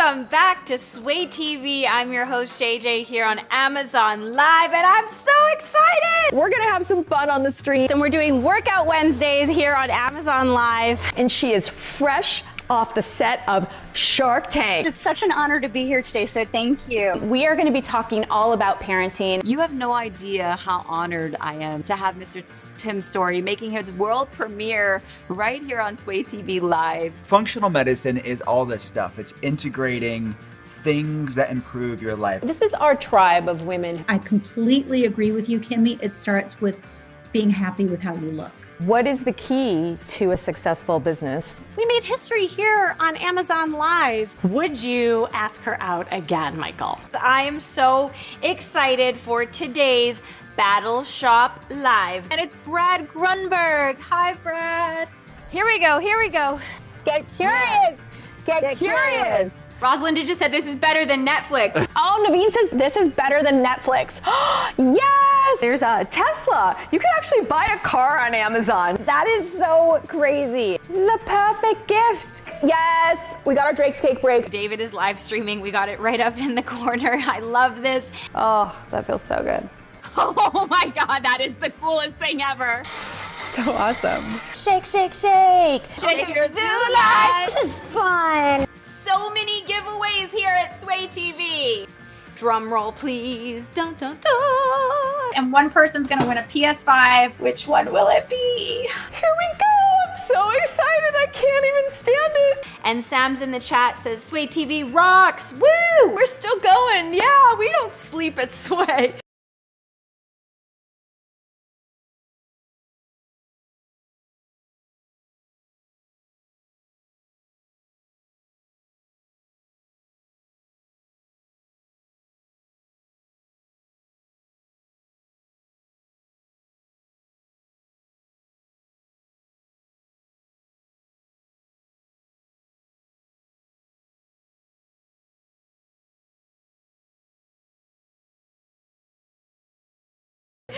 Welcome back to Sway TV. I'm your host JJ here on Amazon Live, and I'm so excited! We're gonna have some fun on the street. And we're doing Workout Wednesdays here on Amazon Live. And she is fresh off the set of Shark Tank. It's such an honor to be here today, so thank you. We are gonna be talking all about parenting. You have no idea how honored I am to have Mr. Tim Storey making his world premiere right here on Sway TV Live. Functional medicine is all this stuff. It's integrating things that improve your life. This is our tribe of women. I completely agree with you, Kimmy. It starts with being happy with how you look. What is the key to a successful business? We made history here on Amazon Live. Would you ask her out again, Michael? I am so excited for today's Battle Shop Live. And it's Brad Grunberg. Hi, Brad. Here we go. Get curious. Get curious. Rosalind just said this is better than Netflix. Oh, Naveen says this is better than Netflix. Yes! There's a Tesla. You can actually buy a car on Amazon. That is so crazy. The perfect gift. Yes, we got our Drake's Cake break. David is live streaming. We got it right up in the corner. I love this. Oh, that feels so good. Oh my God, that is the coolest thing ever. So awesome. Shake, shake, shake. Shake your zoo life. This is fun. So many giveaways here at Sway TV. Drum roll, please. Dun, dun, dun. And one person's gonna win a PS5. Which one will it be? Here we go. I'm so excited. I can't even stand it. And Sam's in the chat says Sway TV rocks. Woo! We're still going. Yeah, we don't sleep at Sway.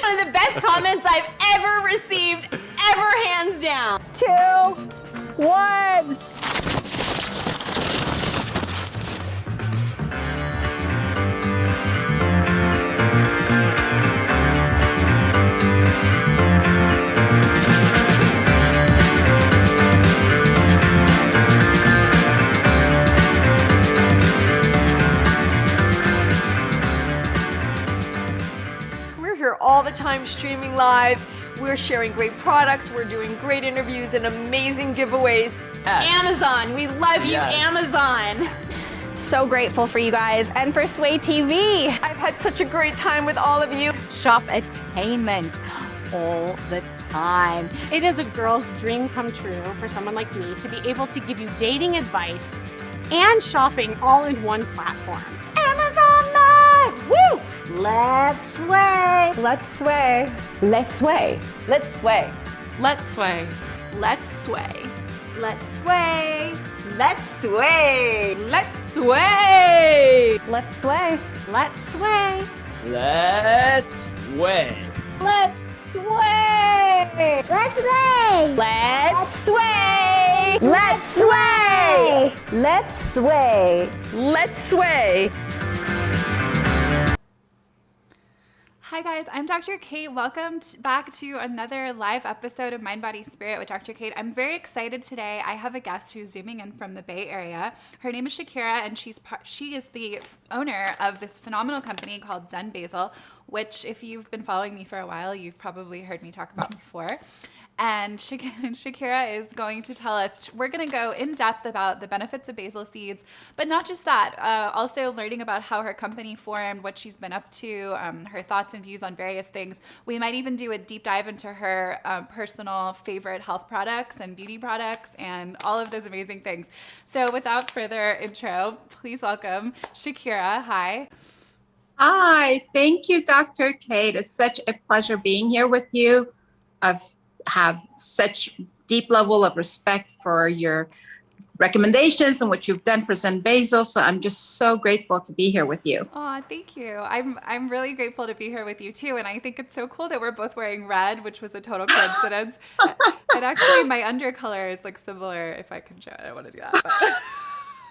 One of the best comments I've ever received, ever, hands down. 2, 1. Here all the time streaming live. We're sharing great products. We're doing great interviews and amazing giveaways. Amazon, we love you, Amazon. So grateful for you guys and for Sway TV. I've had such a great time with all of you. Shop attainment all the time. It is a girl's dream come true for someone like me to be able to give you dating advice and shopping all in one platform. Amazon Live, woo! Let's sway. Let's sway. Let's sway. Let's sway. Let's sway. Let's sway. Let's sway. Let's sway. Let's sway. Let's sway. Let's sway. Let's sway. Let's sway. Let's sway. Let's sway. Let's sway. Let's sway. Let's sway. Hi guys, I'm Dr. Kate. Welcome back to another live episode of Mind, Body, Spirit with Dr. Kate. I'm very excited today. I have a guest who's zooming in from the Bay Area. Her name is Shakira, and she is the owner of this phenomenal company called Zen Basil, which if you've been following me for a while, you've probably heard me talk about before. And Shakira is going to tell us, we're going to go in depth about the benefits of basil seeds, but not just that, also learning about how her company formed, what she's been up to, her thoughts and views on various things. We might even do a deep dive into her personal favorite health products and beauty products and all of those amazing things. So without further intro, please welcome Shakira. Hi. Hi, thank you, Dr. Kate. It's such a pleasure being here with you. I've have such deep level of respect for your recommendations and what you've done for Zen Basil. So I'm just so grateful to be here with you. Oh, thank you. I'm really grateful to be here with you too. And I think it's so cool that we're both wearing red, which was a total coincidence. And actually my undercolor is like similar, if I can show it. I don't want to do that. But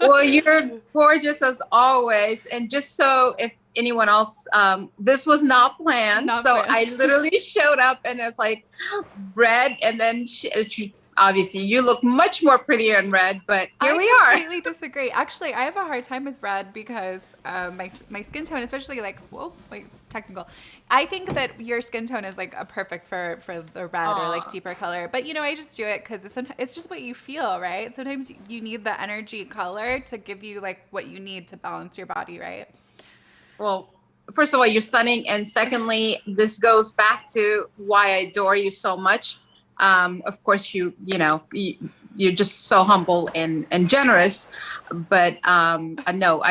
Well, you're gorgeous as always. And just so if anyone else, this was not planned. I literally showed up and it's like red. And then she obviously you look much more prettier in red, but here we are. I completely disagree. Actually, I have a hard time with red because my skin tone, especially technical. I think that your skin tone is like a perfect for the red or like deeper color. But I just do it because it's just what you feel, right? Sometimes you need the energy color to give you like what you need to balance your body, right? Well, first of all, you're stunning, and secondly, this goes back to why I adore you so much. Of course, you're just so humble and generous, but no,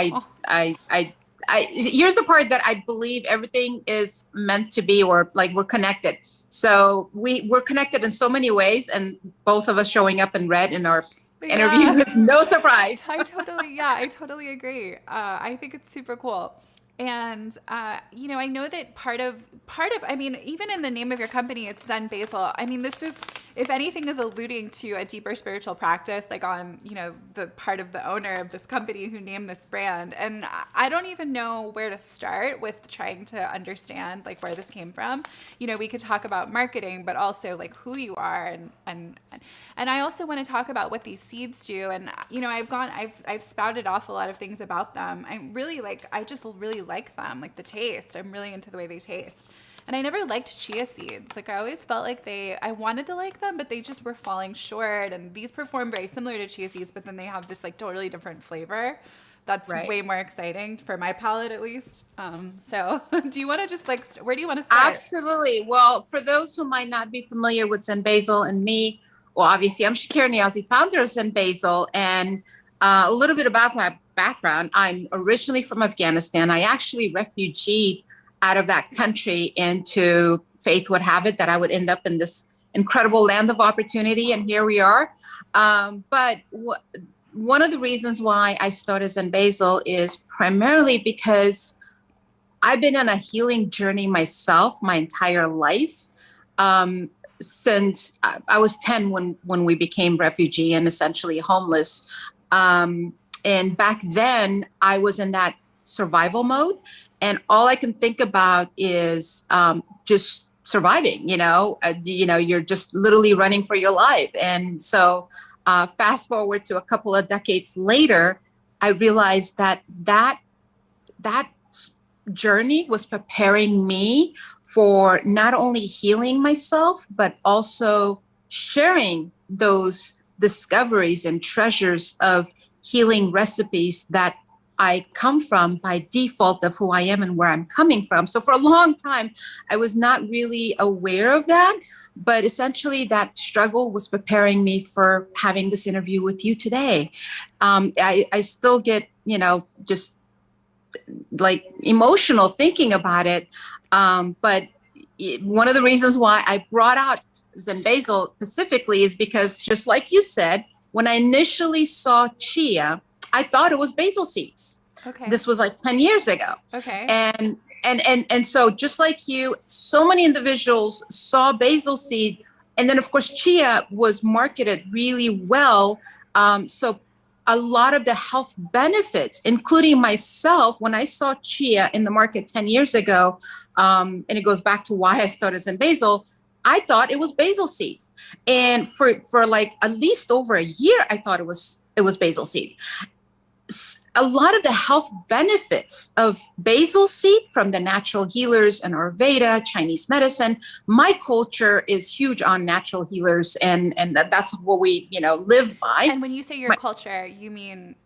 here's the part that I believe everything is meant to be, or like we're connected. So we're connected in so many ways, and both of us showing up in red in our interview is no surprise. I totally agree. I think it's super cool. And, I know that part of, I mean, even in the name of your company, it's Zen Basil. I mean, this is, if anything, is alluding to a deeper spiritual practice, like on, the part of the owner of this company who named this brand. And I don't even know where to start with trying to understand like where this came from. We could talk about marketing, but also like who you are. And I also want to talk about what these seeds do. And, I've spouted off a lot of things about them. I just really like them, like the taste. I'm really into the way they taste. And I never liked chia seeds. Like I always felt like I wanted to like them, but they just were falling short. And these perform very similar to chia seeds, but then they have this like totally different flavor. That's way more exciting for my palate, at least. So do you want to just where do you want to start? Absolutely. Well, for those who might not be familiar with Zen Basil and me, well, obviously I'm Shakira Niazi, founder of Zen Basil, and a little bit about my background. I'm originally from Afghanistan. I actually refugeed out of that country into, fate would have it, that I would end up in this incredible land of opportunity. And here we are. But one of the reasons why I started Zen Basil is primarily because I've been on a healing journey myself my entire life. Since I was 10 when we became refugee and essentially homeless. And back then I was in that survival mode, and all I can think about is just surviving. You're just literally running for your life. And so fast forward to a couple of decades later, I realized that journey was preparing me for not only healing myself, but also sharing those discoveries and treasures of healing recipes that I come from by default of who I am and where I'm coming from. So for a long time, I was not really aware of that, but essentially that struggle was preparing me for having this interview with you today. I still get, just like emotional thinking about it. But one of the reasons why I brought out Zen Basil specifically is because, just like you said, when I initially saw chia, I thought it was basil seeds. Okay. This was like 10 years ago. Okay. And so just like you, so many individuals saw basil seed. And then of course, chia was marketed really well. So a lot of the health benefits, including myself, when I saw chia in the market 10 years ago, and it goes back to why I started Zen Basil, I thought it was basil seed. And for like at least over a year, I thought it was basil seed. A lot of the health benefits of basil seed from the natural healers and Ayurveda, Chinese medicine. My culture is huge on natural healers, and that's what we live by. And when you say your culture, you mean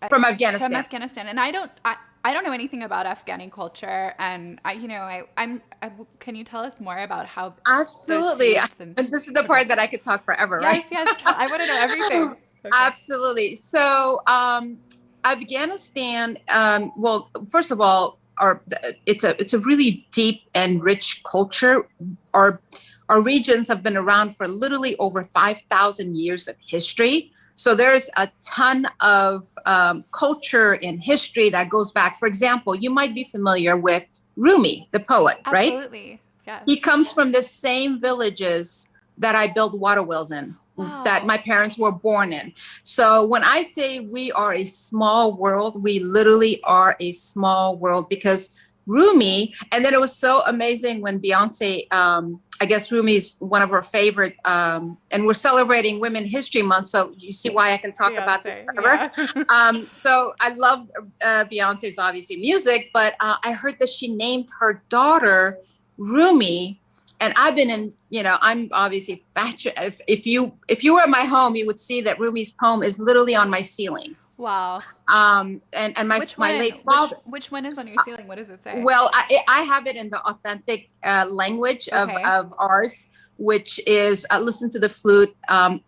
from Afghanistan? From Afghanistan, and I don't know anything about Afghani culture, and can you tell us more about how? Absolutely, and this is the part that I could talk forever, right? Yes, I want to know everything. Okay. Absolutely. So, Afghanistan. Well, first of all, it's a really deep and rich culture. Our regions have been around for literally over 5,000 years of history. So there's a ton of culture and history that goes back. For example, you might be familiar with Rumi, the poet, right? Absolutely, yes. He comes from the same villages that I built water wells in. that my parents were born in. So when I say we are a small world, we literally are a small world, because Rumi, and then it was so amazing when Beyonce, I guess Rumi's one of her favorite, and we're celebrating Women History Month, so you see why I can talk about this forever. Yeah. So I love Beyonce's obviously music, but I heard that she named her daughter Rumi, and I've been in, I'm obviously if you were at my home, you would see that Rumi's poem is literally on my ceiling. Wow. And my late father. Which one is on your ceiling? What does it say? Well, I have it in the authentic language of ours, which is listen to the flute.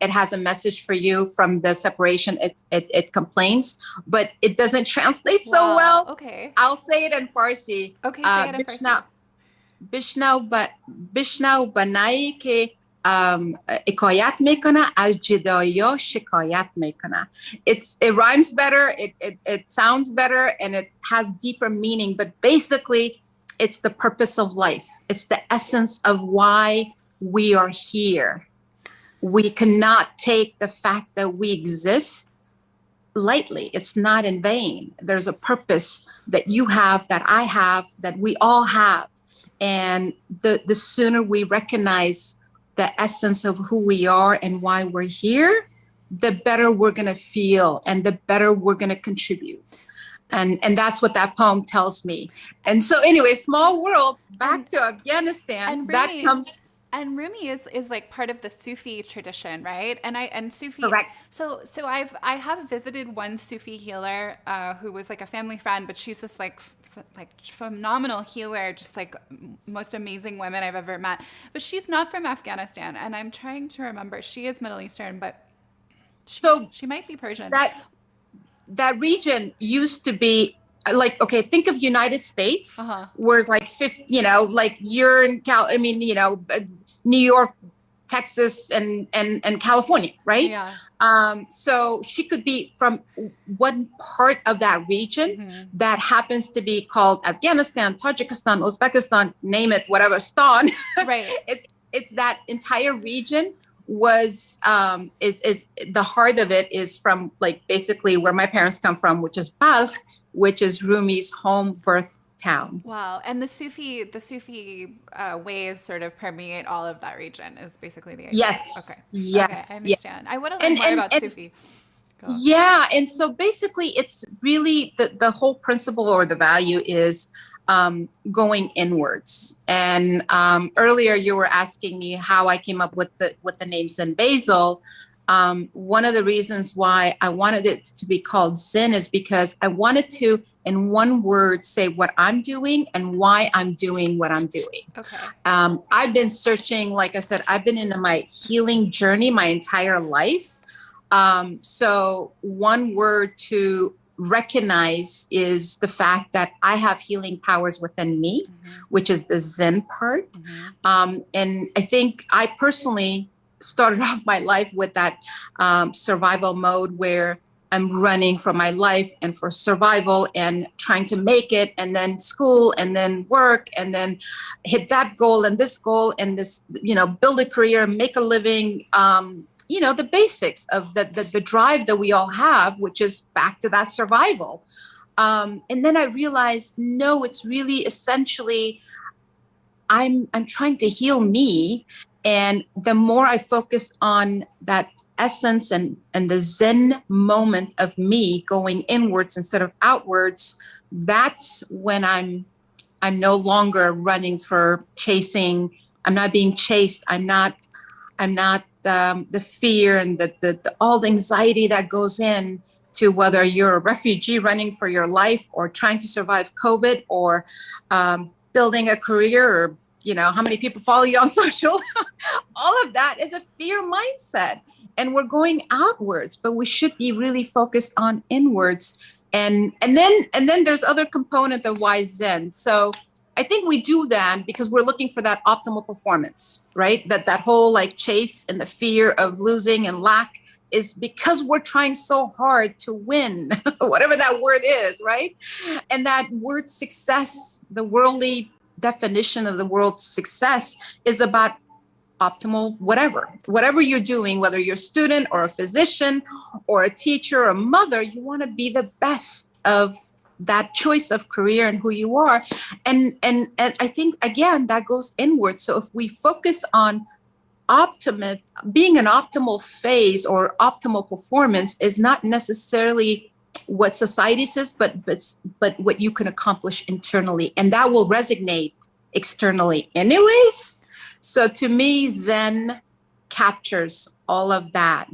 It has a message for you from the separation. It complains, but it doesn't translate so well. Okay. I'll say it in Farsi. Okay, say it in Farsi. Bishnaw banai ke حکایت میکنه از جدایا شکایت میکنه. It rhymes better, it sounds better, and it has deeper meaning, but basically it's the purpose of life. It's the essence of why we are here. We cannot take the fact that we exist lightly. It's not in vain. There's a purpose that you have, that I have, that we all have. And the sooner we recognize the essence of who we are and why we're here, the better we're going to feel and the better we're going to contribute. And that's what that poem tells me. And so anyway, small world, back to Afghanistan, and Rumi, that comes. And Rumi is like part of the Sufi tradition, right? And Sufi. Correct. So I have visited one Sufi healer who was like a family friend, but she's this like phenomenal healer, just like most amazing women I've ever met. But she's not from Afghanistan, and I'm trying to remember. She is Middle Eastern, but she might be Persian. That region used to be like, okay, think of United States, where like 50, like you're in New York, Texas, and California, right? Yeah. So she could be from one part of that region that happens to be called Afghanistan, Tajikistan, Uzbekistan, name it, whatever, Stan. Right. It's that entire region was is the heart of it is from like basically where my parents come from, which is Balkh, which is Rumi's home birth town. Wow. And the Sufi ways sort of permeate all of that region is basically the idea. Yes. Okay. Yes. Okay, I understand. I want to learn more about Sufi. Yeah. And so basically it's really the whole principle or the value is going inwards. And earlier you were asking me how I came up with the name Zen Basil. One of the reasons why I wanted it to be called Zen is because I wanted to, in one word, say what I'm doing and why I'm doing what I'm doing. Okay. I've been searching, like I said, I've been in my healing journey my entire life. So one word to recognize is the fact that I have healing powers within me, which is the Zen part. And I think I personally started off my life with that survival mode where I'm running for my life and for survival and trying to make it, and then school and then work and then hit that goal and this build a career, make a living, the basics of the drive that we all have, which is back to that survival. And then I realized, no, it's really essentially, I'm trying to heal me. And the more I focus on that essence and the Zen moment of me going inwards instead of outwards, that's when I'm no longer running for chasing. I'm not being chased. I'm not the fear and the all the anxiety that goes in to whether you're a refugee running for your life or trying to survive COVID or building a career or how many people follow you on social. All of that is a fear mindset, and we're going outwards, but we should be really focused on inwards. And then there's other component of why Zen. So I think we do that because we're looking for that optimal performance, right? That whole like chase and the fear of losing and lack is because we're trying so hard to win, whatever that word is, right? And that word success, the worldly definition of the word success is about optimal whatever you're doing, whether you're a student or a physician or a teacher or a mother, you want to be the best of that choice of career and who you are. And I think, again, that goes inward. So if we focus on being an optimal phase or optimal performance is not necessarily what society says, but what you can accomplish internally, and that will resonate externally anyways. So to me, Zen captures all of that.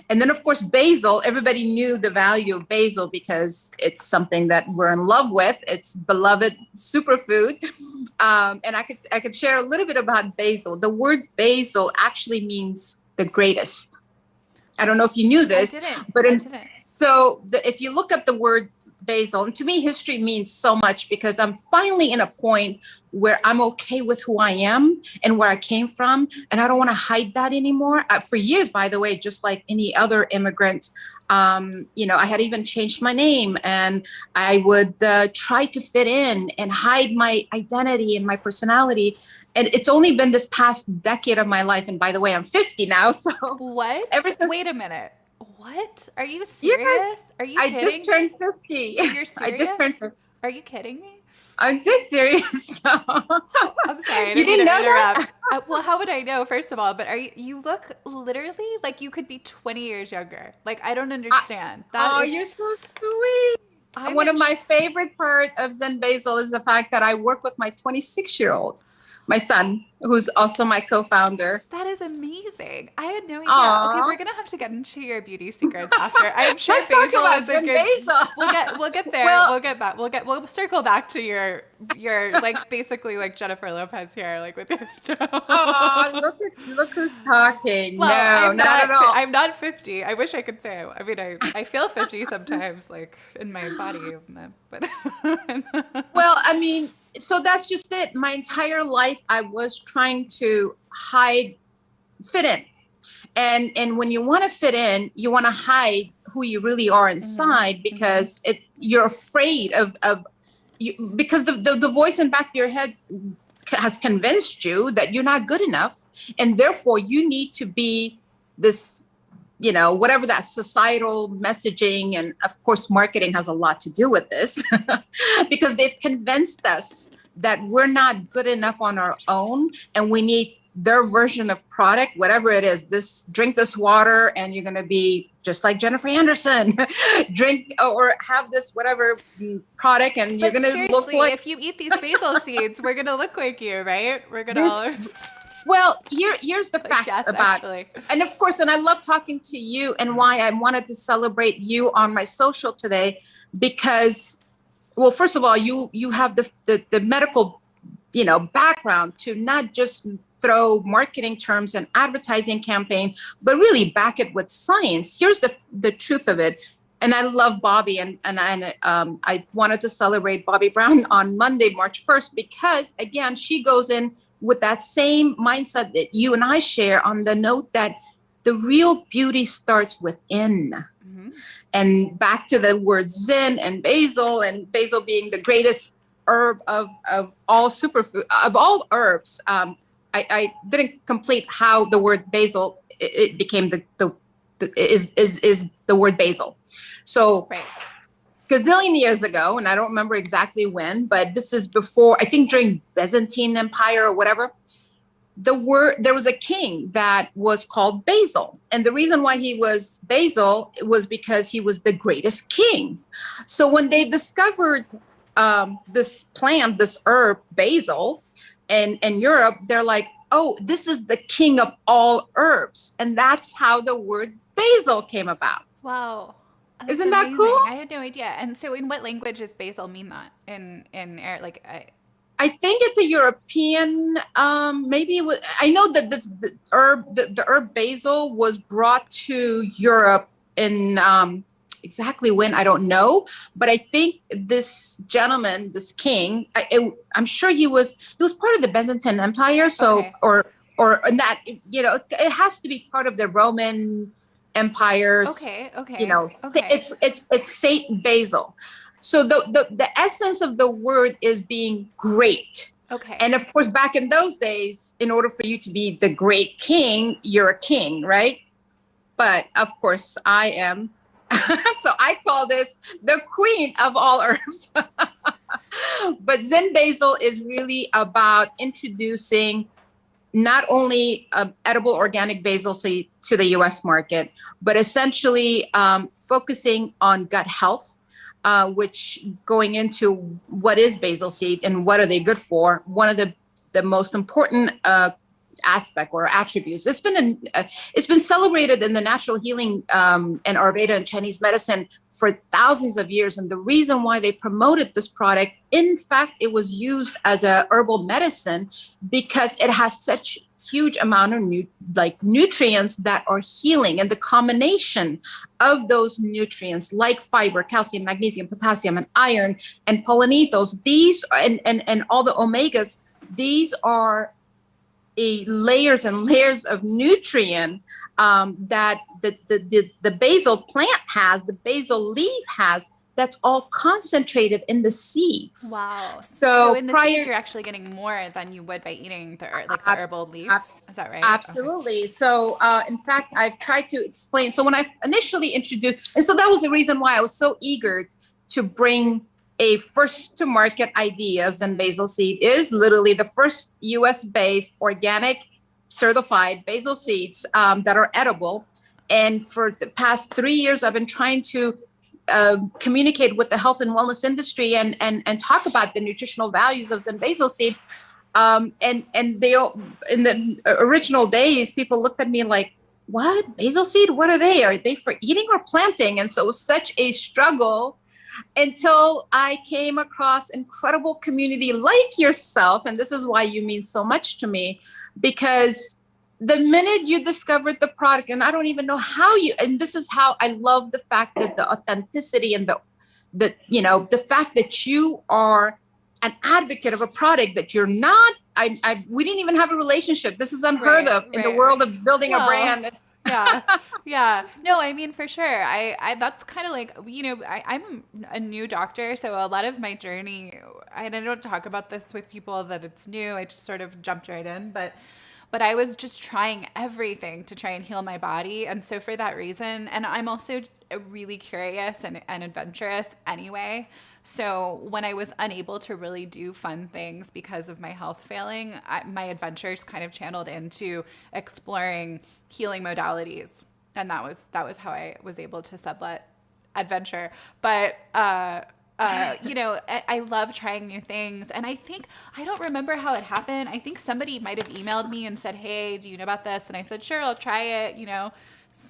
And then, of course, basil. Everybody knew the value of basil because it's something that we're in love with. It's beloved superfood. And I could share a little bit about basil. The word basil actually means the greatest. I don't know if you knew this, if you look up the word basil, and to me, history means so much because I'm finally in a point where I'm okay with who I am and where I came from, and I don't want to hide that anymore. For years, by the way, just like any other immigrant, I had even changed my name, and I would try to fit in and hide my identity and my personality. And it's only been this past decade of my life, and by the way, I'm 50 now. So what? Wait a minute. What? Are you serious? Yes, Are you kidding? I just turned 50. You're serious? I just turned 50. Are you kidding me? I'm just serious. No. I'm sorry. You didn't know that? Well, how would I know, first of all? But you look literally like you could be 20 years younger. Like, I don't understand. You're so sweet. One of my favorite part of Zen Basil is the fact that I work with my 26-year-old, my son, who's also my co-founder. That is amazing. I had no idea. Aww. Okay, we're gonna have to get into your beauty secrets after. I'm sure basil is a good. Basil. We'll get there. We'll get back. We'll circle back to your like basically like Jennifer Lopez here, like with your show. Oh, look who's talking. Well, no, not at all. I'm not 50. I wish I could say. I mean, I feel 50 sometimes, like in my body, but. Well, I mean. So that's just it. My entire life, I was trying to fit in. And when you want to fit in, you want to hide who you really are inside because you're afraid because the voice in the back of your head has convinced you that you're not good enough. And therefore, you need to be this, whatever that societal messaging, and of course, marketing has a lot to do with this because they've convinced us that we're not good enough on our own and we need their version of product, whatever it is. Drink this water and you're going to be just like Jennifer Anderson. Drink or have this whatever product and you're going to look like. If you eat these basil seeds, we're going to look like you, right? We're going to Well, here's the facts about it. And of course, and I love talking to you and why I wanted to celebrate you on my social today, because, well, first of all, you have the medical, background to not just throw marketing terms and advertising campaign, but really back it with science. Here's the truth of it. And I love Bobbi, and I wanted to celebrate Bobbi Brown on Monday, March 1st, because, again, she goes in with that same mindset that you and I share on the note that the real beauty starts within. Mm-hmm. And back to the word Zen and basil being the greatest herb of all superfood, of all herbs. I didn't complete how the word basil, it became is the word basil. So gazillion years ago, and I don't remember exactly when, but this is before, I think during Byzantine Empire or whatever, there was a king that was called Basil. And the reason why he was Basil was because he was the greatest king. So when they discovered this plant, this herb, basil, in Europe, they're like, oh, this is the king of all herbs. And that's how the word basil came about. Wow. That's Isn't that cool? I had no idea. And so in what language does basil mean that? I think it's a European, maybe it was, I know that the herb basil was brought to Europe in exactly when, I don't know. But I think this gentleman, this king, I'm sure he was part of the Byzantine Empire. So, okay. or that, it has to be part of the Roman empires. Okay. It's Saint Basil. So the essence of the word is being great. Okay. And of course, back in those days, in order for you to be the great king, you're a king, right? But of course, I am. So I call this the queen of all herbs. But Zen Basil is really about introducing not only edible organic basil seed to the US market, but essentially focusing on gut health, which going into what is basil seed and what are they good for. One of the most important aspect or attributes. It's been celebrated in the natural healing and Ayurveda and Chinese medicine for thousands of years. And the reason why they promoted this product, in fact, it was used as a herbal medicine because it has such huge amount of nutrients that are healing, and the combination of those nutrients like fiber, calcium, magnesium, potassium, and iron, and polyphenols, these and all the omegas, these are layers and layers of nutrient that the basil plant has, the basil leaf has, that's all concentrated in the seeds. Wow. So in the seeds, you're actually getting more than you would by eating the herbal leaf. Is that right? Absolutely. Okay. So in fact, I've tried to explain. So when I initially introduced, and so that was the reason why I was so eager to bring a first to market idea. Zen Basil Seed is literally the first US based organic certified basil seeds that are edible. And for the past 3 years, I've been trying to communicate with the health and wellness industry and talk about the nutritional values of Zen Basil Seed. And they, in the original days, people looked at me like, what? Basil seed? What are they? Are they for eating or planting? And so it was such a struggle until I came across incredible community like yourself. And this is why you mean so much to me, because the minute you discovered the product, and I don't even know how you, and this is how I love the fact that the authenticity and the fact that you are an advocate of a product that you're not, we didn't even have a relationship. This is unheard of in the world of building a brand. Yeah. No, I mean, for sure. I that's kind of like, I'm a new doctor. So a lot of my journey, I don't talk about this with people that it's new. I just sort of jumped right in, but I was just trying everything to try and heal my body. And so for that reason, and I'm also really curious and adventurous anyway. So when I was unable to really do fun things because of my health failing, my adventures kind of channeled into exploring healing modalities. And that was how I was able to sublet adventure. But, I love trying new things. And I don't remember how it happened. I think somebody might have emailed me and said, hey, do you know about this? And I said, sure, I'll try it,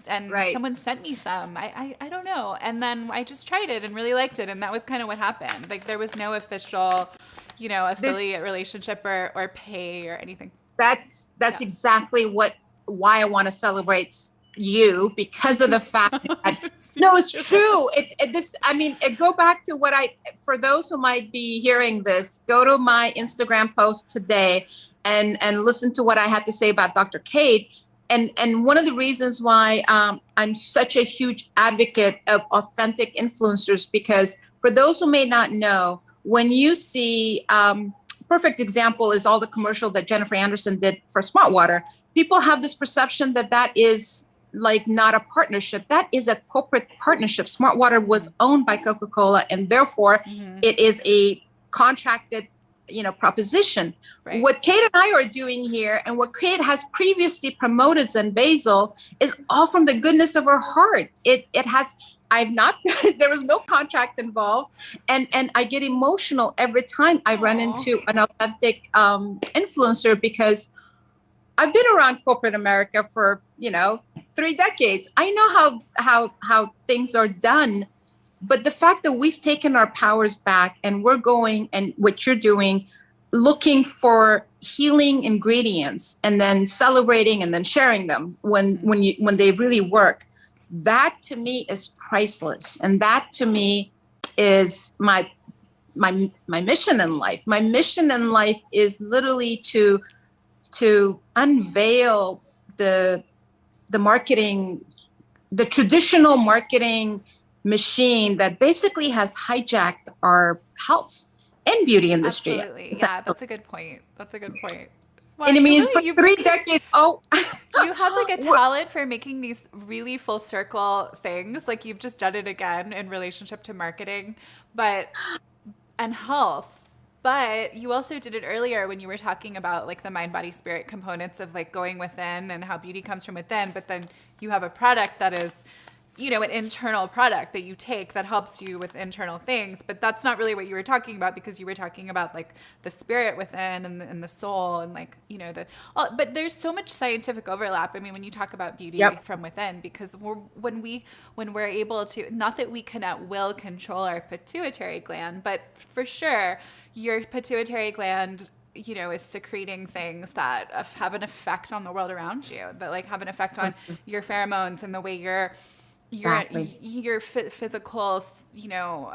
and someone sent me some. I don't know. And then I just tried it and really liked it. And that was kind of what happened. Like there was no official, affiliate relationship or pay or anything. That's exactly why I want to celebrate you, because of the fact that no, it's true. Go back to for those who might be hearing this, go to my Instagram post today and listen to what I had to say about Dr. Kate. And one of the reasons why I'm such a huge advocate of authentic influencers, because for those who may not know, when you see, perfect example is all the commercial that Jennifer Anderson did for Smart Water. People have this perception that is like not a partnership. That is a corporate partnership. Smart Water was owned by Coca-Cola, and therefore it is a contracted proposition. Right. What Kate and I are doing here, and what Kate has previously promoted Zen Basil, is all from the goodness of her heart. It has, there was no contract involved. And I get emotional every time I run into an authentic influencer, because I've been around corporate America for, 3 decades. I know how things are done. But the fact that we've taken our powers back and we're going, and what you're doing, looking for healing ingredients and then celebrating and then sharing them when they really work, that to me is priceless. And that to me is my mission in life. My mission in life is literally to unveil the marketing, the traditional marketing machine that basically has hijacked our health. and beauty industry. Absolutely. Yeah, that's a good point. Well, And I mean, for you 3 decades, you have like a talent for making these really full circle things. Like you've just done it again in relationship to marketing, and health. But you also did it earlier when you were talking about like the mind, body, spirit components of like going within and how beauty comes from within. But then you have a product that is, you know, an internal product that you take that helps you with internal things. But that's not really what you were talking about, because you were talking about like the spirit within and the soul and like, you know, but there's so much scientific overlap. I mean, when you talk about beauty from within, because when we're able to, not that we can at will control our pituitary gland, but for sure your pituitary gland, you know, is secreting things that have an effect on the world around you, that like have an effect on your pheromones and the way your physical, you know,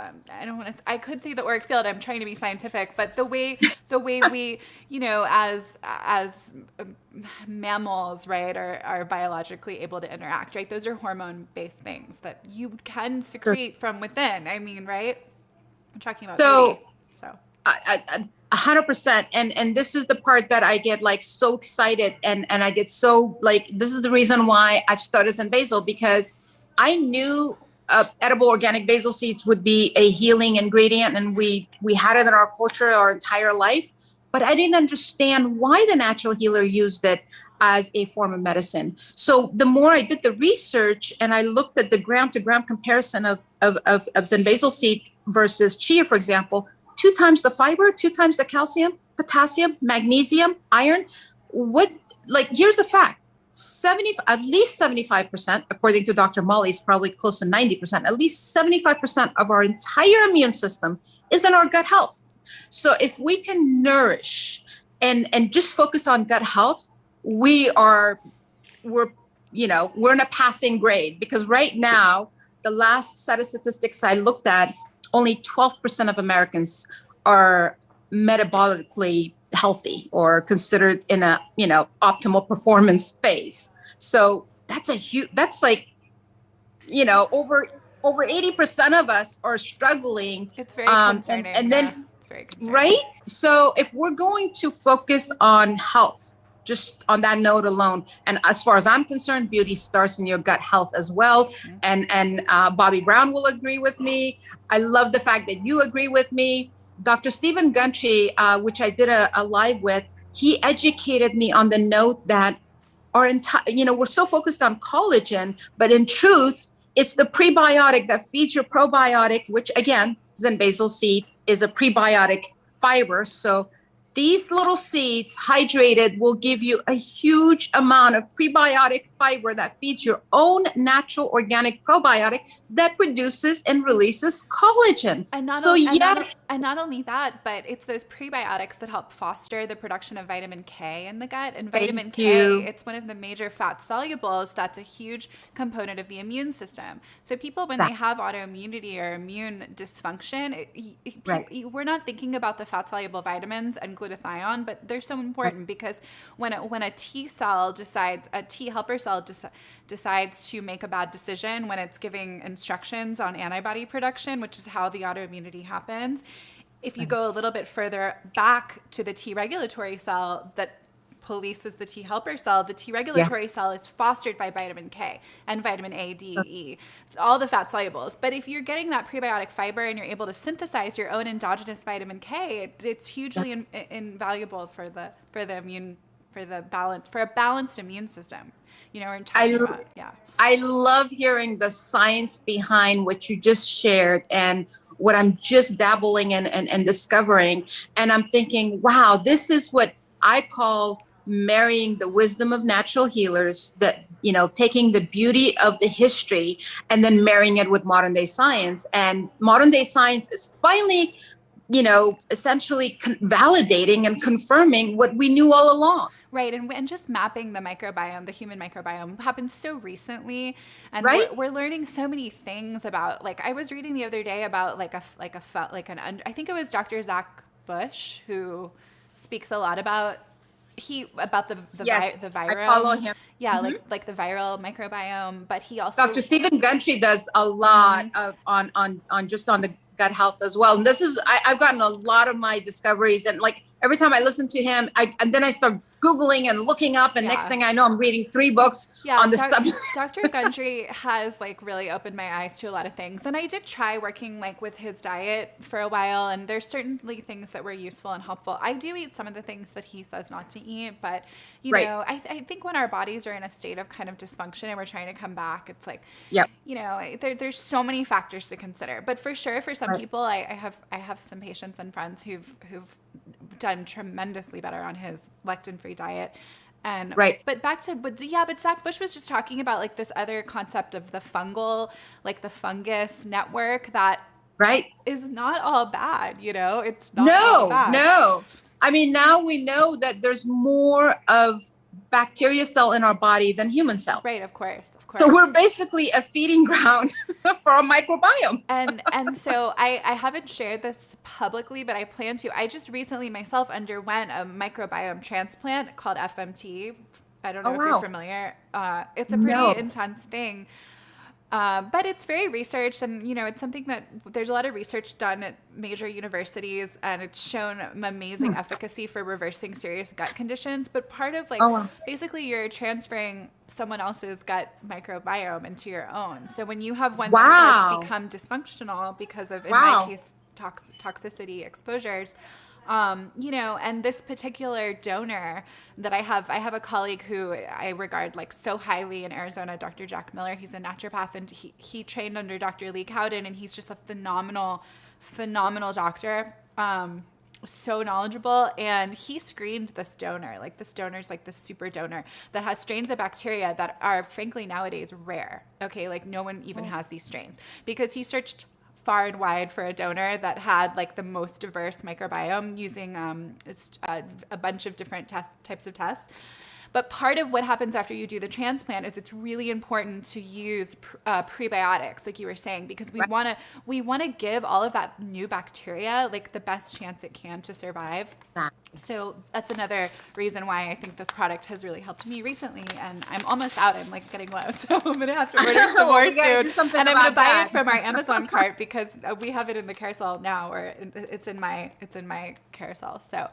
I could say the auric field, I'm trying to be scientific, but the way we, you know, as mammals, right, are biologically able to interact, right? Those are hormone-based things that you can secrete from within. I mean, right? I'm talking about beauty, so. 100%. And this is the part that I get like so excited and I get so like, this is the reason why I've started Zen Basil, because I knew edible organic basil seeds would be a healing ingredient, and we had it in our culture our entire life, but I didn't understand why the natural healer used it as a form of medicine. So the more I did the research and I looked at the gram to gram comparison of Zen Basil seed versus chia, for example, 2 times the fiber, 2 times the calcium, potassium, magnesium, iron. Here's the fact. At least 75%, according to Dr. Molly's probably close to 90%, at least 75% of our entire immune system is in our gut health. So if we can nourish and just focus on gut health, we're in a passing grade, because right now, the last set of statistics I looked at, only 12% of Americans are metabolically healthy or considered in a, you know, optimal performance phase. So that's like, you know, over 80% of us are struggling. It's very concerning. And then, it's very concerning. Right? So if we're going to focus on health, just on that note alone, and as far as I'm concerned, beauty starts in your gut health as well. Mm-hmm. And Bobby Brown will agree with me. I love the fact that you agree with me. Dr. Stephen Gundry, which I did a live with, he educated me on the note that we're so focused on collagen, but in truth, it's the prebiotic that feeds your probiotic, which again, Zen Basil seed is a prebiotic fiber. So these little seeds hydrated will give you a huge amount of prebiotic fiber that feeds your own natural organic probiotic that produces and releases collagen. And not only that, but it's those prebiotics that help foster the production of vitamin K in the gut. And vitamin K, it's one of the major fat solubles that's a huge component of the immune system. So people, when they have autoimmunity or immune dysfunction, we're not thinking about the fat soluble vitamins and glutathione, but they're so important because when a T helper cell decides to make a bad decision when it's giving instructions on antibody production, which is how the autoimmunity happens. If you go a little bit further back to the T regulatory cell that polices the T helper cell, the T regulatory cell is fostered by vitamin K and vitamin A, D, E, all the fat solubles. But if you're getting that prebiotic fiber and you're able to synthesize your own endogenous vitamin K, it's hugely invaluable for a balanced immune system. You know, we're talking about, I love hearing the science behind what you just shared and what I'm just dabbling in and discovering. And I'm thinking, wow, this is what I call marrying the wisdom of natural healers, that, you know, taking the beauty of the history and then marrying it with modern day science. And modern day science is finally, you know, essentially validating and confirming what we knew all along. Right, and just mapping the microbiome, the human microbiome, happened so recently, and we're learning so many things about. Like, I was reading the other day about I think it was Dr. Zach Bush who speaks a lot about the viral. I follow him. Yeah, like the viral microbiome, but he also Dr. Stephen Gundry does a lot of on the gut health as well. And this is, I've gotten a lot of my discoveries, and like every time I listen to him, and then I start Googling and looking up, and next thing I know, I'm reading 3 books on the subject. Dr. Gundry has like really opened my eyes to a lot of things. And I did try working like with his diet for a while, and there's certainly things that were useful and helpful. I do eat some of the things that he says not to eat, but you know, I think when our bodies are in a state of kind of dysfunction and we're trying to come back, it's like, you know, there's so many factors to consider. But for sure, for some people, I have some patients and friends who've done tremendously better on his lectin-free diet. And but Zach Bush was just talking about like this other concept of the fungal, like the fungus network that is not all bad, you know. It's not all bad. No. I mean, now we know that there's more of bacteria cell in our body than human cell. Right, of course. So we're basically a feeding ground for our microbiome. And so I haven't shared this publicly, but I plan to. I just recently myself underwent a microbiome transplant called FMT. I don't know if you're familiar. It's a pretty intense thing. But it's very researched, and you know, it's something that there's a lot of research done at major universities, and it's shown amazing efficacy for reversing serious gut conditions. But part of like basically you're transferring someone else's gut microbiome into your own. So when you have one that has become dysfunctional because of, in my case, toxicity exposures, you know, and this particular donor that I have a colleague who I regard like so highly in Arizona, Dr. Jack Miller. He's a naturopath, and he trained under Dr. Lee Cowden, and he's just a phenomenal doctor. So knowledgeable, and he screened this donor. Like this donor's like this super donor that has strains of bacteria that are frankly nowadays rare. Okay, like no one even has these strains, because he searched far and wide for a donor that had like the most diverse microbiome using a bunch of different types of tests. But part of what happens after you do the transplant is it's really important to use prebiotics, like you were saying, because we want to give all of that new bacteria like the best chance it can to survive. So that's another reason why I think this product has really helped me recently. And I'm almost out. I'm like getting low, so I'm gonna have to order some more soon. And I'm gonna buy it from our Amazon cart because we have it in the carousel now, or it's in my carousel. So.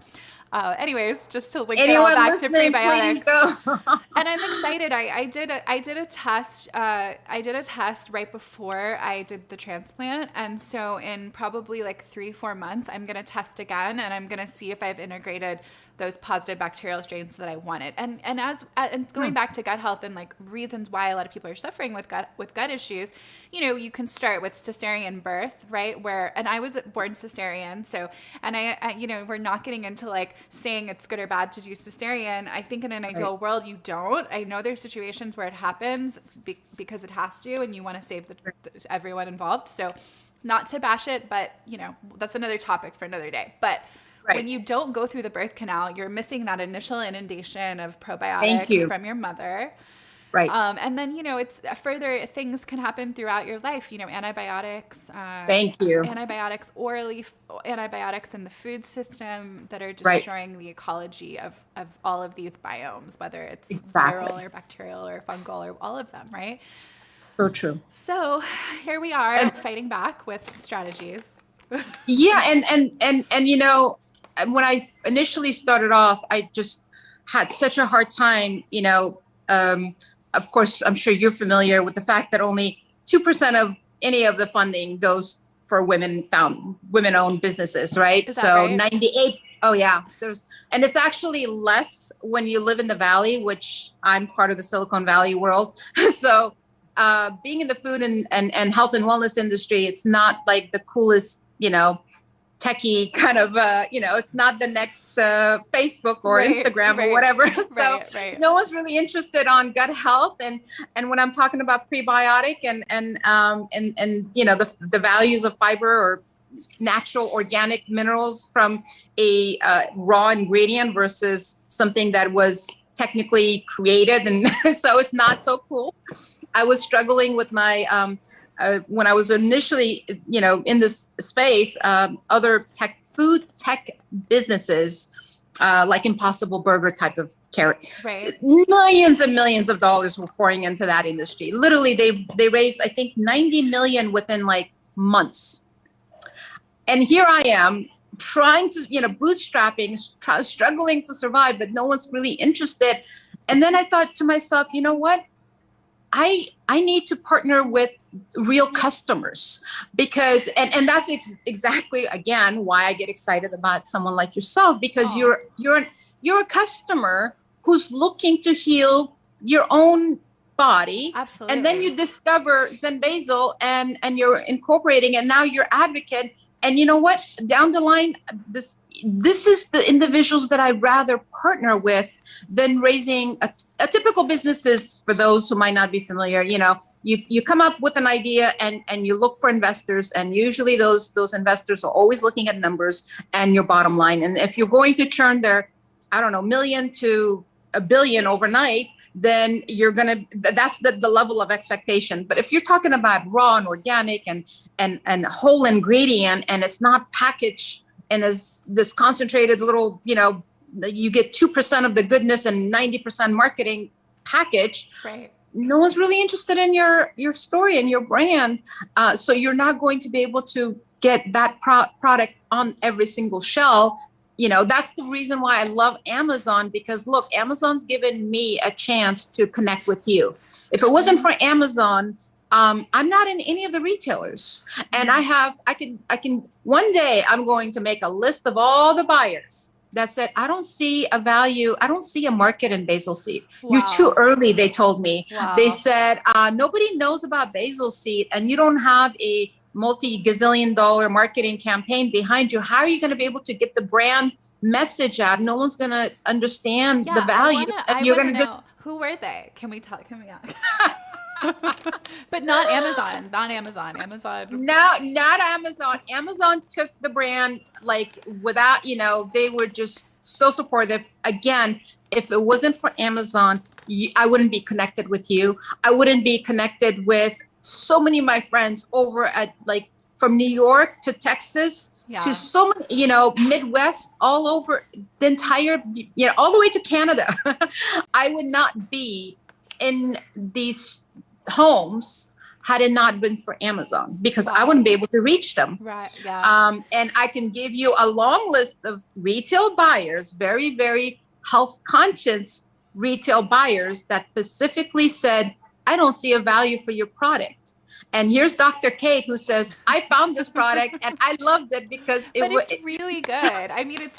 Anyways, just to link it all back to prebiotics. And I'm excited. I did a test. I did a test right before I did the transplant, and so in probably like 3-4 months, I'm gonna test again, and I'm gonna see if I've integrated those positive bacterial strains that I wanted. And going back to gut health and like reasons why a lot of people are suffering with gut issues, you know, you can start with cesarean birth, right? And I was born cesarean, so, and I you know, we're not getting into like saying it's good or bad to do cesarean. I think in an ideal world, you don't. I know there's situations where it happens because it has to, and you want to save everyone involved. So not to bash it, but you know, that's another topic for another day. But when you don't go through the birth canal, you're missing that initial inundation of probiotics from your mother. Right. And then, you know, it's further things can happen throughout your life, you know, antibiotics. Antibiotics orally, antibiotics in the food system that are destroying the ecology of all of these biomes, whether it's viral or bacterial or fungal or all of them, right? So true. So here we are fighting back with strategies. And you know, when I initially started off, I just had such a hard time, you know, of course, I'm sure you're familiar with the fact that only 2% of any of the funding goes for women-owned businesses, right? So 98, and it's actually less when you live in the Valley, which I'm part of the Silicon Valley world. So being in the food and health and wellness industry, it's not like the coolest, you know, techie kind of, you know, it's not the next Facebook or Instagram or whatever. So no one's really interested on gut health. And when I'm talking about prebiotic and you know, the values of fiber or natural organic minerals from a raw ingredient versus something that was technically created. And so it's not so cool. I was struggling with my, when I was initially, you know, in this space, other food tech businesses, like Impossible Burger type of millions and millions of dollars were pouring into that industry. Literally, they raised, I think, 90 million within like months. And here I am trying to, bootstrapping, struggling to survive, but no one's really interested. And then I thought to myself, you know what? I need to partner with real customers, because and that's exactly again why I get excited about someone like yourself, because you're a customer who's looking to heal your own body. Absolutely. And then you discover Zen Basil and you're incorporating, and now you're advocate. And you know what? Down the line, this is the individuals that I'd rather partner with than raising a typical businesses. For those who might not be familiar, you come up with an idea and you look for investors, and usually those investors are always looking at numbers and your bottom line. And if you're going to turn their, million to $1 billion overnight, then that's the level of expectation. But if you're talking about raw and organic and whole ingredient, and it's not packaged and is this concentrated little, you get 2% of the goodness and 90% marketing package, right? No one's really interested in your story and your brand. So you're not going to be able to get that product on every single shelf. That's the reason why I love Amazon, because look, Amazon's given me a chance to connect with you. If it wasn't for Amazon, I'm not in any of the retailers. And I can, one day I'm going to make a list of all the buyers that said, I don't see a value. I don't see a market in basil seed. Wow. You're too early, they told me. Wow. They said, nobody knows about basil seed, and you don't have a multi-gazillion-dollar marketing campaign behind you. How are you going to be able to get the brand message out? No one's going to understand the value. You're going to just. Who were they? Can we ask? But not Amazon. No, not Amazon. Amazon took the brand without, they were just so supportive. Again, if it wasn't for Amazon, I wouldn't be connected with you. I wouldn't be connected with so many of my friends over at from New York to Texas to so many, Midwest, all over the entire, all the way to Canada. I would not be in these homes had it not been for Amazon, because I wouldn't be able to reach them. Right. Yeah. And I can give you a long list of retail buyers, very, very health conscious retail buyers that specifically said, I don't see a value for your product. And here's Dr. Kate, who says, I found this product and I loved it because it's really good. I mean, it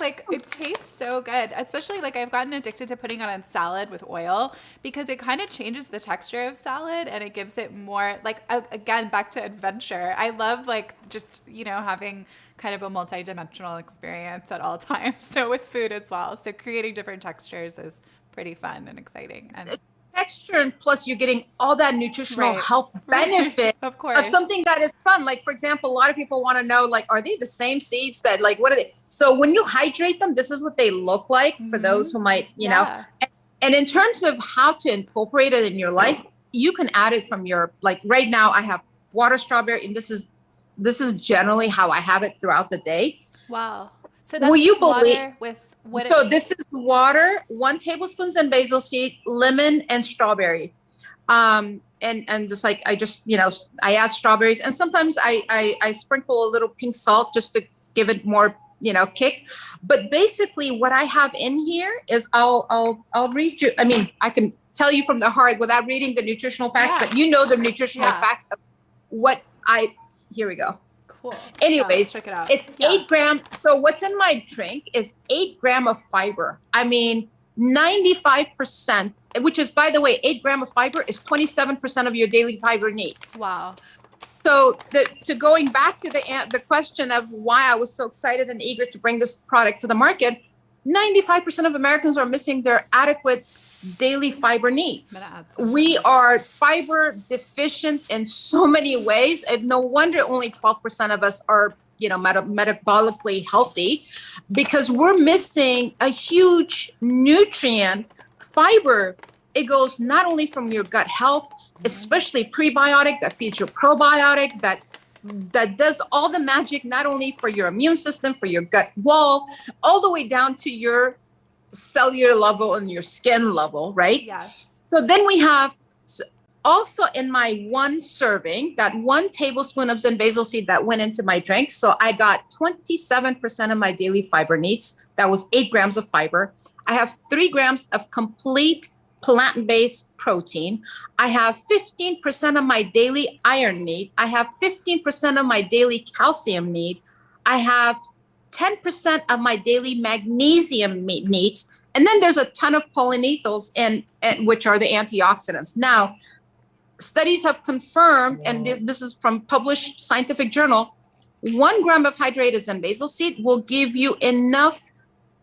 tastes so good, especially I've gotten addicted to putting it on salad with oil, because it kind of changes the texture of salad and it gives it more again, back to adventure. I love just, having kind of a multi-dimensional experience at all times. So with food as well. So creating different textures is pretty fun and exciting. And texture, and plus you're getting all that nutritional health benefit of course, of something that is fun. For example, a lot of people want to know, are they the same seeds that what are they? So when you hydrate them, this is what they look like for those who might, know. And in terms of how to incorporate it in your life, you can add it from your, right now I have water strawberry, and this is generally how I have it throughout the day. Wow. So that's water with this is water, 1 tablespoon Zen basil seed, lemon, and strawberry. And just I add strawberries, and sometimes I sprinkle a little pink salt just to give it more, kick. But basically what I have in here is I'll read you. I mean, I can tell you from the heart without reading the nutritional facts, but the nutritional facts of here we go. Cool. Anyways, check it out. It's 8 grams. So what's in my drink is 8 grams of fiber. I mean, 95%, which is, by the way, 8 grams of fiber is 27% of your daily fiber needs. Wow. So to going back to the question of why I was so excited and eager to bring this product to the market, 95% of Americans are missing their adequate daily fiber needs. We are fiber deficient in so many ways, and no wonder only 12% of us are metabolically healthy, because we're missing a huge nutrient. Fiber, it goes not only from your gut health, especially prebiotic that feeds your probiotic, that does all the magic, not only for your immune system, for your gut wall, all the way down to your cellular level and your skin level, right? Yes. So then we have also in my one serving, that 1 tablespoon of Zen basil seed that went into my drink. So I got 27% of my daily fiber needs. That was 8 grams of fiber. I have 3 grams of complete plant-based protein. I have 15% of my daily iron need. I have 15% of my daily calcium need. I have 10% of my daily magnesium needs. And then there's a ton of polyphenols, and which are the antioxidants. Now, studies have confirmed, and this is from published scientific journal, 1 gram of hydrated Zen basil seed will give you enough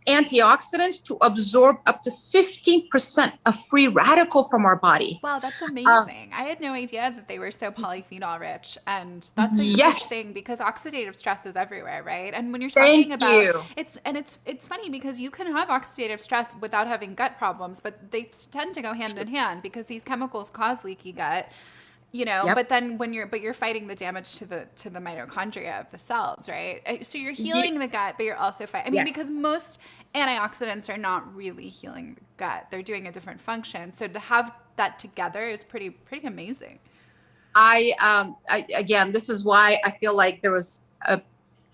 antioxidants to absorb up to 15% of free radical from our body. Wow, that's amazing. I had no idea that they were so polyphenol rich, and that's a huge thing because oxidative stress is everywhere, right? And when you're talking about it's funny because you can have oxidative stress without having gut problems, but they tend to go hand in hand because these chemicals cause leaky gut. You know, but then when you're fighting the damage to the mitochondria of the cells, right? So you're healing the gut, but you're also fighting. I mean, because most antioxidants are not really healing the gut; they're doing a different function. So to have that together is pretty amazing. I again, this is why I feel like there was a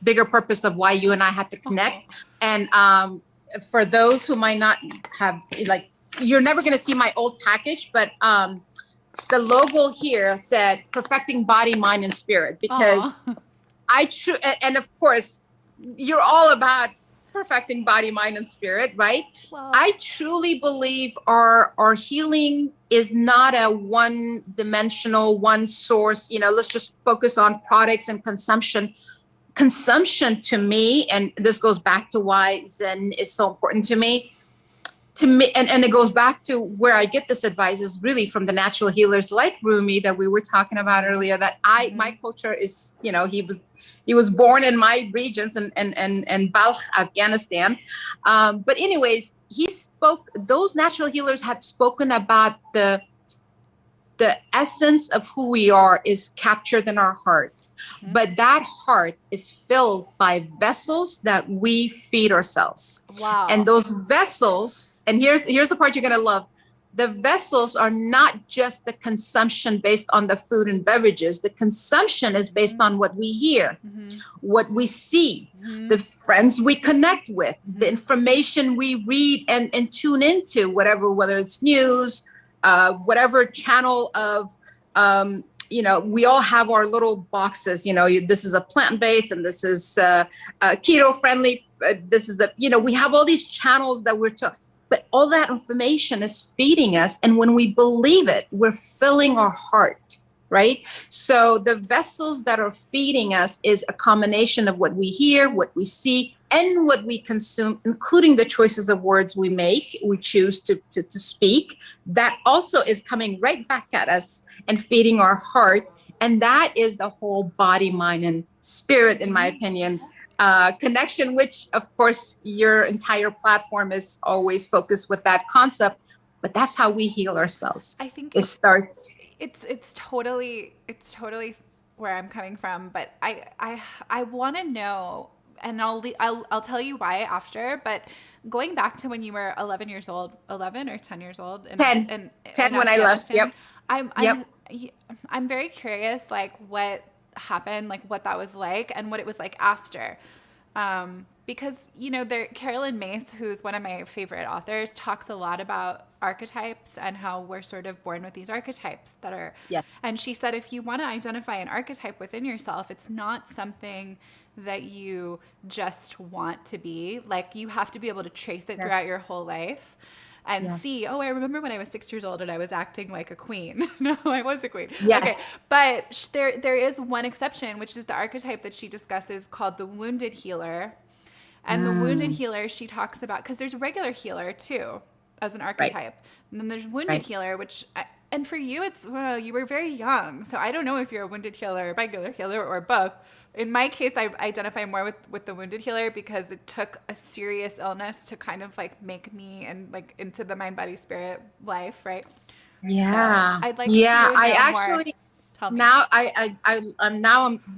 bigger purpose of why you and I had to connect. And for those who might not have, like, you're never going to see my old package, but the logo here said perfecting body, mind, and spirit, because and of course you're all about perfecting body, mind, and spirit, right? Well, I truly believe our healing is not a one-dimensional, one source, let's just focus on products and consumption. Consumption to me, and this goes back to why Zen is so important to me, and it goes back to where I get this advice is really from the natural healers like Rumi that we were talking about earlier, that my culture is, he was born in my regions and Balkh, Afghanistan. But anyways, those natural healers had spoken about the essence of who we are is captured in our heart. Mm-hmm. But that heart is filled by vessels that we feed ourselves. Wow. And those vessels, and here's the part you're going to love. The vessels are not just the consumption based on the food and beverages. The consumption is based on what we hear, what we see, the friends we connect with, the information we read and tune into, whether it's news, whatever channel of, we all have our little boxes, this is a plant-based and this is keto-friendly. This is we have all these channels that but all that information is feeding us. And when we believe it, we're filling our heart, right? So the vessels that are feeding us is a combination of what we hear, what we see, and what we consume, including the choices of words we choose to speak. That also is coming right back at us and feeding our heart. And that is the whole body, mind, and spirit, in my opinion, connection, which of course your entire platform is always focused with that concept. But that's how we heal ourselves. I think it starts. It's totally where I'm coming from. But I want to know. And I'll tell you why after, but going back to when you were 11 years old, 11 or 10 years old? 10 when I left, yep. I'm very curious, like what happened, like what that was like and what it was like after. Because, Carolyn Myss, who's one of my favorite authors, talks a lot about archetypes and how we're sort of born with these archetypes that are, and she said, if you want to identify an archetype within yourself, it's not something that you just want to be. Like, you have to be able to trace it throughout your whole life and see, I remember when I was 6 years old and I was acting like a queen. No, I was a queen. Yes. Okay. But there is one exception, which is the archetype that she discusses called the wounded healer. And the wounded healer, she talks about, because there's a regular healer too as an archetype. Right. And then there's wounded healer, which, and for you, you were very young. So I don't know if you're a wounded healer, regular healer, or both. In my case, I identify more with the wounded healer because it took a serious illness to kind of like make me and like into the mind, body, spirit life, right? Yeah. So I'd like to know I actually more. Now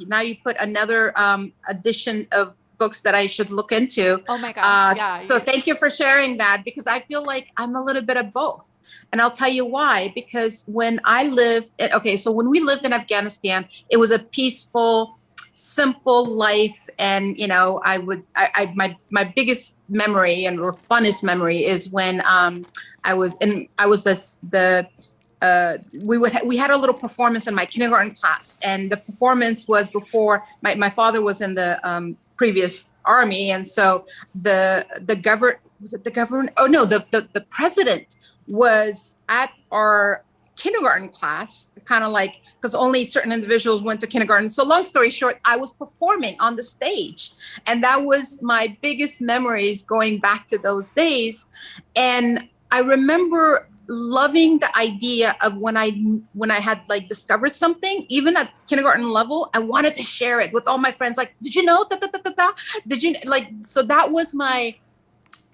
now you put another addition of books that I should look into. Oh my gosh, yeah. So thank you for sharing that, because I feel like I'm a little bit of both. And I'll tell you why. Because when when we lived in Afghanistan, it was a peaceful, simple life. And, you know, my biggest memory or funnest memory is when we had a little performance in my kindergarten class, and the performance was before my father was in the previous army, and so the president was at our kindergarten class, kind of like, because only certain individuals went to kindergarten. So long story short, I was performing on the stage, and that was my biggest memories going back to those days. And I remember loving the idea of when I had like discovered something, even at kindergarten level, I wanted to share it with all my friends. Like, did you know? Did you like? So that was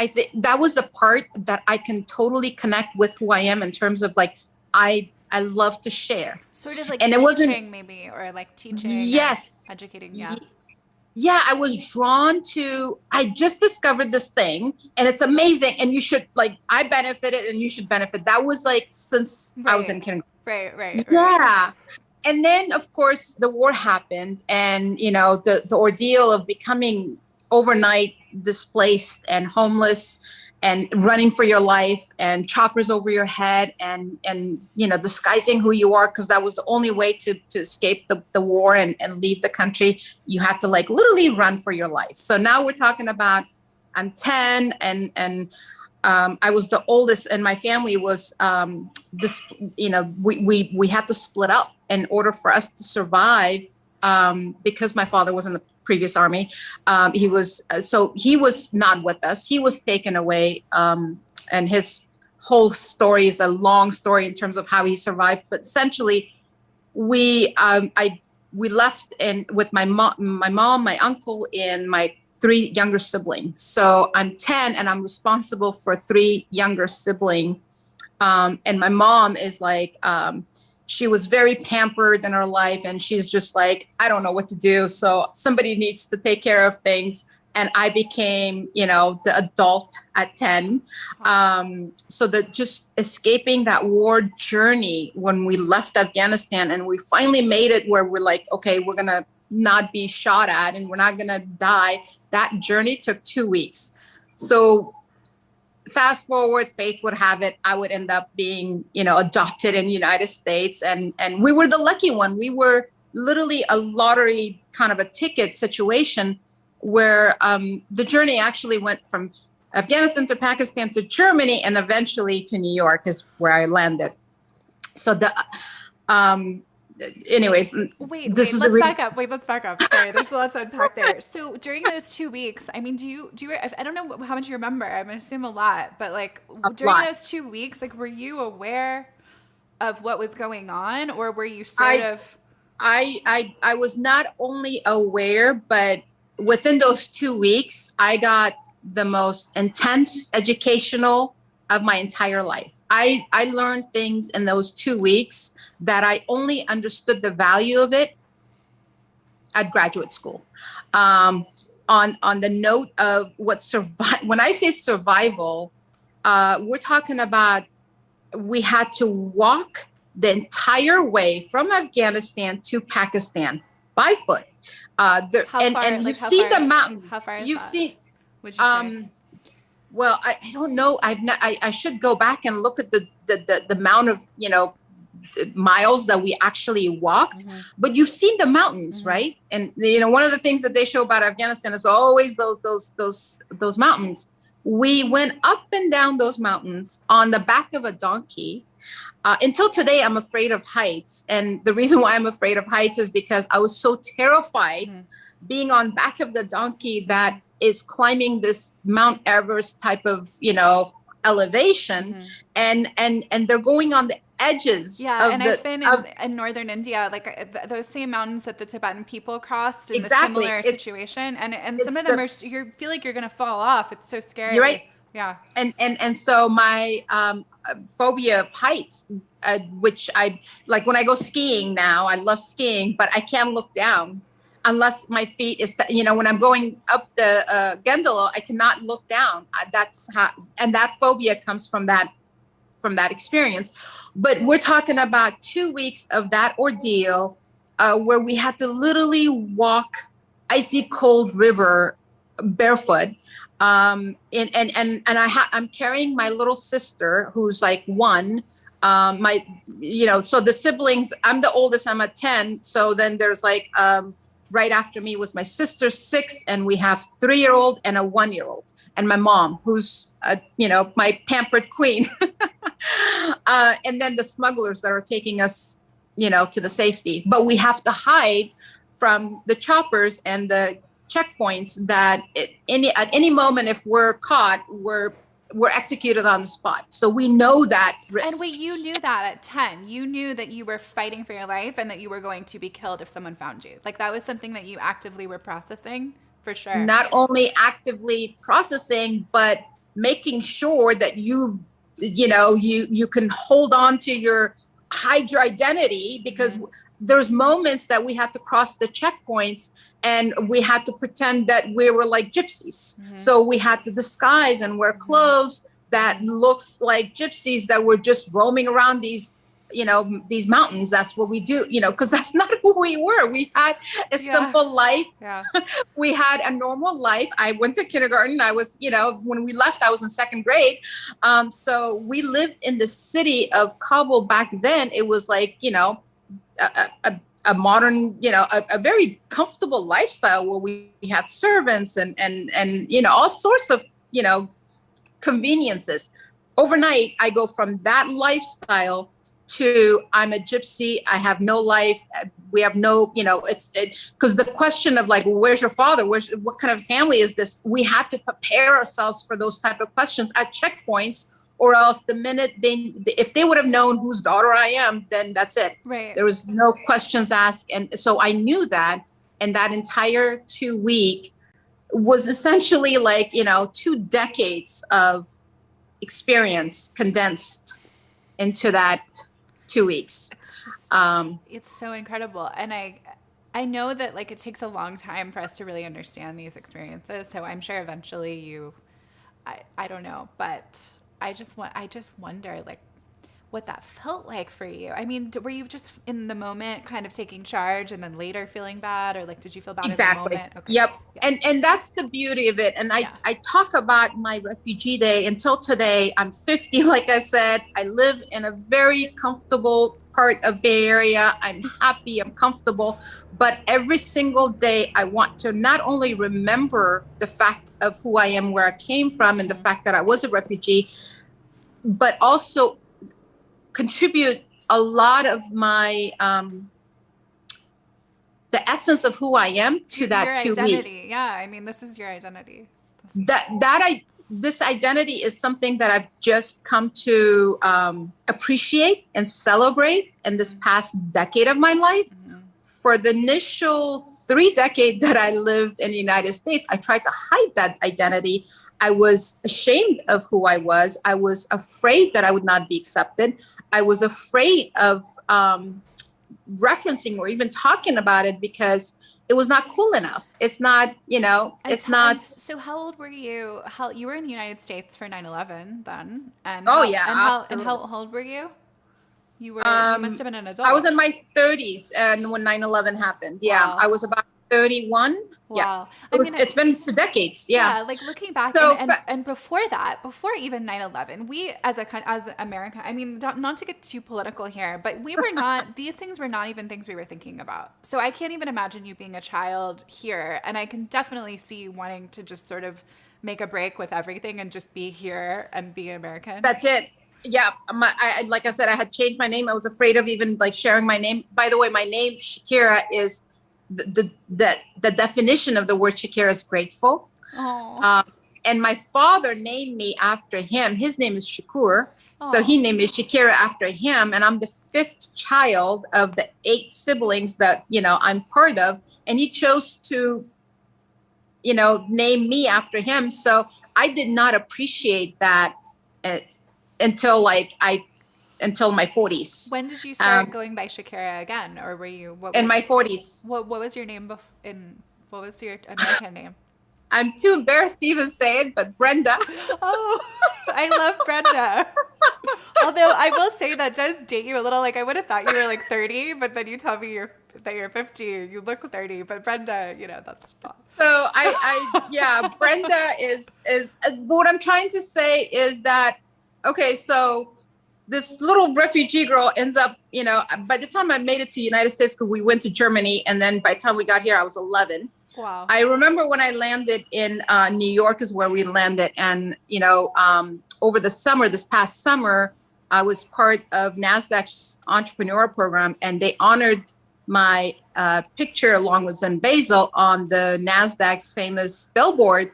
I think that was the part that I can totally connect with who I am in terms of like, I love to share. Sort of like and teaching, it wasn't, maybe, or like teaching. Yes. Educating. Yeah. Yeah, I was drawn to, I just discovered this thing and it's amazing. And you should, like, I benefited and you should benefit. That was like since I was in kindergarten. Right. Yeah. And then, of course, the war happened, and, you know, the ordeal of becoming overnight displaced and homeless and running for your life and choppers over your head and you know, disguising who you are, because that was the only way to escape the war and leave the country. You had to like literally run for your life. So now we're talking about, I'm 10 and I was the oldest, and my family was you know, we had to split up in order for us to survive, because my father was in the previous army. He was not with us. He was taken away, and his whole story is a long story in terms of how he survived. But essentially, we left with my mom, my uncle, and my 3 younger siblings. So I'm 10 and I'm responsible for 3 younger siblings. And my mom is like, she was very pampered in her life, and she's just like, I don't know what to do. So somebody needs to take care of things. And I became, you know, the adult at 10. So that just escaping that war journey when we left Afghanistan, and we finally made it where we're like, okay, we're going to not be shot at and we're not going to die. That journey took 2 weeks. So fast forward, fate would have it, I would end up being, you know, adopted in the United States. And we were the lucky one. We were literally a lottery kind of a ticket situation where the journey actually went from Afghanistan to Pakistan to Germany and eventually to New York is where I landed. So anyways, let's back up. Let's back up. Sorry, there's a lot to unpack there. So during those 2 weeks, I mean, do you? I don't know how much you remember. I'm gonna assume a lot, but like during those 2 weeks, like, were you aware of what was going on, or were you I was not only aware, but within those 2 weeks, I got the most intense educational of my entire life. I learned things in those 2 weeks that I only understood the value of it at graduate school. On the note of when I say survival, we're talking about we had to walk the entire way from Afghanistan to Pakistan by foot. You've seen the mountains. How far is You've that? seen. Would you say? Well, I don't know. I should go back and look at the amount of, you know, miles that we actually walked. Mm-hmm. But you've seen the mountains, mm-hmm. right? And you know, one of the things that they show about Afghanistan is always those mountains. We went up and down those mountains on the back of a donkey. Until today, I'm afraid of heights. And the reason why I'm afraid of heights is because I was so terrified being on back of the donkey that is climbing this Mount Everest type of, you know, elevation. And they're going on the edges. Yeah, and I've been in northern India, like those same mountains that the Tibetan people crossed in a similar situation. And some of them you feel like you're going to fall off. It's so scary. You're right. Yeah. And so my phobia of heights, which I like when I go skiing now, I love skiing, but I can't look down. unless my feet is, when I'm going up the gondola, I cannot look down. That's how, and that phobia comes from that experience. But we're talking about 2 weeks of that ordeal, where we had to literally walk icy cold river barefoot. I'm carrying my little sister who's like 1. So the siblings, I'm the oldest, I'm at 10. So then there's like, right after me was my sister, 6, and we have 3-year-old and a 1-year-old, and my mom, who's, my pampered queen. And then the smugglers that are taking us, to the safety. But we have to hide from the choppers and the checkpoints that at any moment, if we're caught, we're executed on the spot. So we know that risk. And wait, you knew that at 10. You knew that you were fighting for your life and that you were going to be killed if someone found you. Like, that was something that you actively were processing, for sure. Not only actively processing, but making sure that you can hold on to hide your identity, because there's moments that we had to cross the checkpoints and we had to pretend that we were like gypsies. So we had to disguise and wear clothes that looks like gypsies that were just roaming around these mountains. That's what we do, because that's not who we were. We had a simple life. Yeah. We had a normal life. I went to kindergarten. I was, when we left, I was in 2nd grade. So we lived in the city of Kabul back then. It was like, a modern, a very comfortable lifestyle where we had servants and all sorts of, conveniences. Overnight, I go from that lifestyle to I'm a gypsy. I have no life. We have no, it's because the question of like, where's your father? What kind of family is this? We had to prepare ourselves for those type of questions at checkpoints, or else the minute if they would have known whose daughter I am, then that's it. Right. There was no questions asked. And so I knew that, and that entire 2 week was essentially like, 2 decades of experience condensed into that 2 weeks. It's just, it's so incredible. And I know that like it takes a long time for us to really understand these experiences. So I'm sure eventually I don't know, but I just wonder like what that felt like for you. I mean, were you just in the moment kind of taking charge and then later feeling bad, or like, did you feel bad exactly. in the moment? Okay. Yep. Yeah. And that's the beauty of it. And I talk about my refugee day until today. I'm 50, like I said. I live in a very comfortable part of Bay Area. I'm happy, I'm comfortable. But every single day I want to not only remember the fact of who I am, where I came from, and the fact that I was a refugee, but also contribute a lot of my the essence of who I am to that 2 identity. weeks. Yeah, I mean, this is your identity. This identity is something that I've just come to appreciate and celebrate in this past decade of my life. For the initial 3 decades that I lived in the United States, I tried to hide that identity. I was ashamed of who I was. I was afraid that I would not be accepted. I was afraid of referencing or even talking about it because it was not cool enough. It's not, it's not. So how old were you? You were in the United States for 9/11 then? And how old were you? You must have been an adult. I was in my 30s and when 9/11 happened. Yeah, wow. I was about 31. Wow. Yeah, it's been 2 decades. Yeah, like looking back, and before that, before even 9/11, we as America, I mean, not to get too political here, but we were not. These things were not even things we were thinking about. So I can't even imagine you being a child here, and I can definitely see you wanting to just sort of make a break with everything and just be here and be an American. That's it. Yeah, like I said, I had changed my name. I was afraid of even like sharing my name. By the way, my name Shakira is the definition of the word Shakira is grateful. And my father named me after him. His name is Shakur, so he named me Shakira after him. And I'm the 5th child of the 8 siblings that I'm part of, and he chose to name me after him. So I did not appreciate that until like I until my 40s. When did you start going by Shakira again, or were you in my 40s? What was your name what was your American name? I'm too embarrassed to even say it, but Brenda. Oh, I love Brenda. Although I will say that does date you a little. Like I would have thought you were like 30, but then you tell me that you're 50. You look 30, but Brenda, that's not. So yeah, Brenda is what I'm trying to say is that, okay, so this little refugee girl ends up, by the time I made it to United States, because we went to Germany, and then by the time we got here, I was 11. Wow. I remember when I landed in New York is where we landed. And, over the summer, this past summer, I was part of NASDAQ's entrepreneur program, and they honored my picture along with Zen Basil on the NASDAQ's famous billboard.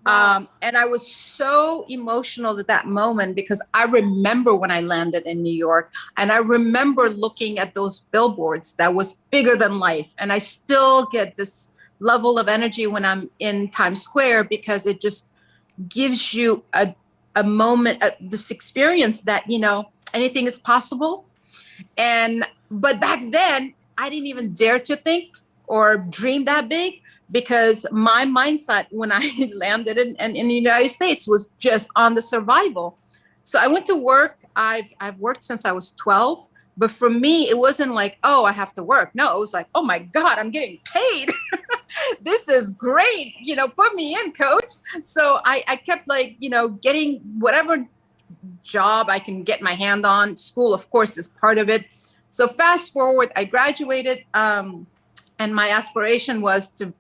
And I was so emotional at that moment because I remember when I landed in New York, and I remember looking at those billboards that was bigger than life. And I still get this level of energy when I'm in Times Square because it just gives you a moment, this experience that, anything is possible. But back then I didn't even dare to think or dream that big, because my mindset when I landed in the United States was just on the survival. So I went to work. I've worked since I was 12. But for me, it wasn't like, oh, I have to work. No, it was like, oh my God, I'm getting paid. This is great. Put me in, coach. So I kept getting whatever job I can get my hand on. School, of course, is part of it. So fast forward, I graduated, and my aspiration was to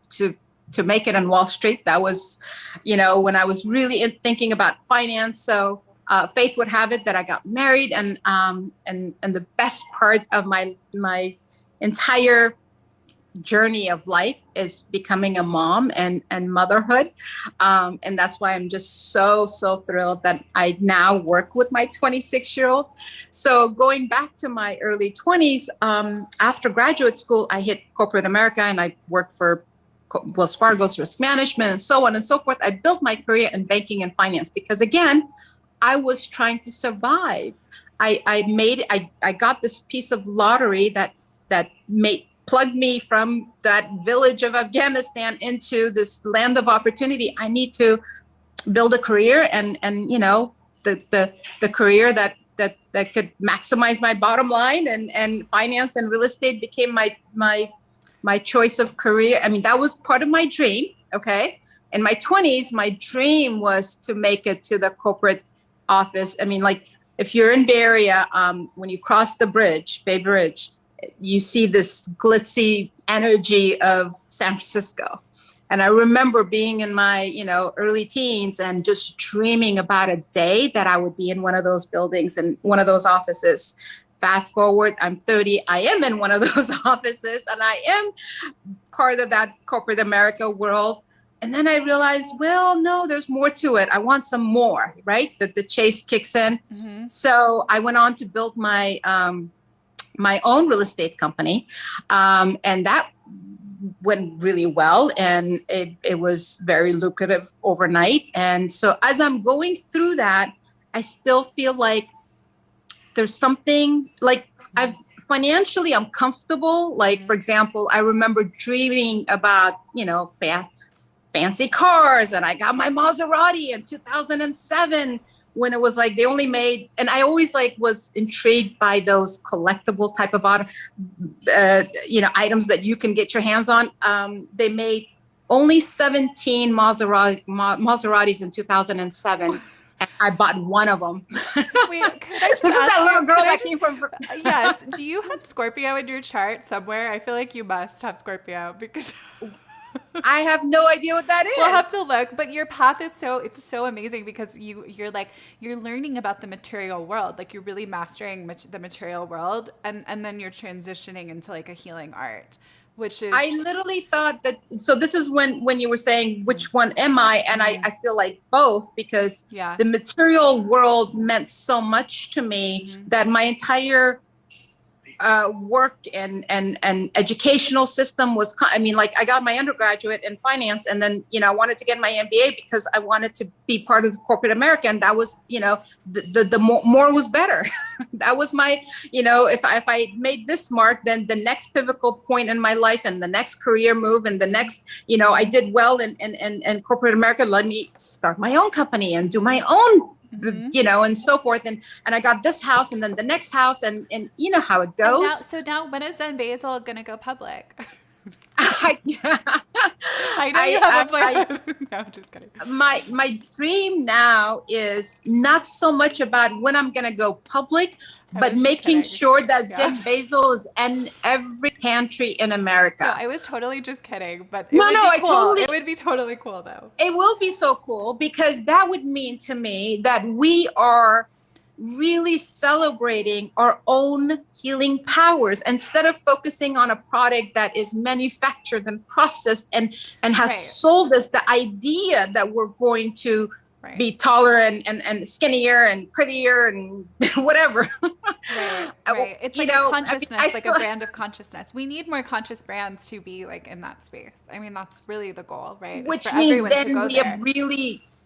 make it on Wall Street. That was, when I was really thinking about finance. So fate would have it that I got married, and the best part of my entire journey of life is becoming a mom and motherhood, and that's why I'm just so thrilled that I now work with my 26-year-old. So going back to my early 20s, after graduate school, I hit corporate America, and I worked for Wells Fargo's risk management and so on and so forth. I built my career in banking and finance because, again, I was trying to survive. I got this piece of lottery that plugged me from that village of Afghanistan into this land of opportunity. I need to build a career and the career that could maximize my bottom line, and finance and real estate became my choice of career. I mean, that was part of my dream. Okay. In my 20s, my dream was to make it to the corporate office. I mean, like if you're in Bay Area, when you cross the bridge, Bay Bridge, you see this glitzy energy of San Francisco. And I remember being in my, early teens and just dreaming about a day that I would be in one of those buildings and one of those offices. Fast forward, I'm 30. I am in one of those offices, and I am part of that corporate America world. And then I realized, well, no, there's more to it. I want some more, right? The chase kicks in. Mm-hmm. So I went on to build my my own real estate company, and that went really well, and it was very lucrative overnight. And so as I'm going through that, I still feel like there's something like financially I'm comfortable. Like, for example, I remember dreaming about, fancy cars, and I got my Maserati in 2007 when it was like they only made, and I always was intrigued by those collectible type of items that you can get your hands on. They made only 17 Maseratis in 2007. And I bought one of them. Wait, this is that little girl that came from. Yes. Do you have Scorpio in your chart somewhere? I feel like you must have Scorpio because I have no idea what that is. We'll have to look. But your path is so amazing because you're learning about the material world. Like you're really mastering the material world, and then you're transitioning into a healing art. Which is, I literally thought that, so this is when you were saying, which one am I? And I feel like both, because the material world meant so much to me that my entire work and educational system was, I mean, like I got my undergraduate in finance, and then, I wanted to get my MBA because I wanted to be part of corporate America. And that was, the more was better. That was my, if I made this mark, then the next pivotal point in my life and the next career move and the next, I did well in corporate America, let me start my own company and do my own, and so forth. And I got this house and then the next house and you know how it goes. So now when is Zen Basil going to go public? I know you have a plan. No, I'm just kidding. My dream now is not so much about when I'm going to go public, but making sure that Zen Basil is in every pantry in America. No, I was totally just kidding, but it would be totally cool though. It will be so cool because that would mean to me that we are really celebrating our own healing powers instead of focusing on a product that is manufactured and processed and has sold us the idea that we're going to be taller and skinnier and prettier and whatever. Right. It's like a consciousness, like a brand of consciousness. We need more conscious brands to be like in that space. I mean, that's really the goal, right? Which means then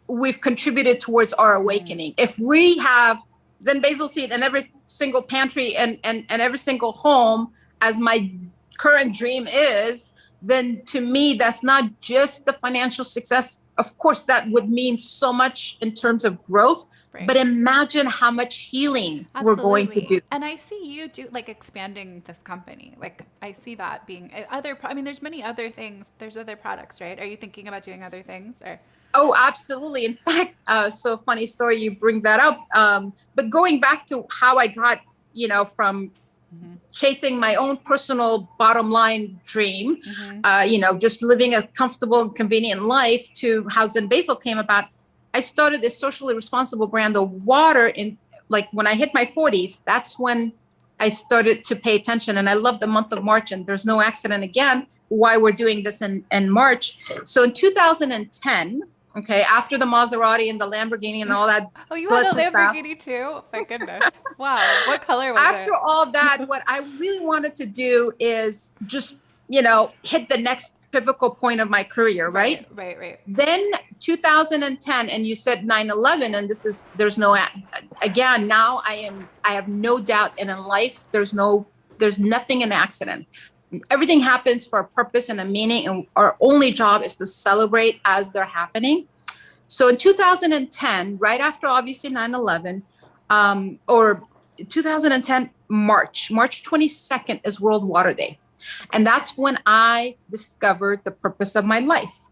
we've contributed towards our awakening. If we have Zen Basil seed in every single pantry and every single home, as my current dream is, then to me, that's not just the financial success. Of course, that would mean so much in terms of growth, but imagine how much healing we're going to do. And I see you do like expanding this company. Like I see that being there's many other things. There's other products, right? Are you thinking about doing other things or? Oh, absolutely. In fact, so funny story, you bring that up. But going back to how I got, from chasing my own personal bottom line dream, just living a comfortable and convenient life to how Zen Basil came about. I started this socially responsible brand of water in when I hit my 40s, that's when I started to pay attention. And I love the month of March, and there's no accident again why we're doing this in March. So in 2010, after the Maserati and the Lamborghini and all that. Oh, you had a Lamborghini too? Oh, my goodness. Wow. What color was it? After all that, what I really wanted to do is just, hit the next pivotal point of my career, right? Right. Then 2010, and you said 9/11, and again, now I have no doubt, and in life, there's nothing an accident. Everything happens for a purpose and a meaning, and our only job is to celebrate as they're happening. So in 2010, right after obviously 9/11, or 2010, March 22nd is World Water Day. And that's when I discovered the purpose of my life.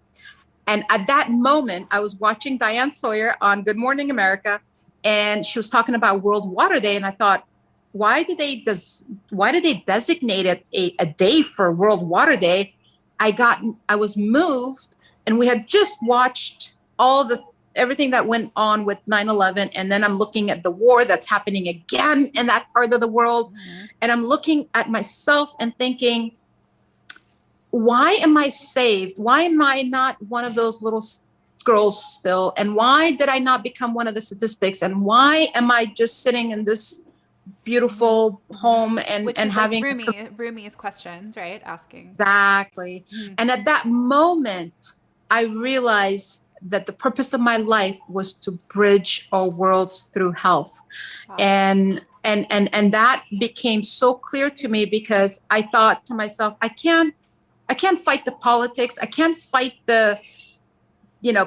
And at that moment, I was watching Diane Sawyer on Good Morning America, and she was talking about World Water Day. And I thought, why did they designate it a day for World Water Day? I was moved, and we had just watched everything that went on with 9/11, and then I'm looking at the war that's happening again in that part of the world, and I'm looking at myself and thinking, why am I saved? Why am I not one of those little girls still? And why did I not become one of the statistics? And why am I just sitting in this beautiful home and having Rumi's questions, right? Asking. Exactly. And at that moment, I realized that the purpose of my life was to bridge our worlds through health. Wow. And that became so clear to me because I thought to myself, I can't fight the politics. I can't fight the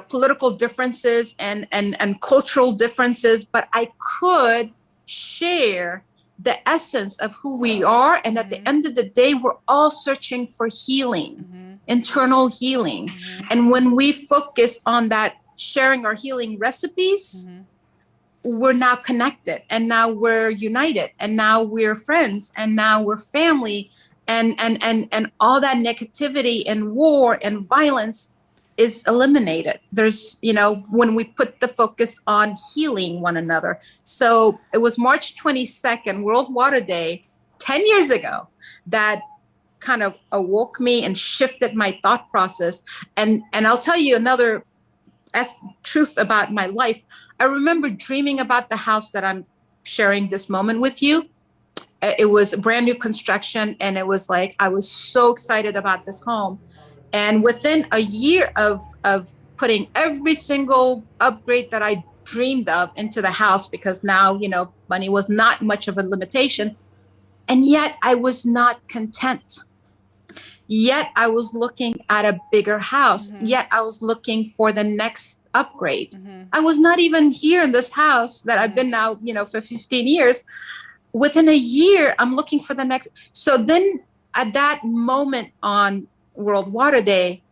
political differences and cultural differences, but I could share the essence of who we are. And at the end of the day, we're all searching for healing, internal healing. And when we focus on that, sharing our healing recipes, we're now connected, and now we're united, and now we're friends, and now we're family, and all that negativity and war and violence is eliminated. There's, when we put the focus on healing one another. So it was March 22nd, World Water Day, 10 years ago, that kind of awoke me and shifted my thought process. And I'll tell you another truth about my life. I remember dreaming about the house that I'm sharing this moment with you. It was brand new construction, and it was like I was so excited about this home. And within a year of putting every single upgrade that I dreamed of into the house, because now, you know, money was not much of a limitation, and yet I was not content. Yet I was looking at a bigger house. Yet I was looking for the next upgrade. I was not even here in this house that I've been now, you know, for 15 years. Within a year, I'm looking for the next. So then at that moment on World Water Day,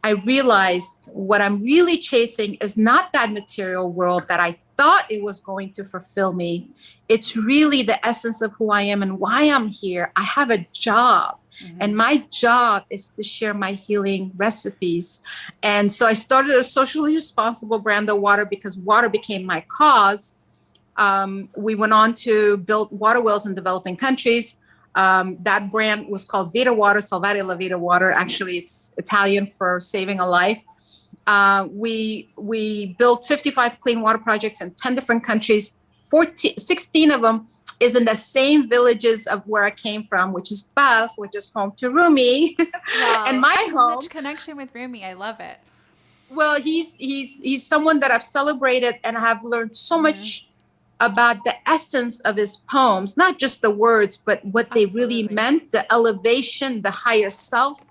I realized what I'm really chasing is not that material world that I thought it was going to fulfill me. It's really the essence of who I am and why I'm here. I have a job, and my job is to share my healing recipes. And so I started a socially responsible brand of water because water became my cause. We went on to build water wells in developing countries. That brand was called Vita Water, Salvare la Vita Water. Actually, it's Italian for saving a life. We built 55 clean water projects in 10 different countries. 16 of them is in the same villages of where I came from, which is Bath, which is home to Rumi. Wow. And my so home. much connection with Rumi. I love it. Well, he's someone that I've celebrated and have learned so much about the essence of his poems, not just the words, but what they really meant, the elevation, the higher self.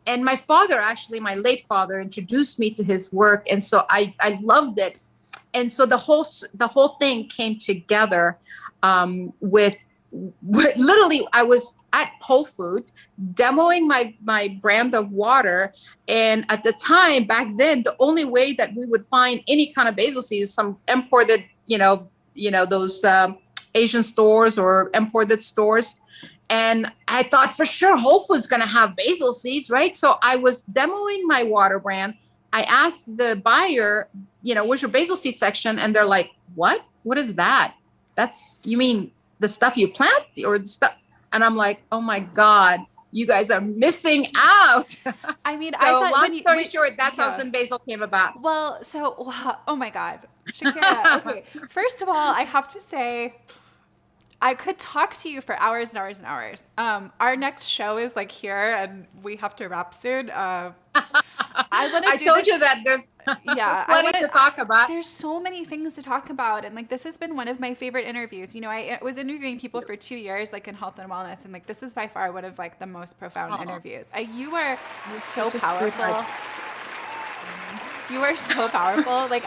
And my father, actually, my late father, introduced me to his work. And so I loved it. And so the whole thing came together with literally, I was at Whole Foods demoing my brand of water. And at the time, back then, the only way that we would find any kind of basil seed is some imported, those Asian stores or imported stores. And I thought for sure Whole Foods going to have basil seeds, right? So I was demoing my water brand. I asked the buyer, where's your basil seed section? And they're like, what? What is that? You mean the stuff you plant or the stuff? And I'm like, oh my God, you guys are missing out. I mean, so long story short, that's how Zen Basil came about. Well, oh my God, Shakira. Okay, first of all, I have to say, I could talk to you for hours and hours and hours. Our next show is like here, and we have to wrap soon. I told you that there's plenty to talk about. There's so many things to talk about, and like this has been one of my favorite interviews. I was interviewing people for 2 years, like in health and wellness, and like this is by far one of like the most profound interviews. You are so powerful. You are so powerful. Like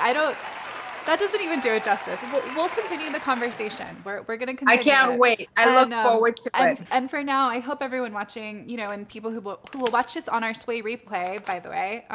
that doesn't even do it justice. We'll continue the conversation. We're going to continue. I can't wait. I look forward to it. And for now, I hope everyone watching, and people who will watch this on our Sway replay, by the way.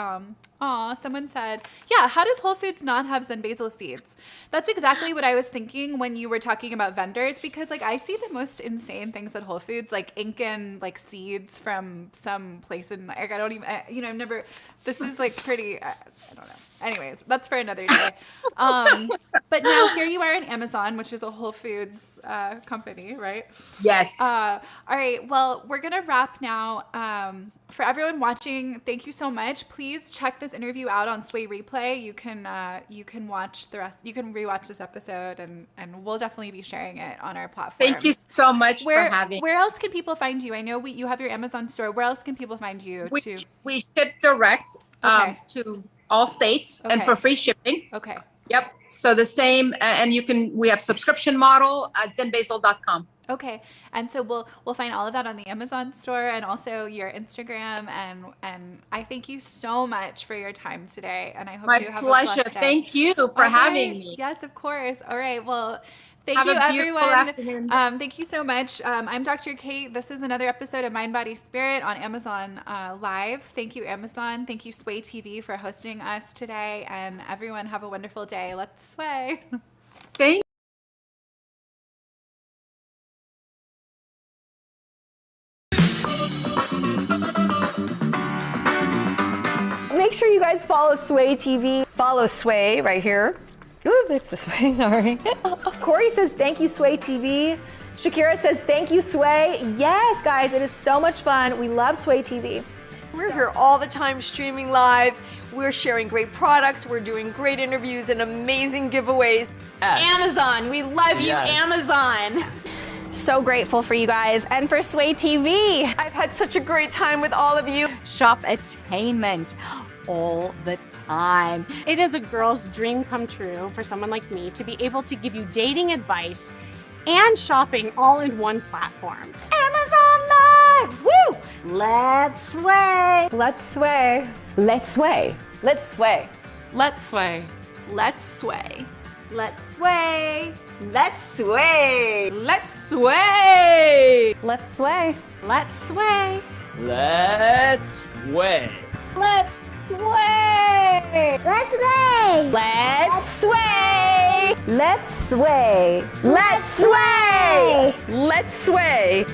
Someone said, yeah, how does Whole Foods not have Zen Basil seeds? That's exactly what I was thinking when you were talking about vendors, because like I see the most insane things at Whole Foods, like Incan like seeds from some place in like, I don't even, I've never, this is like pretty, I don't know. Anyways, that's for another day. But now here you are in Amazon, which is a Whole Foods company, right? Yes. All right. Well, we're going to wrap now. For everyone watching, thank you so much. Please check this interview out on Sway Replay. You can watch the rest. You can rewatch this episode, and we'll definitely be sharing it on our platform. Thank you so much for having. Where else can people find you? I know you have your Amazon store. Where else can people find you? We ship direct to all states and for free shipping. Okay. Yep. So the same, and we have subscription model at zenbasil.com. Okay. And so we'll find all of that on the Amazon store and also your Instagram. And I thank you so much for your time today. And I hope you have a blessed day. Thank you for having me. Yes, of course. All right. Well, thank you, everyone. Thank you so much. I'm Dr. Kate. This is another episode of Mind, Body, Spirit on Amazon Live. Thank you, Amazon. Thank you, Sway TV, for hosting us today. And everyone, have a wonderful day. Let's sway. Thank you. Make sure you guys follow Sway TV. Follow Sway right here. Ooh, it's this way, sorry. Corey says, thank you, Sway TV. Shakira says, thank you, Sway. Yes, guys, it is so much fun. We love Sway TV. We're here all the time streaming live. We're sharing great products. We're doing great interviews and amazing giveaways. Amazon, we love you, Amazon. So grateful for you guys and for Sway TV. I've had such a great time with all of you. Shop attainment all the time. It is a girl's dream come true for someone like me to be able to give you dating advice and shopping all in one platform. Amazon Live! Woo! Let's sway! Let's sway. Let's sway. Let's sway. Let's sway. Let's sway. Let's sway. Let's sway. Let's sway. Let's sway. Let's sway. Let's sway. Let's sway. Let's sway. Let's sway. Let's sway. Let's sway. Let's sway.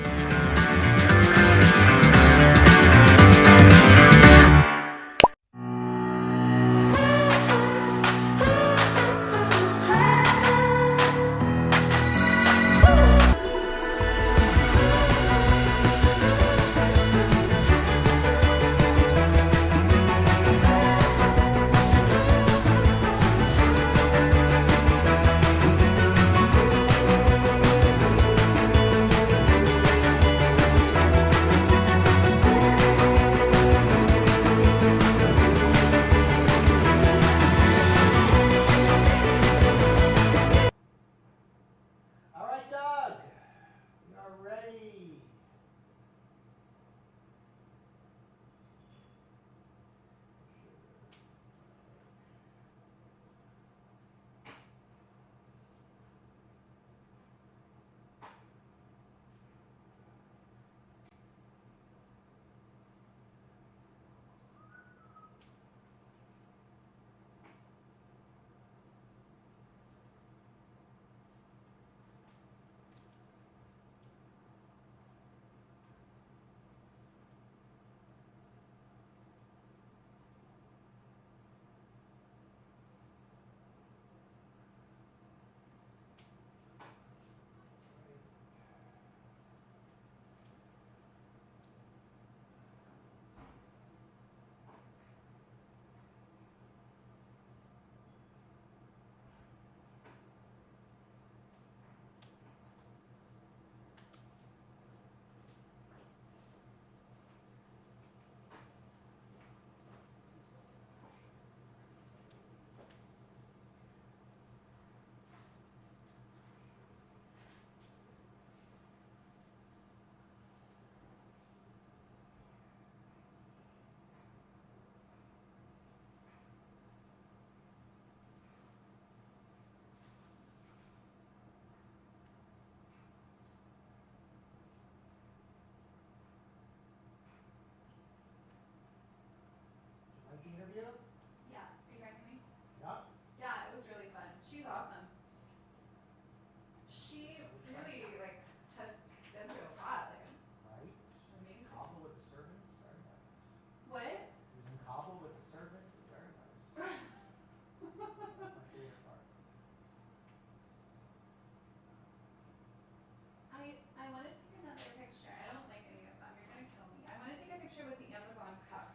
All right, Doug, we are ready. Like the interview? Yeah, are you talking to me? Yeah. Yeah, it was really fun. She's awesome. She really has been through a lot. Right. Amazing. Cobble with the servants, very nice. What? Using cobble with the servants, very nice. That's my favorite part. I want to take another picture. I don't like any of them. You're gonna kill me. I want to take a picture with the Amazon cup.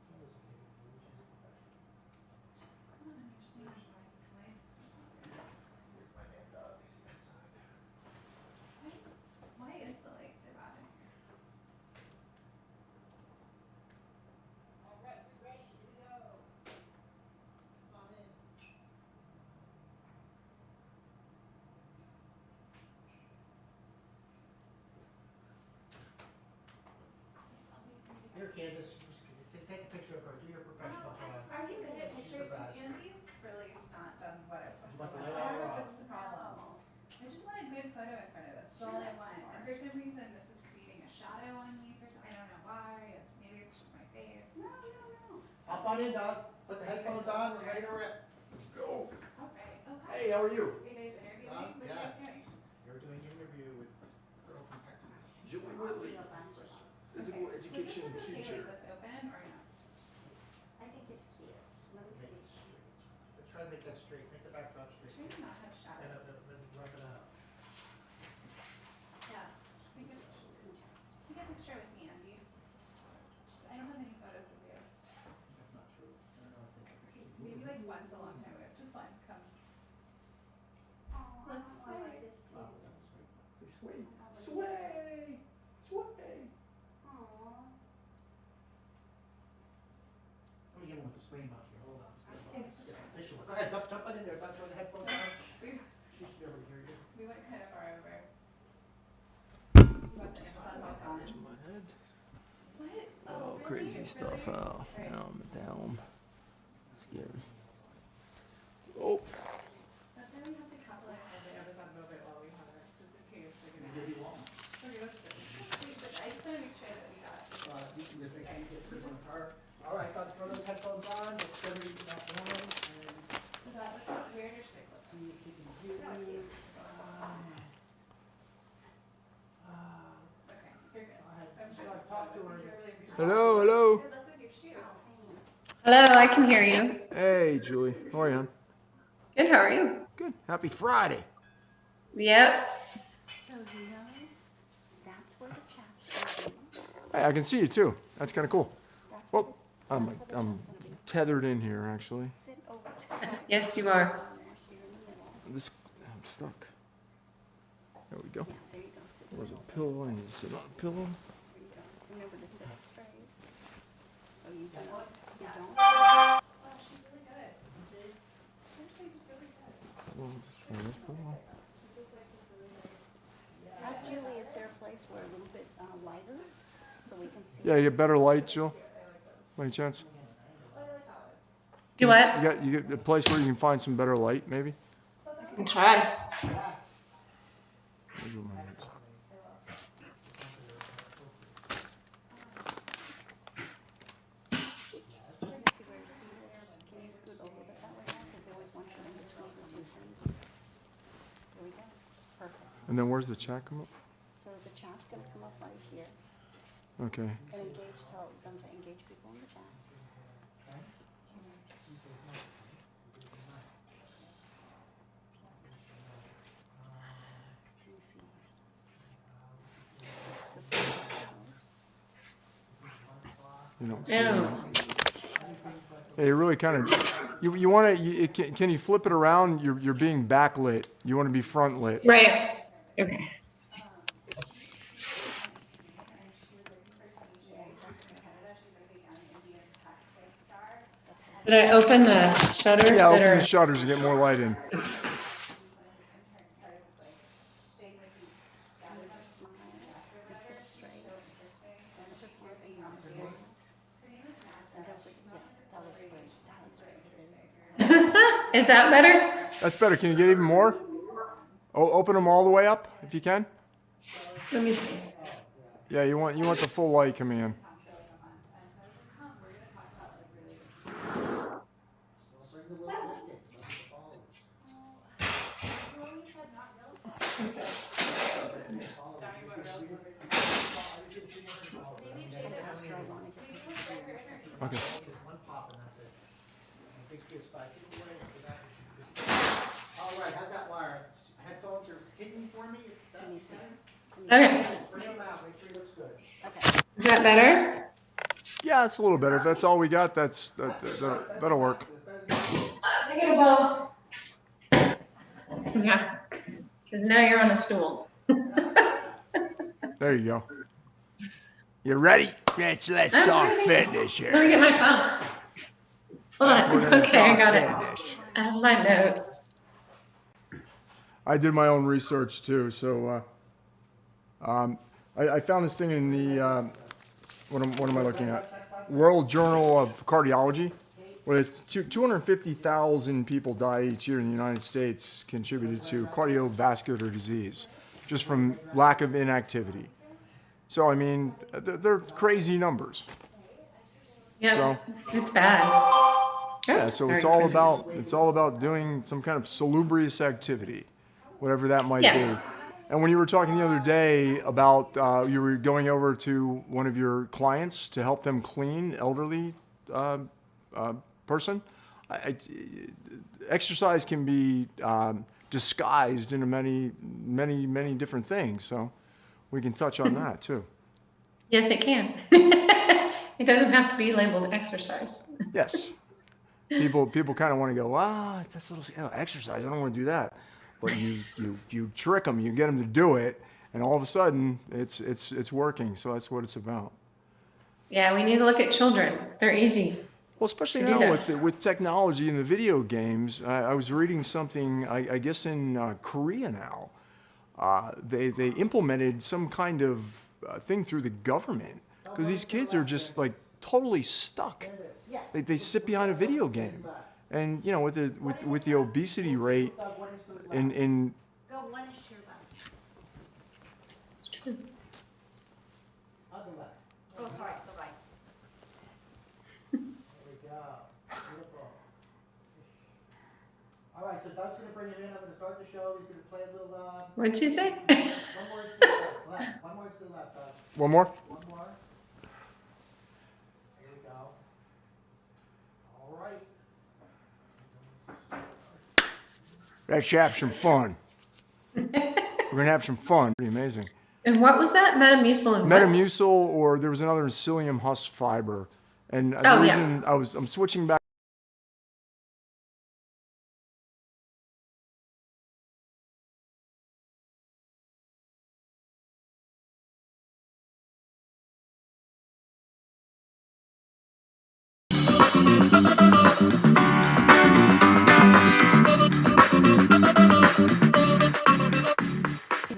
That was okay. She's a professional. I don't understand why this light is so hot. Here's my man Doug. He's inside. Why is the light so bad in here? All right, we're ready. Here we go. Come on in. Here, Candace, take a picture of her. Do your professional job. Are you good at She's pictures? the Because best. Andy's really not done what I You want the light on or off? What's the problem? I just want a good photo in front of this. That's all I want. And for some reason, this is creating a shadow on me. I don't know why. Maybe it's just my face. No. Hop on in, Doug. Put the headphones on. We're ready to rip. Let's go. All right. Oh, hi. Hey, how are you? Are you guys interviewing? Doug, What are you yes. guys doing? You're doing an interview with a girl from Texas. Julie Whitley, physical Okay. education Was this okay teacher. with this open or no? I think it's cute. Let me Make see. it straight. Let's try to make that straight. Make the backdrop straight. Try to not have And shadows. rough it out. Yeah. Take a picture with me, Andy. I don't have any photos of you. That's not true. I don't know if they Maybe like once a long time ago. Just one. Come. Let's sway. Sway. Sway. Sway. Let me get one with the sway mouth here. Hold on. There she was. Go ahead. Jump on in there. Don't throw the headphones on. She should be able to hear you. We went kind of far over. My head. Oh, crazy stuff. Oh, down. Scary. Oh. That's why we have to capitalize on the Amazon moment while we have it, just in case they're gonna. Maybe won't. Okay, that's good. I just wanna make sure that we got. You can just make sure you get this in the car. All right, throw those headphones on. It's going to be that one. Does that look weird or should I clip See if you can hear you. Okay, you're good. I'm sure I'll talk to her. Hello, hello. It looked like your shoe. Hello, I can hear you. Hey, Julie. How are you, hon? Good, how are you? Good. Happy Friday. Yep. So, you know, that's where the chat's going. Hey, I can see you too. That's kind of cool. Well, I'm tethered in here actually. Sit over to Yes, you are. I'm stuck. There we go. There you go. Sit There's a pillow. I need to sit on a pillow. Remember to sit up straight. So you don't. Oh, she's really good. She's really good. Well, let's try this pillow. Ask Julie, is there a place where a little bit lighter so we can see? Yeah, you get better light, Jill. By any chance? Do what? You get a place where you can find some better light, maybe. I can try. Can you scoot over a bit that way now? Because there was one thing in between the two things. There we go. Perfect. And then where's the chat come up? So the chat's going to come up right here. Okay. And tell them to engage people in the chat. You don't see it. Yeah, you really kind of, you want to, can you flip it around? You're being backlit. You want to be front lit. Right. Okay. Did I open the shutters? Yeah, that open are... the shutters to get more light in. Is that better? That's better. Can you get even more? Oh, open them all the way up if you can. Let me see. Yeah, you want the full light coming in. Okay. All right, how's that wire? Headphones are hidden for me? Okay. Bring them out, make sure it looks good. Okay. Is that better? Yeah, it's a little better. If that's all we got, that'll work. I get a ball. Yeah. Because now you're on a stool. There you go. You ready? Let's I'm talk ready. fitness here. Let me get my phone. Hold We're on. gonna Okay, I talk got it. fitness. I have my notes. I did my own research too, so I found this thing in the what am I looking at? World Journal of Cardiology, where 250,000 people die each year in the United States contributed to cardiovascular disease, just from lack of inactivity. So I mean, they're crazy numbers. Yeah, So- it's bad. Yeah, so it's all about doing some kind of salubrious activity, whatever that might Yeah. be. And when you were talking the other day about you were going over to one of your clients to help them clean, elderly person, exercise can be disguised into many different things. So we can touch on that too. Yes, it can. It doesn't have to be labeled exercise. Yes. People kind of want to go, that's a little exercise. I don't want to do that. But you trick them, you get them to do it, and all of a sudden it's working. So that's what it's about. Yeah, we need to look at children. They're easy. Well, especially to do now that. with technology and the video games. I was reading something, I guess in Korea now. They implemented some kind of thing through the government because these kids are just like totally stuck. They sit behind a video game, and you know with the obesity rate in Oh, sorry, it's the right. There we go. Beautiful. All right, so Doug's gonna bring it in. I'm gonna start the show. He's gonna play a little. What'd she say? One more to the left. One more to the left, Doug. one more. One more. There we go. All right. Let's have some fun. We're gonna have some fun. Pretty amazing. And what was that? Metamucil and what? Metamucil, or there was another psyllium husk fiber, and the Oh, yeah. reason I'm switching back.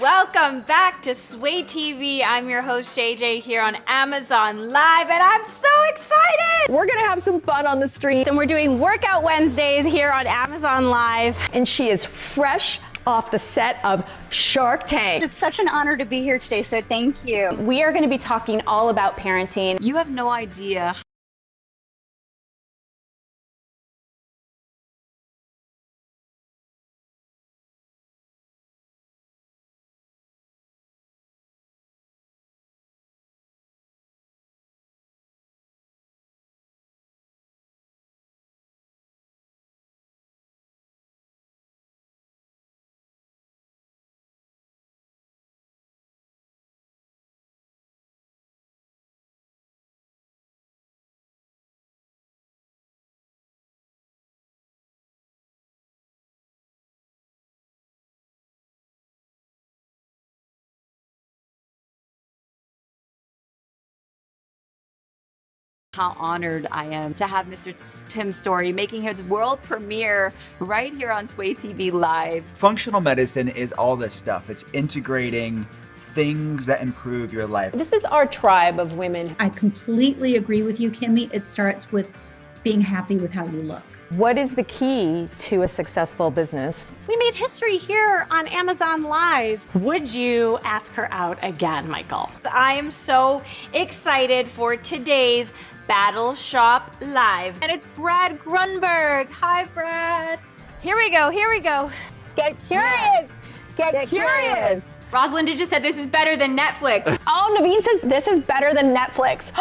Welcome back to Sway TV. I'm your host JJ here on Amazon Live, and I'm so excited! We're gonna have some fun on the street. And we're doing Workout Wednesdays here on Amazon Live. And she is fresh off the set of Shark Tank. It's such an honor to be here today, so thank you. We are going to be talking all about parenting. You have no idea how honored I am to have Mr. Tim Storey making his world premiere right here on Sway TV Live. Functional medicine is all this stuff. It's integrating things that improve your life. This is our tribe of women. I completely agree with you, Kimmy. It starts with being happy with how you look. What is the key to a successful business? We made history here on Amazon Live. Would you ask her out again, Michael? I am so excited for today's Battle Shop Live. And it's Brad Grunberg. Hi, Brad. Here we go, here we go. Get curious. Get curious. Rosalind just said this is better than Netflix. Oh, Naveen says this is better than Netflix.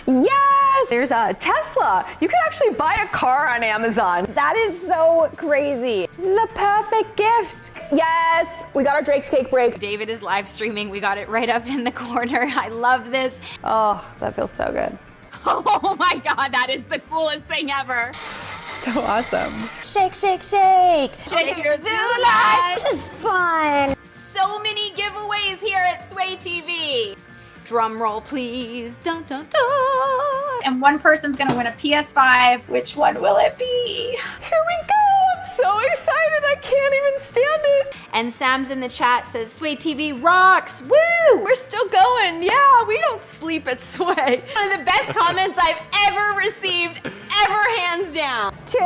Yes! There's a Tesla. You can actually buy a car on Amazon. That is so crazy. The perfect gift. Yes, we got our Drake's Cake break. David is live streaming. We got it right up in the corner. I love this. Oh, that feels so good. Oh my God, that is the coolest thing ever. So awesome. Shake, shake, shake. Shake your zoo life. This is fun. So many giveaways here at Sway TV. Drum roll, please. Dun, dun, dun. And one person's gonna win a PS5. Which one will it be? Here we go. I'm so excited. I can't even stand it. And Sam's in the chat says Sway TV rocks. Woo! We're still going. Yeah, we don't sleep at Sway. One of the best comments I've ever received, ever, hands down. 2,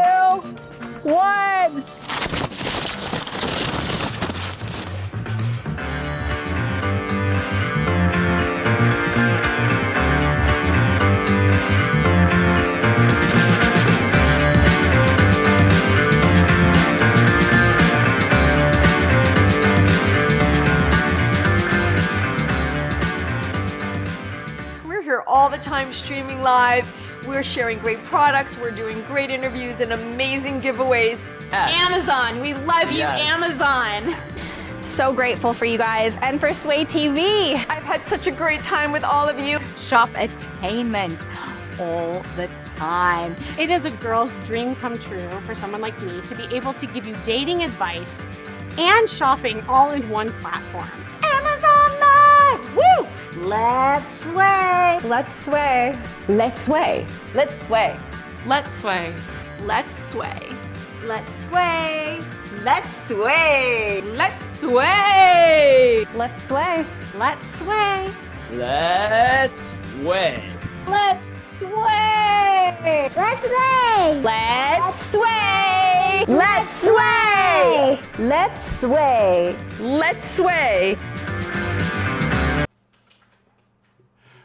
1. All the time streaming live. We're sharing great products. We're doing great interviews and amazing giveaways. Amazon, we love you, Amazon. So grateful for you guys and for Sway TV. I've had such a great time with all of you. Shop attainment all the time. It is a girl's dream come true for someone like me to be able to give you dating advice and shopping all in one platform. Amazon Let's sway. Let's sway. Let's sway. Let's sway. Let's sway. Let's sway. Let's sway. Let's sway. Let's sway. Let's sway. Let's sway. Let's sway. Let's sway. Let's sway. Let's sway. Let's sway. Let's sway. Let's sway.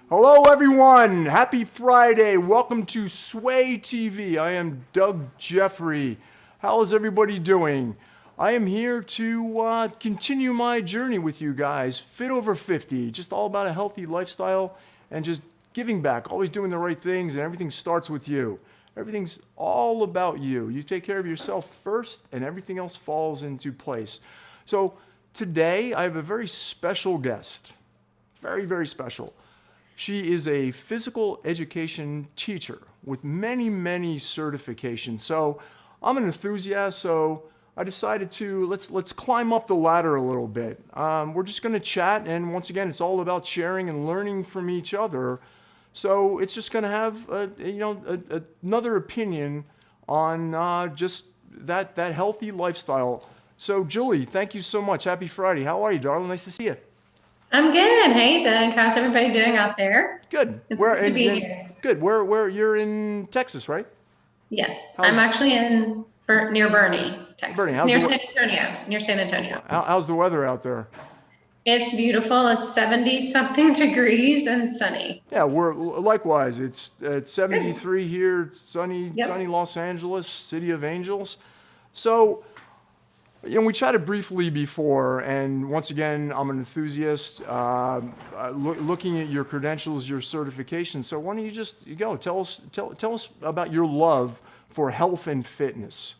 Hello, everyone. Happy Friday. Welcome to Sway TV. I am Doug Jeffrey. How is everybody doing? I am here to continue my journey with you guys. Fit Over 50, just all about a healthy lifestyle and just giving back, always doing the right things, and everything starts with you. Everything's all about you. You take care of yourself first, and everything else falls into place. So today, I have a very special guest. Very, very special. She is a physical education teacher with many, many certifications. So I'm an enthusiast, so I decided to let's climb up the ladder a little bit. We're just going to chat, and once again, it's all about sharing and learning from each other. So it's just going to have another opinion on just that healthy lifestyle. So Julie, thank you so much. Happy Friday. How are you, darling? Nice to see you. I'm good. Hey, Doug. How's everybody doing out there? Good. It's good to be here. Good. Where you're in Texas, right? Yes. I'm actually near Bernie, Texas. Bernie, near San Antonio. How's the weather out there? It's beautiful. It's 70-something degrees and sunny. Yeah, likewise. It's 73 here. It's sunny, Yep. sunny Los Angeles, City of Angels. So, we chatted briefly before, and once again, I'm an enthusiast. Looking at your credentials, your certification. So why don't you go? Tell us about your love for health and fitness.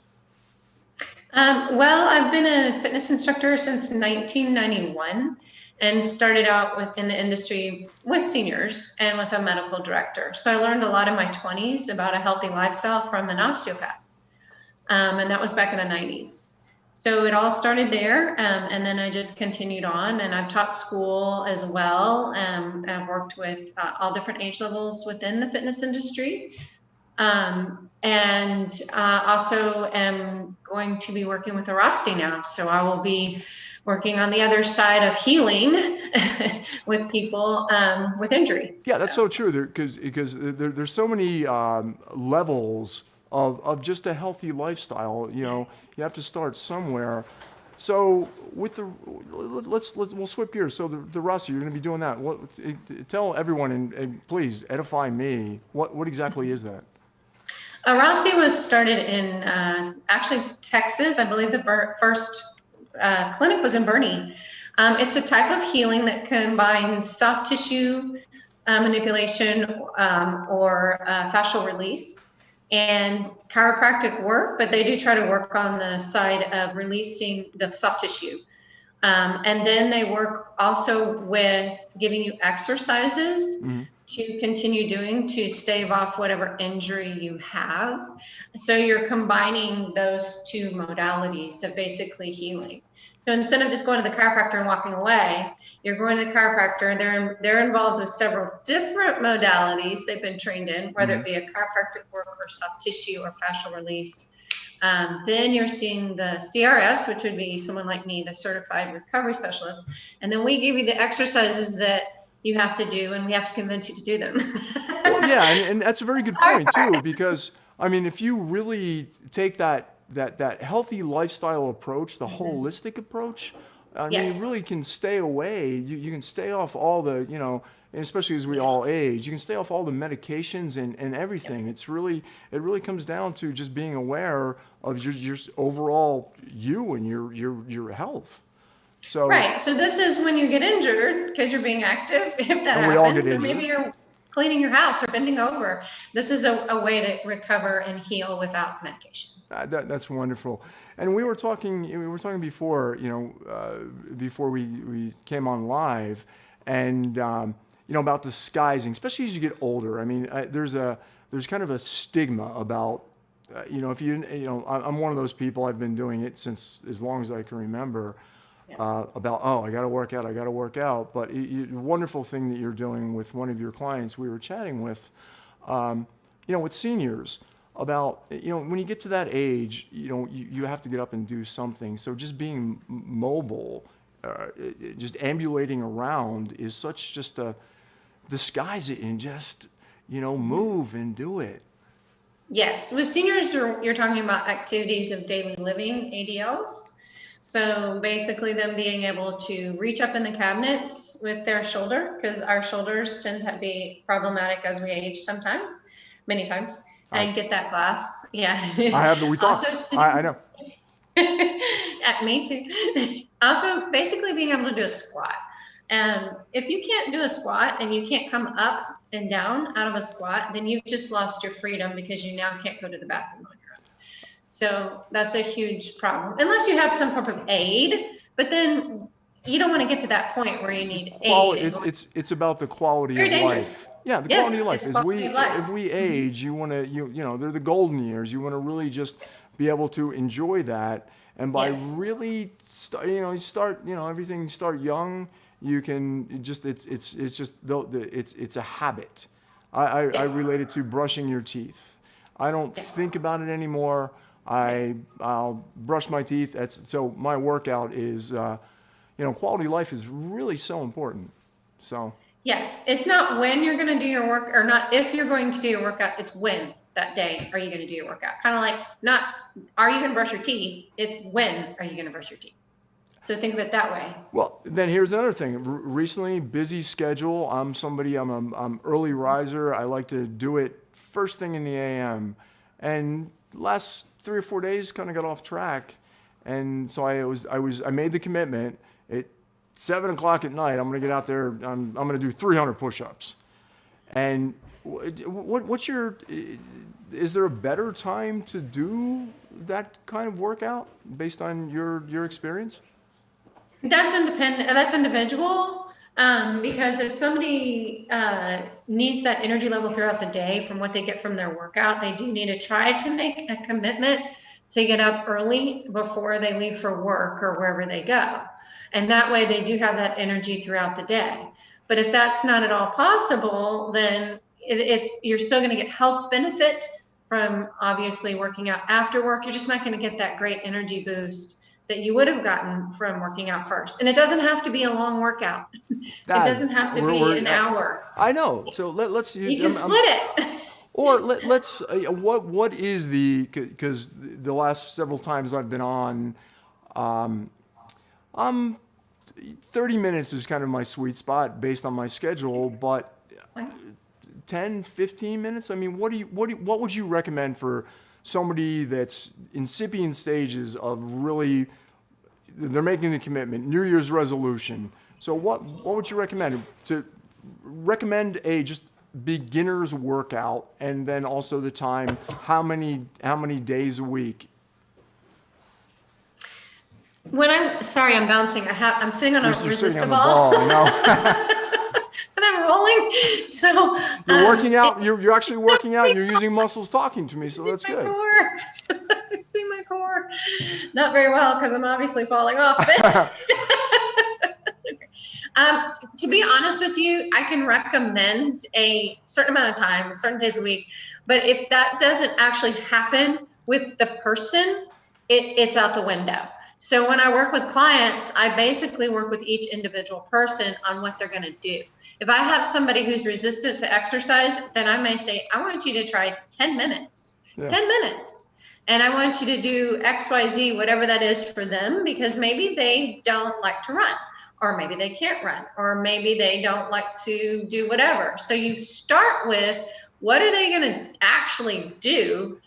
Well, I've been a fitness instructor since 1991 and started out within the industry with seniors and with a medical director. So I learned a lot in my 20s about a healthy lifestyle from an osteopath. And that was back in the 90s. So it all started there, and then I just continued on, and I've taught school as well. I've worked with all different age levels within the fitness industry. And also am going to be working with Arasti now. So I will be working on the other side of healing with people with injury. Yeah, that's so true. Because there's so many levels of just a healthy lifestyle. You have to start somewhere. So with we'll swip gears. So the Arasti, you're going to be doing that. Tell everyone and please edify me. What exactly is that? Arasti was started in actually Texas. I believe the first clinic was in Bernie. It's a type of healing that combines soft tissue manipulation or fascial release and chiropractic work, but they do try to work on the side of releasing the soft tissue. And then they work also with giving you exercises to continue doing to stave off whatever injury you have. So you're combining those two modalities of basically healing. So instead of just going to the chiropractor and walking away, you're going to the chiropractor. They're involved with several different modalities they've been trained in, whether it be a chiropractic work or soft tissue or fascial release. Then you're seeing the CRS, which would be someone like me, the certified recovery specialist. And then we give you the exercises that you have to do, and we have to convince you to do them. Well, yeah, and that's a very good point too, because I mean, if you really take that healthy lifestyle approach, the holistic approach, I mean, you really can stay away. You can stay off all the, and especially as we all age, you can stay off all the medications and everything. It really comes down to just being aware of your overall you and your health. So right. So this is when you get injured because you're being active. If that happens, all get or injured. maybe you're cleaning your house or bending over. This is a way to recover and heal without medication. That's wonderful. And we were talking before, before we came on live, and about disguising, especially as you get older. I mean, there's kind of a stigma about, if I'm one of those people. I've been doing it since as long as I can remember. about, oh, I got to work out. But the wonderful thing that you're doing with one of your clients we were chatting with, with seniors about, when you get to that age, you have to get up and do something. So just being mobile, just ambulating around is such just disguise it and just, move and do it. Yes, with seniors, you're talking about activities of daily living, ADLs. So basically them being able to reach up in the cabinet with their shoulder, because our shoulders tend to be problematic as we age sometimes, many times, and get that glass. Yeah. I have we talked. I know. Me too. Also, basically being able to do a squat. And if you can't do a squat and you can't come up and down out of a squat, then you've just lost your freedom because you now can't go to the bathroom on your own. So that's a huge problem, unless you have some form of aid, but then you don't want to get to that point where you need aid. It's about the quality Very of dangerous. life. Yeah, the quality of life. It's quality of life. If we age, you want to, they're the golden years. You want to really just be able to enjoy that. And by really, everything start young. You can just it's a habit. I relate it to brushing your teeth. I don't think about it anymore. I'll brush my teeth. So my workout is, quality of life is really so important. So. Yes, it's not when you're going to do your work, or not if you're going to do your workout. It's when that day are you going to do your workout. Kind of like not are you going to brush your teeth? It's when are you going to brush your teeth? So think of it that way. Well, then here's another thing. Recently, busy schedule. I'm early riser. I like to do it first thing in the AM. And last 3 or 4 days kind of got off track. And so I made the commitment at 7 o'clock at night. I'm going to get out there. I'm going to do 300 push-ups. And is there a better time to do that kind of workout based on your experience? That's independent. That's individual. Because if somebody needs that energy level throughout the day from what they get from their workout, they do need to try to make a commitment to get up early before they leave for work or wherever they go. And that way they do have that energy throughout the day. But if that's not at all possible, then you're still going to get health benefit from obviously working out after work. You're just not going to get that great energy boost that you would have gotten from working out first. And it doesn't have to be a long workout. It doesn't have to be an hour. I know. So let's. You can split it. Or let's. What is because the last several times I've been on, 30 minutes is kind of my sweet spot based on my schedule, but 10, 15 minutes. I mean, what would you recommend for somebody that's incipient stages of really, they're making the commitment, New Year's resolution. So what would you recommend? To recommend a just beginner's workout, and then also the time, how many days a week? Sorry, I'm bouncing. I'm sitting on a resistor ball. I know. And I'm rolling. So you're working out. You're actually working out. You're using muscles talking to me, so that's good. I'm using my core. Not very well because I'm obviously falling off. That's okay. To be honest with you, I can recommend a certain amount of time, certain days a week. But if that doesn't actually happen with the person, it's out the window. So when I work with clients, I basically work with each individual person on what they're going to do. If I have somebody who's resistant to exercise, then I may say, I want you to try 10 minutes, 10 minutes. And I want you to do X, Y, Z, whatever that is for them, because maybe they don't like to run, or maybe they can't run, or maybe they don't like to do whatever. So you start with what are they going to actually do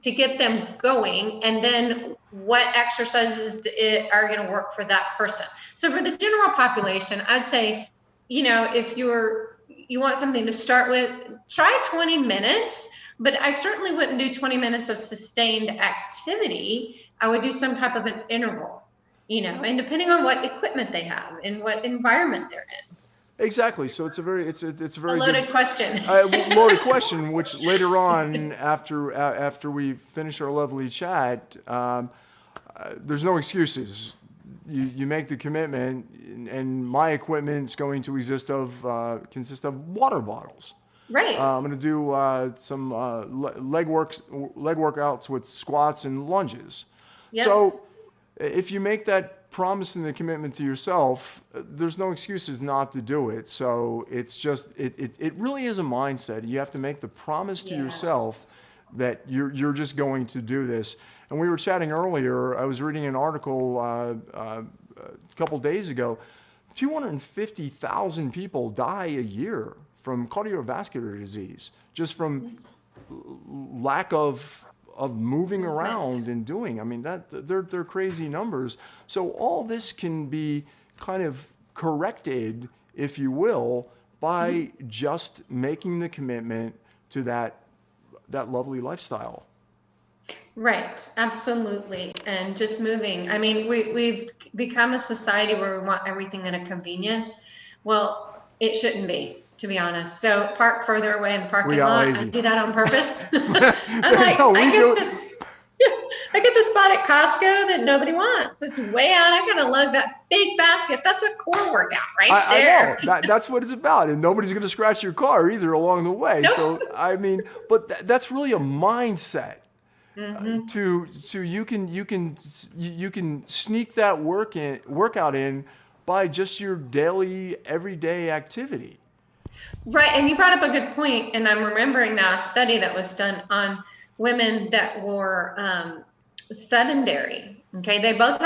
to get them going, and then what exercises are going to work for that person. So for the general population, I'd say, if you want something to start with, try 20 minutes, but I certainly wouldn't do 20 minutes of sustained activity. I would do some type of an interval, and depending on what equipment they have and what environment they're in. Exactly. So it's a very loaded question. Loaded question, which later on, after we finish our lovely chat, there's no excuses. you make the commitment, and my equipment's going to consist of water bottles. Right. I'm going to do some leg workouts with squats and lunges. Yep. So if you make that promise and the commitment to yourself, there's no excuses not to do it. So it's just, it really is a mindset. You have to make the promise to yourself that you're just going to do this. And we were chatting earlier, I was reading an article a couple days ago, 250,000 people die a year from cardiovascular disease, just from lack of moving around and doing. I mean, they're crazy numbers. So all this can be kind of corrected, if you will, by just making the commitment to that lovely lifestyle. Right, absolutely. And just moving. I mean, we've become a society where we want everything at a convenience. Well, it shouldn't be, to be honest. So park further away in the parking lot. I do that on purpose. I'm like, I get this spot at Costco that nobody wants. It's way out. I gotta lug that big basket. That's a core workout right there. I know. That's what it's about. And nobody's gonna scratch your car either along the way. Nope. So, I mean, but that's really a mindset. To you can sneak that workout in by just your daily, everyday activity. Right, and you brought up a good point, and I'm remembering now a study that was done on women that were sedentary. Okay, they both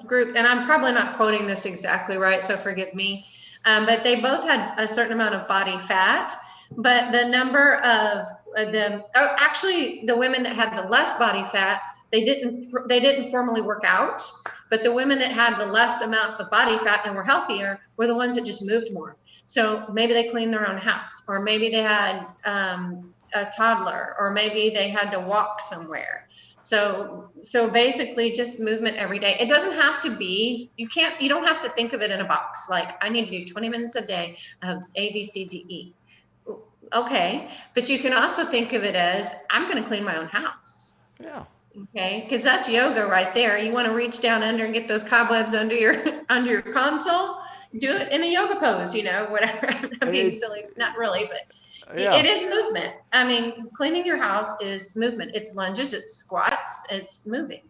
group, and I'm probably not quoting this exactly right, so forgive me, but they both had a certain amount of body fat, but the number of the women that had the less body fat, they didn't formally work out, but the women that had the less amount of body fat and were healthier were the ones that just moved more. So maybe they cleaned their own house, or maybe they had a toddler, or maybe they had to walk somewhere. So basically just movement every day. It doesn't have to be, you don't have to think of it in a box. Like, I need to do 20 minutes a day of A, B, C, D, E. Okay, but you can also think of it as, I'm going to clean my own house. Yeah. Okay, because that's yoga right there. You want to reach down under and get those cobwebs under your console. Do it in a yoga pose, whatever. I'm being silly, not really, but it is movement. I mean, cleaning your house is movement. It's lunges, it's squats, it's moving.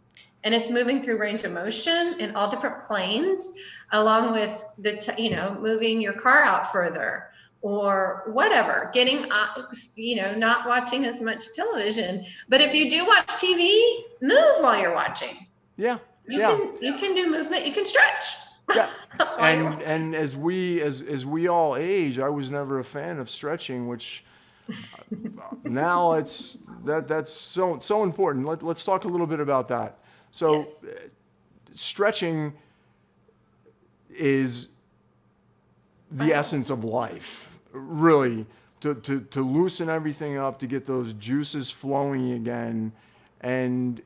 And it's moving through range of motion in all different planes, along with moving your car out further, or whatever, getting, not watching as much television. But if you do watch TV, move while you're watching. Yeah. You can do movement, you can stretch. Yeah. and as we all age, I was never a fan of stretching, which now that's so important. Let's talk a little bit about that. So stretching is the essence of life, really, to loosen everything up, to get those juices flowing again. And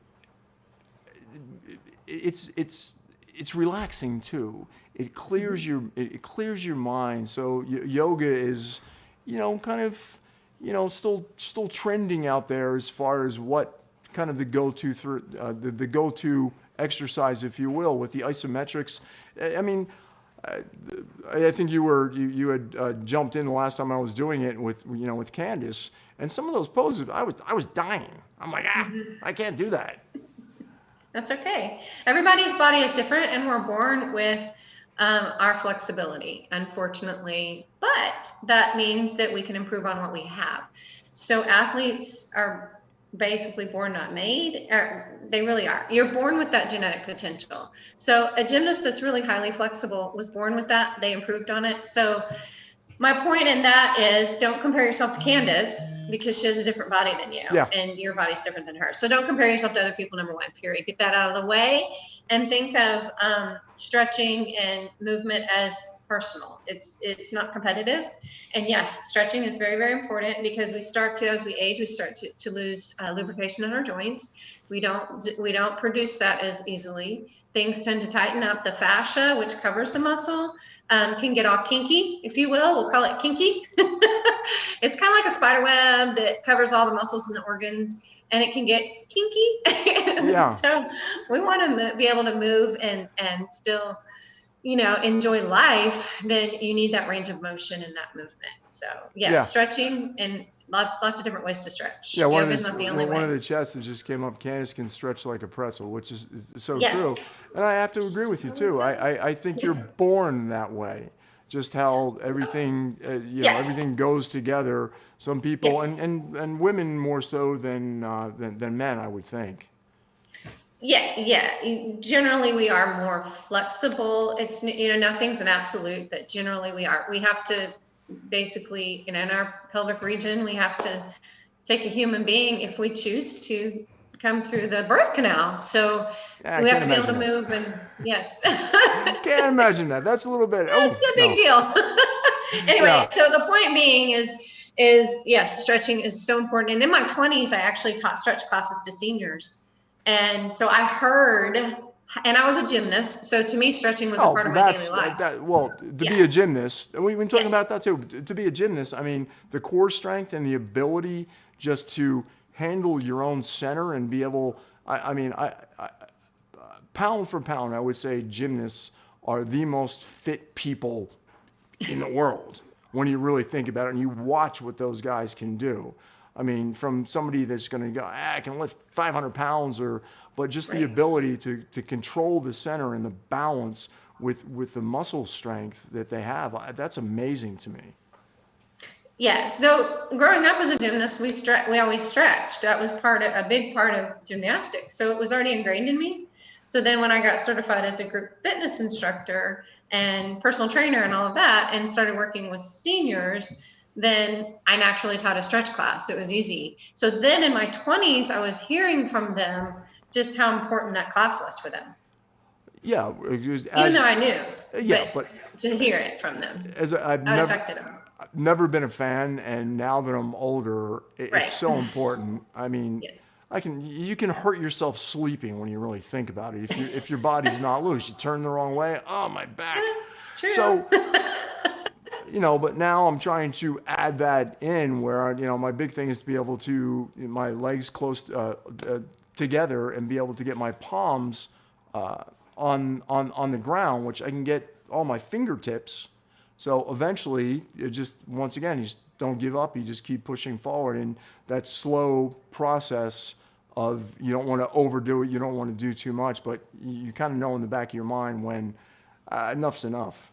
it's relaxing too. It clears your mind. So yoga is, kind of, still trending out there as far as what kind of the go-to exercise, if you will, with the isometrics. I mean, I think you had jumped in the last time I was doing it with Candace, and some of those poses I was dying. I'm like, I can't do that. That's okay. Everybody's body is different, and we're born with our flexibility, unfortunately, but that means that we can improve on what we have. So athletes are basically born, not made. They really are. You're born with that genetic potential. So a gymnast that's really highly flexible was born with that. They improved on it. So my point in that is, don't compare yourself to Candace, because she has a different body than you, and your body's different than hers. So don't compare yourself to other people, number one, period. Get that out of the way, and think of stretching and movement as personal. It's not competitive. And yes, stretching is very, very important, because as we age, we start to lose lubrication in our joints. We don't produce that as easily. Things tend to tighten up. The fascia, which covers the muscle, can get all kinky, if you will. We'll call it kinky. It's kind of like a spider web that covers all the muscles and the organs. and it can get kinky. Yeah. So we want to be able to move and still, enjoy life. Then you need that range of motion and that movement. So Yeah. stretching and lots of different ways to stretch. Yeah, Yoga's not the only one way. of the chats that just came up, Candace can stretch like a pretzel, which is so Yes. true. And I have to agree with you too. I think you're born that way. Just how everything, Yes. everything goes together. Some people, Yes. and women more so than men, I would think. Yeah. Generally, we are more flexible. It's, nothing's an absolute, but generally we are. We have to basically, in our pelvic region, we have to take a human being if we choose to come through the birth canal. So Yeah, I we have can't to be able to imagine move, and yes. Can't imagine that. That's a little bit. It's a big deal. Anyway, Yeah. so the point being is yes, stretching is so important. And in my 20s, I actually taught stretch classes to seniors. And so I heard, and I was a gymnast. So to me, stretching was a part of my daily life. To be a gymnast, and we've been talking about that too. To be a gymnast, I mean, the core strength and the ability just to handle your own center and be able, pound for pound, I would say gymnasts are the most fit people in the world when you really think about it and you watch what those guys can do. I mean, from somebody that's going to go, I can lift 500 pounds, but just the ability to control the center and the balance with the muscle strength that they have, that's amazing to me. Yeah. So growing up as a gymnast, we always stretched. That was a big part of gymnastics. So it was already ingrained in me. So then when I got certified as a group fitness instructor and personal trainer and all of that, and started working with seniors, then I naturally taught a stretch class. It was easy. So then in my 20s, I was hearing from them just how important that class was for them. Yeah. Even though I knew. Yeah, but to hear it from them, I've how it affected them. never been a fan, and now that I'm older, it's so important. I mean, you can hurt yourself sleeping when you really think about it. If your body's not loose, you turn the wrong way. Oh, my back. It's true. So, but now I'm trying to add that in where, my big thing is to be able to, my legs close together and be able to get my palms on the ground, which I can get all my fingertips. So eventually, once again, you just don't give up. You just keep pushing forward. And that slow process of, you don't want to overdo it. You don't want to do too much, but you kind of know in the back of your mind when enough's enough.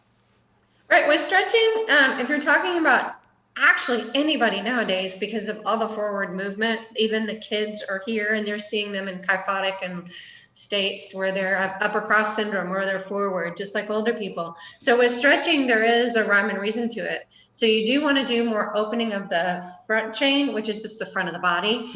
Right. With stretching, if you're talking about actually anybody nowadays, because of all the forward movement, even the kids are here and they're seeing them in kyphotic and states where they're upper cross syndrome, where they're forward, just like older people. So with stretching, there is a rhyme and reason to it. So you do want to do more opening of the front chain, which is just the front of the body,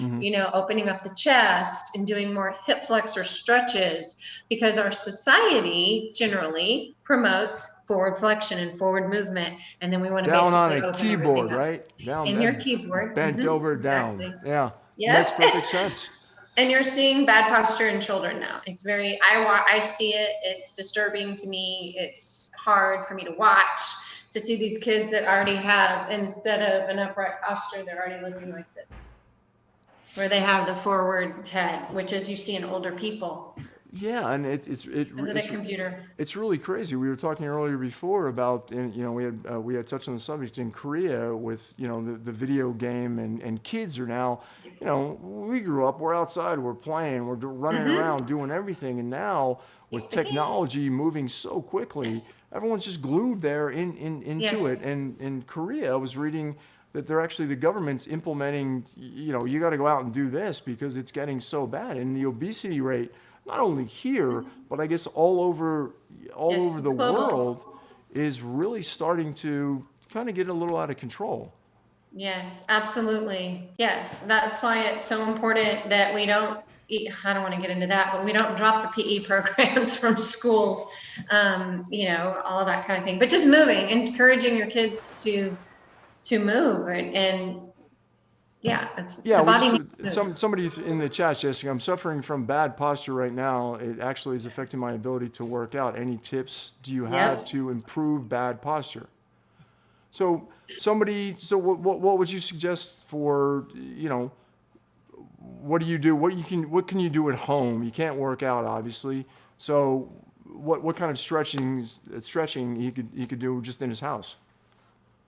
opening up the chest and doing more hip flexor stretches, because our society generally promotes forward flexion and forward movement. And then we want to down on basically a open keyboard, everything up. right? Down In your keyboard. Bent over down. Exactly. Yeah. Yep. Makes perfect sense. And you're seeing bad posture in children now. It's I see it. It's disturbing to me. It's hard for me to watch, to see these kids that already have, instead of an upright posture, they're already looking like this, where they have the forward head, which is you see in older people. Yeah, and Is it a computer? It's really crazy. We were talking earlier before about, we had touched on the subject in Korea with, the video game and kids are now, we grew up, we're outside, we're playing, we're running around doing everything. And now with technology moving so quickly, everyone's just glued there into it. And in Korea, I was reading that the government's implementing, you got to go out and do this because it's getting so bad. And the obesity rate, not only here, but I guess all over the world, is really starting to kind of get a little out of control. Yes, absolutely. Yes, that's why it's so important that we don't, I don't want to get into that, but we don't drop the PE programs from schools, all of that kind of thing. But just moving, encouraging your kids to move and the body somebody in the chat, Jessica, I'm suffering from bad posture right now. It actually is affecting my ability to work out. Any tips do you have to improve bad posture? So what would you suggest for, what do you do? What can you do at home? You can't work out, obviously. So what kind of stretching he could do just in his house?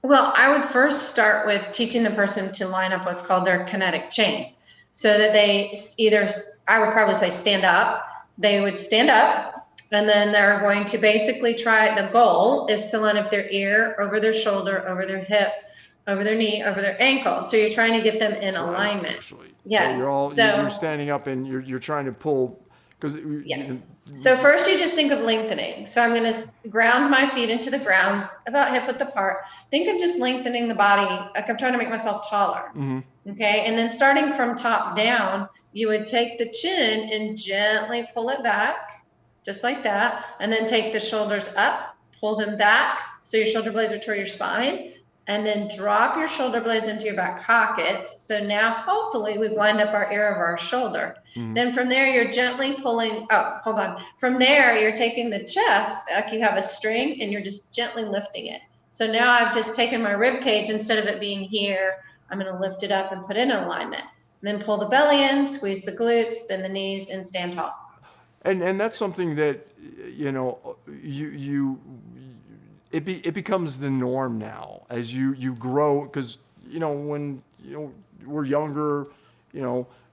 Well, I would first start with teaching the person to line up what's called their kinetic chain, so that they either, I would probably say, stand up. They would stand up, and then they're going to basically try, the goal is to line up their ear over their shoulder, over their hip, over their knee, over their ankle. So you're trying to get them in alignment. Yes. So you're standing up and you're trying to pull, because So first you just think of lengthening. So I'm going to ground my feet into the ground about hip width apart. Think of just lengthening the body, like I'm trying to make myself taller. Okay. And then starting from top down, you would take the chin and gently pull it back, just like that. And then take the shoulders up, pull them back, so your shoulder blades are toward your spine. And then drop your shoulder blades into your back pockets. So now hopefully we've lined up our ear of our shoulder. Then from there, you're gently pulling, From there, you're taking the chest, like you have a string, and you're just gently lifting it. So now I've just taken my rib cage, instead of it being here, I'm gonna lift it up and put it in alignment. And then pull the belly in, squeeze the glutes, bend the knees, and stand tall. And that's something that, it becomes the norm now as you grow, because when we're younger,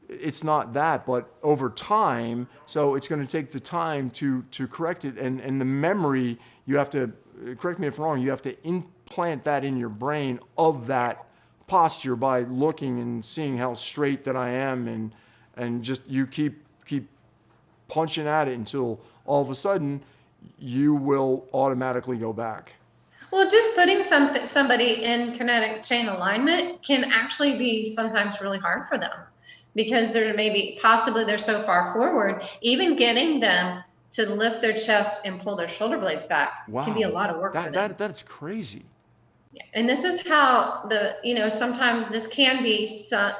it's not that, but over time, so it's going to take the time to correct it, and the memory, you have to, correct me if I'm wrong, you have to implant that in your brain of that posture by looking and seeing how straight that I am, and just you keep punching at it until all of a sudden you will automatically go back. Well, just putting somebody in kinetic chain alignment can actually be sometimes really hard for them, because possibly they're so far forward. Even getting them to lift their chest and pull their shoulder blades back can be a lot of work for them. That's crazy. Yeah. And this is how sometimes this can be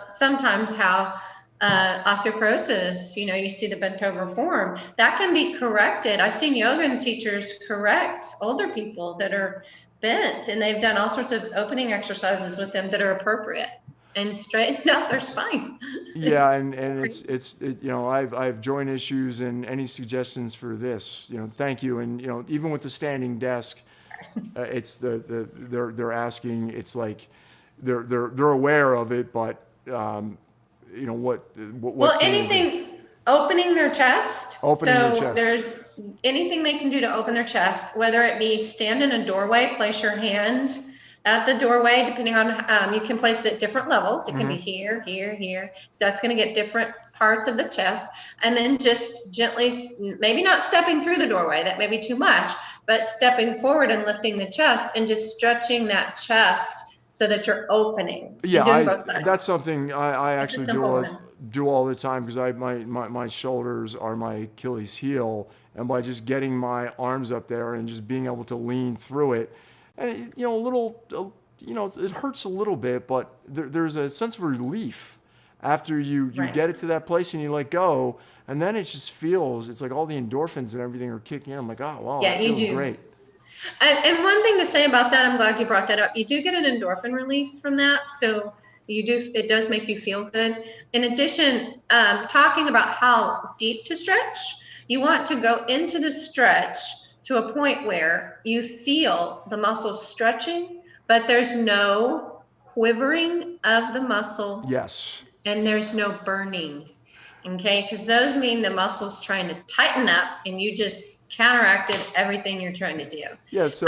sometimes how osteoporosis, you see the bent over form, that can be corrected. I've seen yoga teachers correct older people that are bent, and they've done all sorts of opening exercises with them that are appropriate and straighten out their spine. Yeah, and it's I have joint issues, and any suggestions for this, thank you. And even with the standing desk, it's they're asking, it's like they're aware of it, but what anything opening their chest. Their chest. There's anything they can do to open their chest, whether it be stand in a doorway, place your hand at the doorway, depending on, you can place it at different levels. It can be here, here, here. That's going to get different parts of the chest. And then just gently, maybe not stepping through the doorway, that may be too much, but stepping forward and lifting the chest and just stretching that chest so that you're opening. Yeah, that's something I actually do all the time, because my shoulders are my Achilles heel, and by just getting my arms up there and just being able to lean through it, and it hurts a little bit, but there's a sense of relief after you get it to that place and you let go, and then it just feels, it's like all the endorphins and everything are kicking in. I'm like, oh wow, that feels great. And one thing to say about that, I'm glad you brought that up. You do get an endorphin release from that. So it does make you feel good. In addition, talking about how deep to stretch, you want to go into the stretch to a point where you feel the muscle stretching, but there's no quivering of the muscle. Yes. And there's no burning. Okay, because those mean the muscle's trying to tighten up, and you just counteracted everything you're trying to do. Yeah, so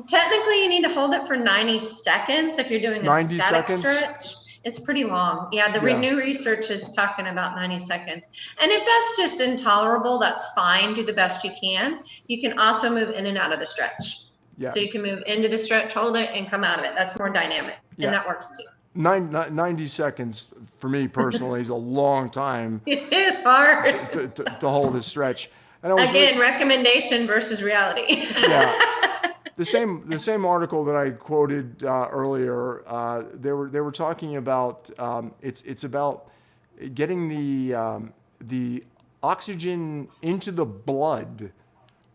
technically you need to hold it for 90 seconds if you're doing a static stretch. It's pretty long. Yeah, new research is talking about 90 seconds. And if that's just intolerable, that's fine. Do the best you can. You can also move in and out of the stretch. Yeah. So you can move into the stretch, hold it, and come out of it. That's more dynamic, and that works too. 90 seconds for me personally is a long time. It is hard to hold a stretch. And again, recommendation versus reality. Yeah. The same article that I quoted earlier, they were talking about it's about getting the oxygen into the blood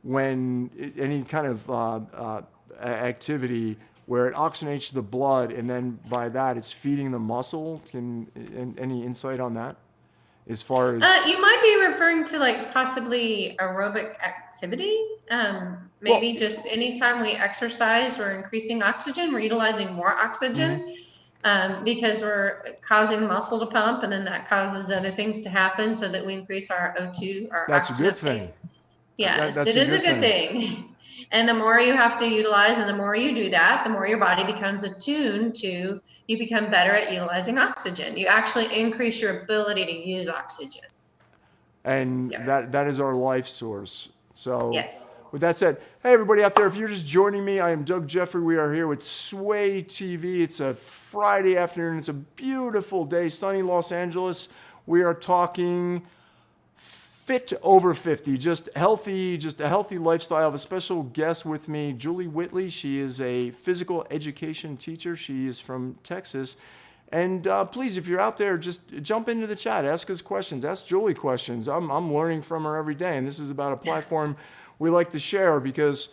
when any kind of activity where it oxygenates the blood, and then by that it's feeding the muscle. Any insight on that? as far as you might be referring to like possibly aerobic activity. Maybe just anytime we exercise, we're increasing oxygen, we're utilizing more oxygen because we're causing the muscle to pump, and then that causes other things to happen so that we increase our O2, our that's a oxygen good uptake. thing. Yes, That's it is a good thing. And the more you have to utilize and the more you do that, the more your body becomes attuned to, you become better at utilizing oxygen. You actually increase your ability to use oxygen. And that is our life source. So yes. With that said, hey everybody out there, if you're just joining me, I am Doug Jeffrey. We are here with Sway TV. It's a Friday afternoon. It's a beautiful day, sunny Los Angeles. We are talking fit over 50, just a healthy lifestyle. I have a special guest with me, Julie Whitley. She is a physical education teacher. She is from Texas. And please, if you're out there, just jump into the chat, ask us questions, ask Julie questions. I'm learning from her every day, and this is about a platform we like to share because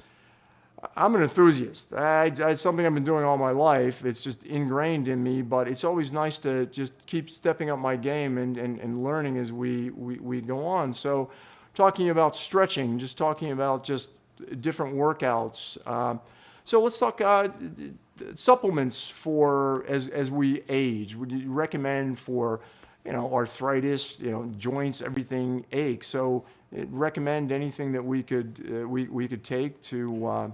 I'm an enthusiast. It's something I've been doing all my life. It's just ingrained in me, but it's always nice to just keep stepping up my game and learning as we go on. So talking about stretching, just talking about just different workouts. So let's talk supplements for as we age. Would you recommend for, arthritis, joints, everything aches? So recommend anything that we could take to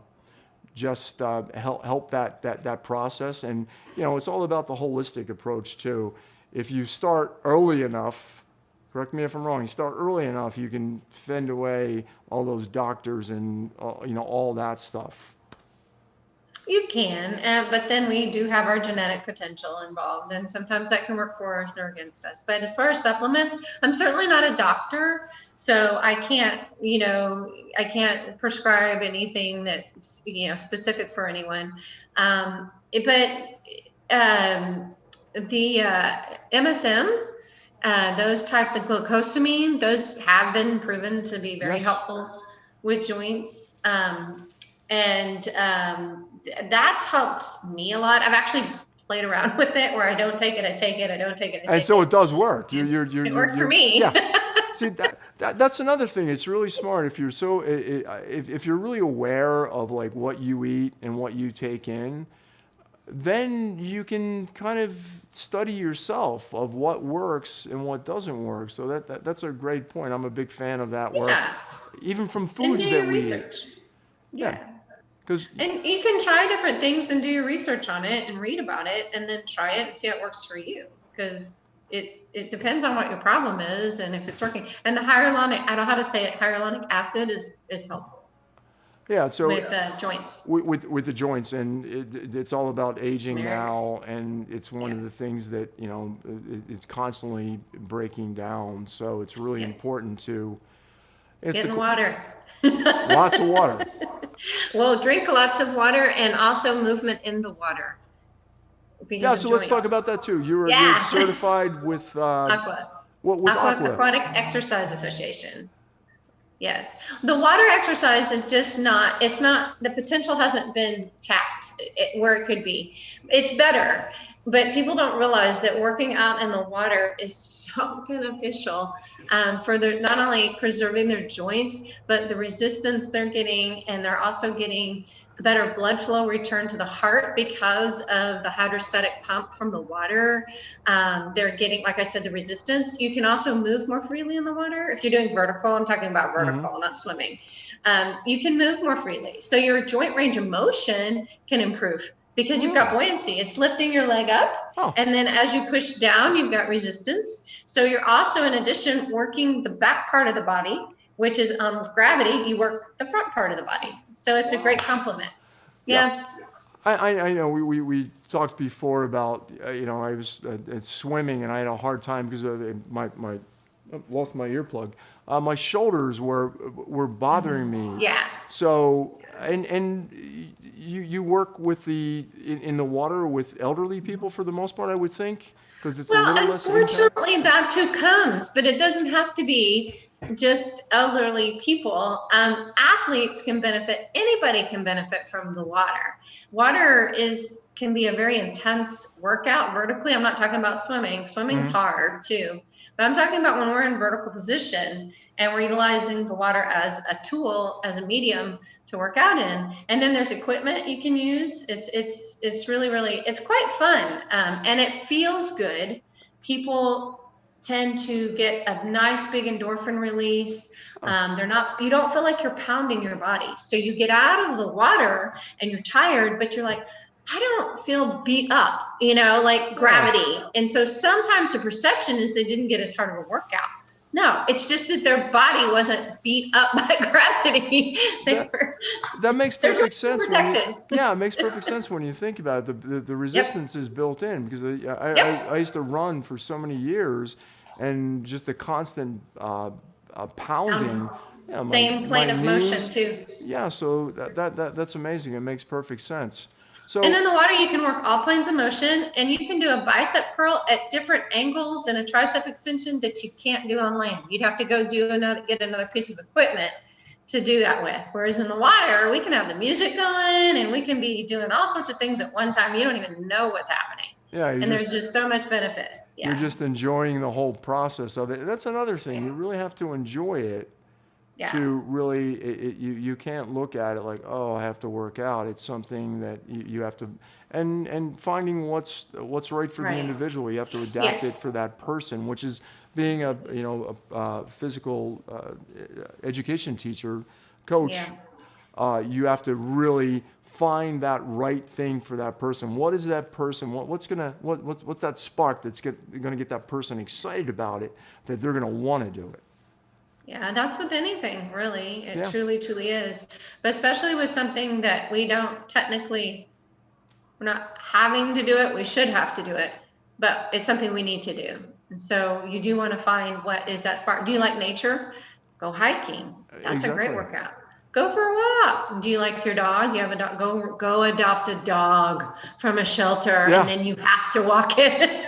just help that process. And it's all about the holistic approach too. If you start early enough, correct me if I'm wrong, you start early enough, you can fend away all those doctors and all that stuff. You can, but then we do have our genetic potential involved, and sometimes that can work for us or against us. But as far as supplements, I'm certainly not a doctor, so I can't prescribe anything that's specific for anyone. But the MSM, those type of glucosamine, those have been proven to be very helpful with joints, that's helped me a lot. I've actually played around with it where I don't take it, I take it, I don't take it. And so it does work. It works for me. Yeah. See, that's another thing. It's really smart if you're if you're really aware of like what you eat and what you take in, then you can kind of study yourself of what works and what doesn't work. So that's a great point. I'm a big fan of that work. Even from foods that we eat. Yeah. And you can try different things and do your research on it and read about it and then try it and see how it works for you, because it depends on what your problem is and if it's working. And the hyaluronic, I don't know how to say it, hyaluronic acid is helpful. Yeah, so with joints. With the joints, and it's all about aging now, and it's one of the things that it's constantly breaking down. So it's really important to get in the water. Lots of water. Well, drink lots of water and also movement in the water. Yeah, so let's talk about that too. You're certified with Aqua. With Aqua? Aquatic Exercise Association. Yes. The water exercise is just not, the potential hasn't been tapped where it could be. It's better, but people don't realize that working out in the water is so beneficial for not only preserving their joints, but the resistance they're getting, and they're also getting better blood flow return to the heart because of the hydrostatic pump from the water. They're getting, like I said, the resistance. You can also move more freely in the water. If you're doing vertical, I'm talking about vertical, not swimming. You can move more freely. So your joint range of motion can improve because you've got buoyancy. It's lifting your leg up. And then as you push down, you've got resistance. So you're also, in addition, working the back part of the body, which is on gravity, you work the front part of the body. So it's a great complement. Yeah. I know we talked before about, I was at swimming and I had a hard time because of I lost my earplug. My shoulders were bothering me. Yeah. So, and you work with in the water with elderly people for the most part, I would think, because it's a little less impact. Unfortunately, that's who comes, but it doesn't have to be just elderly people. Athletes can benefit. Anybody can benefit from the water. Water is can be a very intense workout vertically. I'm not talking about swimming. Swimming's hard too. But I'm talking about when we're in vertical position and we're utilizing the water as a tool, as a medium to work out in. And then there's equipment you can use. It's really, it's quite fun. And it feels good. People tend to get a nice big endorphin release. You don't feel like you're pounding your body. So you get out of the water and you're tired, but you're like, I don't feel beat up, like gravity. And so sometimes the perception is they didn't get as hard of a workout. No, it's just that their body wasn't beat up by gravity. That makes perfect sense. It makes perfect sense when you think about it. The resistance is built in, because I used to run for so many years, and just the constant pounding. Same plane of motion too. Yeah, so that's amazing. It makes perfect sense. So, and in the water, you can work all planes of motion, and you can do a bicep curl at different angles and a tricep extension that you can't do on land. You'd have to go get another piece of equipment to do that with. Whereas in the water, we can have the music going and we can be doing all sorts of things at one time. You don't even know what's happening. Yeah, and there's just so much benefit. Yeah. You're just enjoying the whole process of it. That's another thing. You really have to enjoy it. To really, you can't look at it like, oh, I have to work out. It's something that you have to, and finding what's right for the individual. You have to adapt it for that person, which is being a physical education teacher, coach. You have to really find that right thing for that person. What is that person? What's that spark that's gonna get that person excited about it, that they're gonna want to do it. Yeah, that's with anything, really. It truly, truly is. But especially with something that we're not having to do it, we should have to do it, but it's something we need to do. And so you do want to find what is that spark. Do you like nature? Go hiking. That's a great workout. Go for a walk. Do you like your dog? You have a dog. Go adopt a dog from a shelter, and then you have to walk it.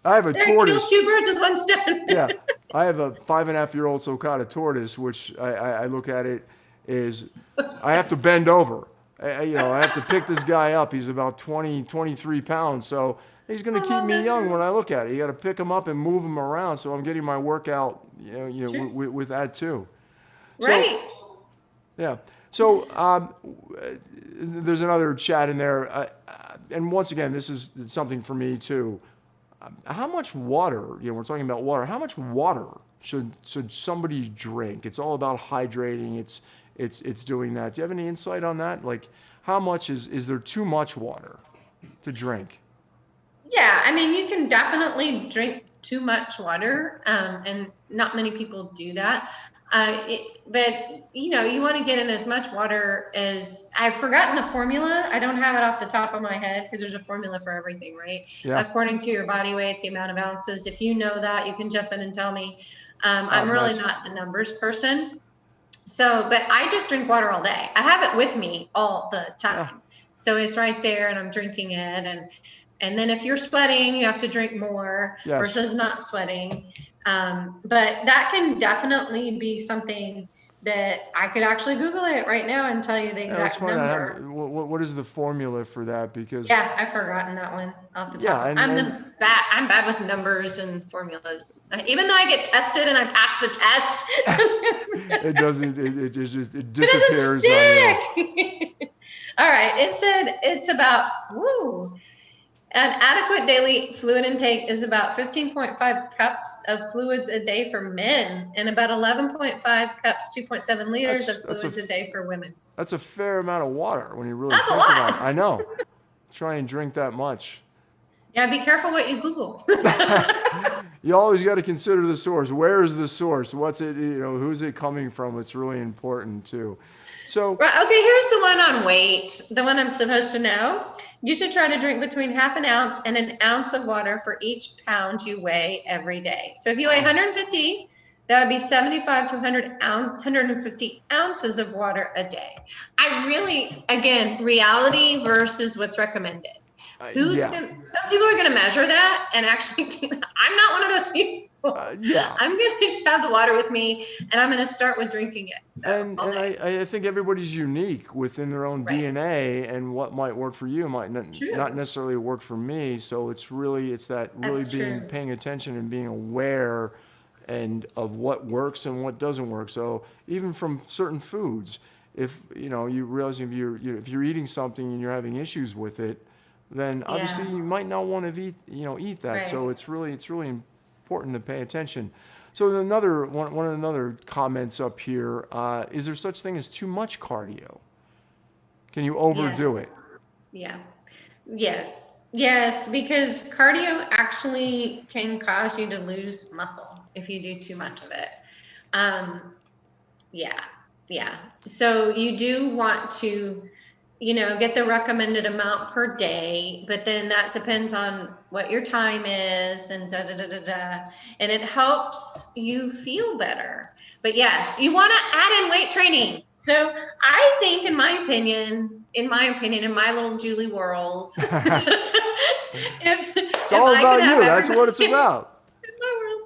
I have a tortoise. Kill two birds with one stone. I have a 5.5-year-old sulcata tortoise, which I look at it is I have to bend over. I have to pick this guy up. He's about 23 pounds, so he's going to keep me young when I look at it. You got to pick him up and move him around, so I'm getting my workout, with that too. Right. So there's another chat in there, and once again, this is something for me too. How much water, we're talking about water, how much water should somebody drink? It's all about hydrating. It's doing that. Do you have any insight on that? Like, how much is there too much water to drink? Yeah, I mean, you can definitely drink too much water, and not many people do that. But you want to get in as much water as, I've forgotten the formula. I don't have it off the top of my head, because there's a formula for everything, right? Yeah. According to your body weight, the amount of ounces. If you know that, you can jump in and tell me. I'm really not the numbers person. So, but I just drink water all day. I have it with me all the time. So it's right there and I'm drinking it. And then if you're sweating, you have to drink more versus not sweating. But that can definitely be something that I could actually Google it right now and tell you the exact number. What is the formula for that? Because I've forgotten that one off the top. I'm bad with numbers and formulas. Even though I get tested and I pass the test, it doesn't. It disappears. All right. It said it's about an adequate daily fluid intake is about 15.5 cups of fluids a day for men and about 11.5 cups, 2.7 liters of fluids a day for women. That's a fair amount of water when you really think about it. I know. Try and drink that much. Yeah, be careful what you Google. You always got to consider the source. Where is the source? What's it, who's it coming from? It's really important too. So, okay, here's the one on weight, the one I'm supposed to know. You should try to drink between half an ounce and an ounce of water for each pound you weigh every day. So if you weigh 150, that would be 75 to 150 ounces of water a day. I really, again, reality versus what's recommended. Some people are going to measure that and actually do that. I'm not one of those people. I'm going to just have the water with me, and I'm going to start with drinking it. So, I think everybody's unique within their own DNA, and what might work for you might not necessarily work for me. So it's paying attention and being aware and of what works and what doesn't work. So even from certain foods, if you realize if you're eating something and you're having issues with it, then obviously you might not want to eat that. Right. So it's really important to pay attention. So one of the comments up here, is there such thing as too much cardio? Can you overdo it? Yeah. Yes, because cardio actually can cause you to lose muscle if you do too much of it. So you do want to, get the recommended amount per day, but then that depends on what your time is and and it helps you feel better. But yes, you want to add in weight training. So I think, in my opinion, in my little Julie world, it's all about you. That's what it's about.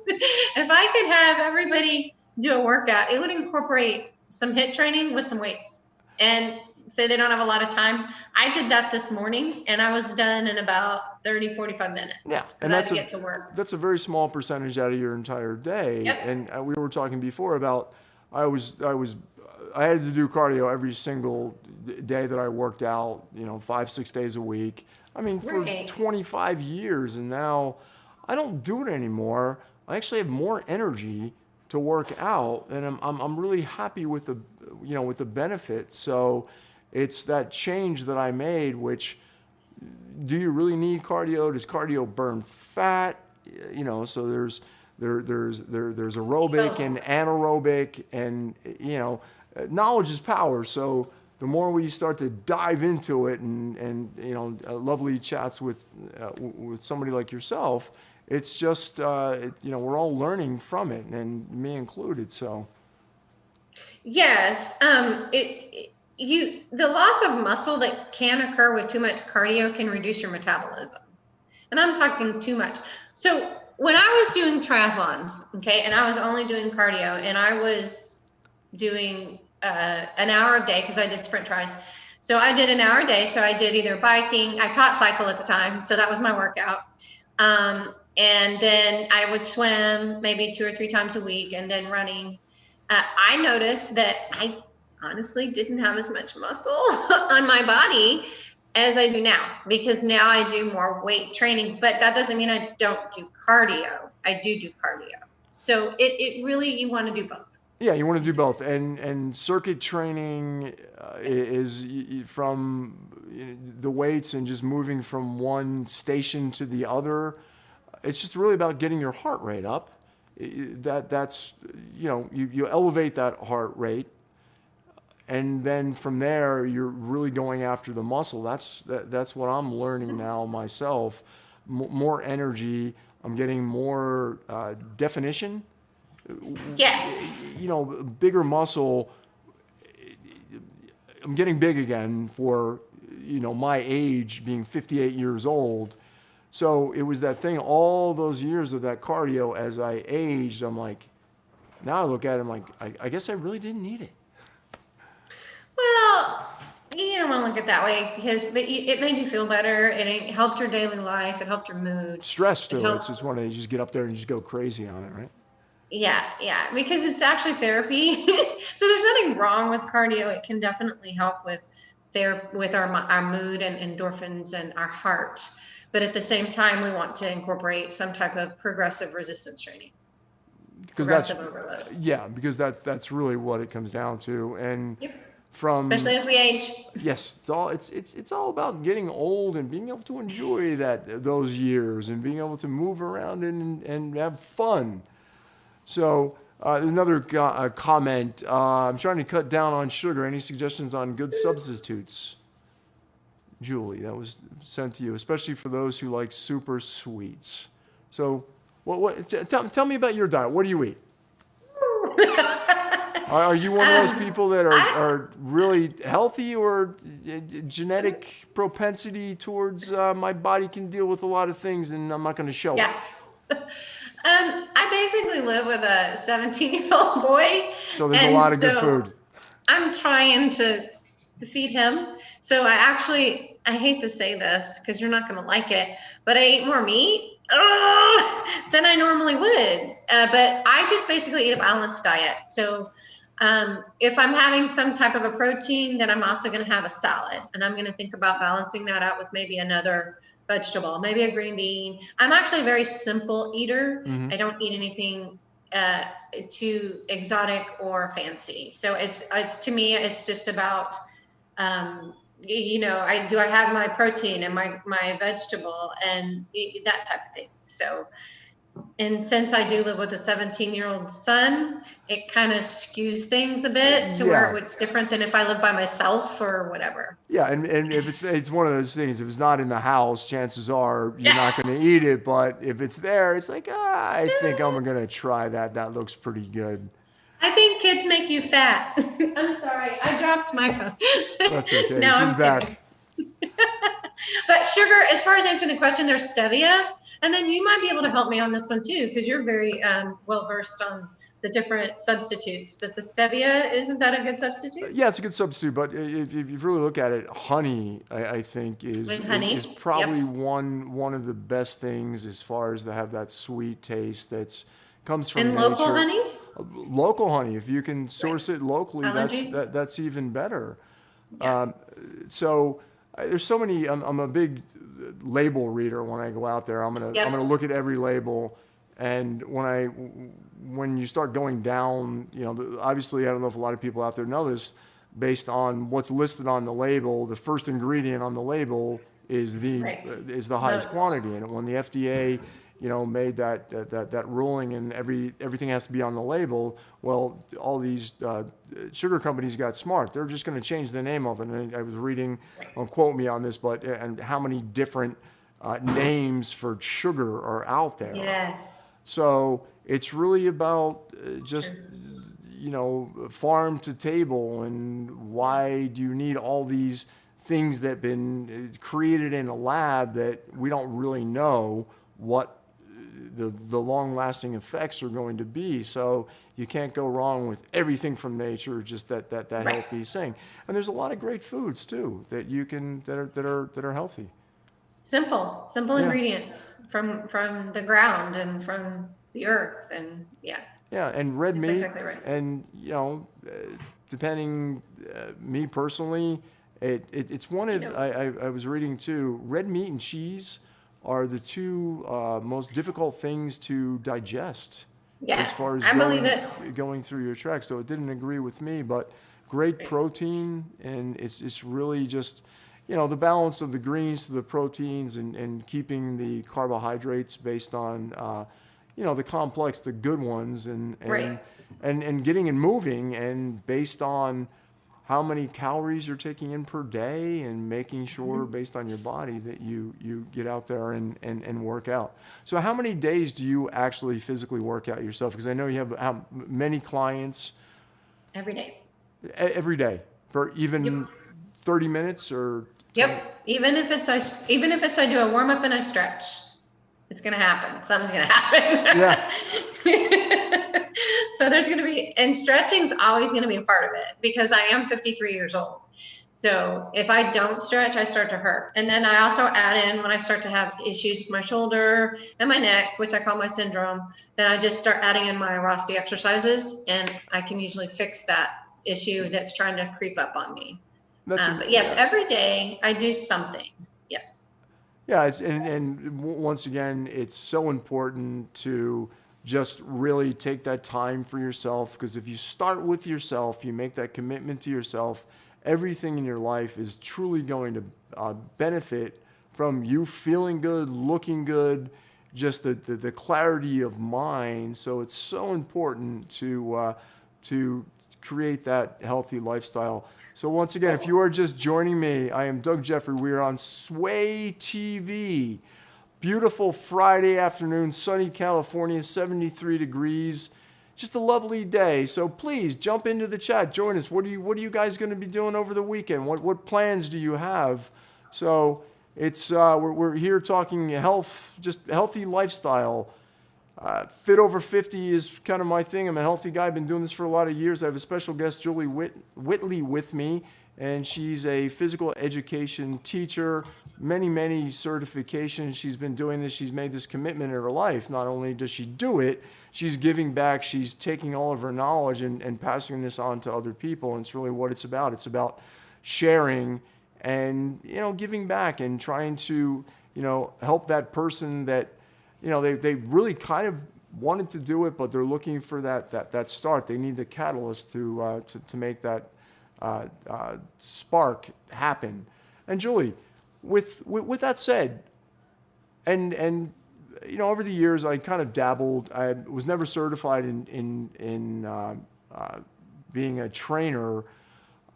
If I could have everybody do a workout, it would incorporate some HIIT training with some weights. And say they don't have a lot of time. I did that this morning, and I was done in about 30, 45 minutes. Yeah, and that's to get to work. That's a very small percentage out of your entire day. Yep. And we were talking before about I had to do cardio every single day that I worked out, 5-6 days a week. I mean, for 25 years, and now I don't do it anymore. I actually have more energy to work out, and I'm really happy with the benefits. So it's that change that I made, which, do you really need cardio? Does cardio burn fat? So there's aerobic and anaerobic, and knowledge is power. So the more we start to dive into it, and lovely chats with somebody like yourself, it's just we're all learning from it, and me included. So yes, the loss of muscle that can occur with too much cardio can reduce your metabolism, and I'm talking too much. So when I was doing triathlons, and I was only doing cardio, and I was doing an hour a day because I did sprint tries. So I did an hour a day. So I did either biking. I taught cycle at the time, so that was my workout. And then I would swim maybe 2 or 3 times a week, and then running. I noticed that I honestly didn't have as much muscle on my body as I do now, because now I do more weight training, but that doesn't mean I don't do cardio. I do cardio. So it really, you want to do both. Yeah, you want to do both. And circuit training is from the weights and just moving from one station to the other. It's just really about getting your heart rate up. That's you elevate that heart rate, and then from there you're really going after the muscle. That's what I'm learning now myself. More energy. I'm getting more definition. Yes. Bigger muscle. I'm getting big again for my age, being 58 years old. So it was that thing, all those years of that cardio. As I aged, I'm like, now I look at it, I'm like, I guess I really didn't need it. Well, you don't want to look at it that way, because it made you feel better. It helped your daily life. It helped your mood. Stress too. It's just one to just get up there and just go crazy on it, right? Yeah, because it's actually therapy. So there's nothing wrong with cardio. It can definitely help with our mood and endorphins and our heart. But at the same time, we want to incorporate some type of progressive resistance training. Progressive overload. Yeah, because that's really what it comes down to. And especially as we age. Yes, it's all about getting old and being able to enjoy those years and being able to move around and have fun. So another comment. I'm trying to cut down on sugar. Any suggestions on good substitutes? Julie, that was sent to you, especially for those who like super sweets. So, tell me about your diet. What do you eat? Are you one of those people that are really healthy, or genetic propensity towards my body can deal with a lot of things and I'm not going to show it? I basically live with a 17-year-old boy. So there's a lot of good food. I'm trying to feed him. So I hate to say this because you're not going to like it, but I ate more meat than I normally would. But I just basically eat a balanced diet. So if I'm having some type of a protein, then I'm also going to have a salad. And I'm going to think about balancing that out with maybe another vegetable, maybe a green bean. I'm actually a very simple eater. Mm-hmm. I don't eat anything too exotic or fancy. So it's to me, it's just about, I have my protein and my vegetable and that type of thing. So, and since I do live with a 17-year-old son, it kind of skews things a bit to where it's different than if I live by myself or whatever. Yeah, and if it's one of those things, if it's not in the house, chances are you're not going to eat it. But if it's there, it's like, I think I'm going to try that. That looks pretty good. I think kids make you fat. I'm sorry, I dropped my phone. That's okay. No, She's I'm back. But sugar, as far as answering the question, there's stevia. And then you might be able to help me on this one too, because you're very well versed on the different substitutes. But the stevia, isn't that a good substitute? Yeah, it's a good substitute. But if you really look at it, honey, I think is probably one of the best things as far as to have that sweet taste comes from nature. And local honey? Local honey, if you can source it locally, that's even better. Yeah. So there's so many. I'm a big label reader. When I go out there, I'm gonna look at every label, and when you start going down, obviously I don't know if a lot of people out there know this. Based on what's listed on the label, the first ingredient on the label is the highest quantity, and when the FDA made that ruling and everything has to be on the label. Well, all these sugar companies got smart. They're just going to change the name of it. And I was reading, don't quote me on this, but and how many different names for sugar are out there. Yes. So it's really about just farm to table, and why do you need all these things that have been created in a lab that we don't really know what the long-lasting effects are going to be. So you can't go wrong with everything from nature, just that healthy thing. And there's a lot of great foods too that you can that are healthy. Simple ingredients from the ground and from the earth, and Yeah, and red meat. Exactly right. And depending, me personally, it's one of I was reading too. Red meat and cheese are the two most difficult things to digest as far as going through your tract. So it didn't agree with me, but great protein, and it's really just, the balance of the greens to the proteins, and keeping the carbohydrates based on, the complex, the good ones, and getting it moving, and based on how many calories you're taking in per day, and making sure based on your body that you get out there and work out. So how many days do you actually physically work out yourself? Because I know you have many clients. Every day. Every day for even 30 minutes or? Yep. Even if it's I do a warm up and I stretch, it's going to happen. Something's going to happen. Yeah. So there's going to be, and stretching's always going to be a part of it, because I am 53 years old. So if I don't stretch, I start to hurt. And then I also add in, when I start to have issues with my shoulder and my neck, which I call my syndrome, then I just start adding in my Rosti exercises, and I can usually fix that issue that's trying to creep up on me. But yes, every day I do something. Yes. Yeah. And once again, it's so important to just really take that time for yourself, because if you start with yourself, you make that commitment to yourself, everything in your life is truly going to benefit from you feeling good, looking good, just the clarity of mind. So it's so important to create that healthy lifestyle. So once again, if you are just joining me, I am Doug Jeffrey. We are on Sway TV. Beautiful Friday afternoon, sunny California, 73 degrees. just a lovely day. So please jump into the chat, join us. What are you guys going to be doing over the weekend? What plans do you have? So it's we're here talking health, just healthy lifestyle. Fit over 50 is kind of my thing. I'm a healthy guy. I've been doing this for a lot of years. I have a special guest, Julie Whitley, with me, and she's a physical education teacher, many certifications. She's been doing this. She's made this commitment in her life. Not only does she do it, she's giving back. She's taking all of her knowledge and passing this on to other people. And it's really what it's about. It's about sharing and, giving back and trying to, help that person that, they really kind of wanted to do it, but they're looking for that start. They need the catalyst to make that spark happen. And Julie, with that said, and over the years I kind of dabbled. I was never certified in being a trainer.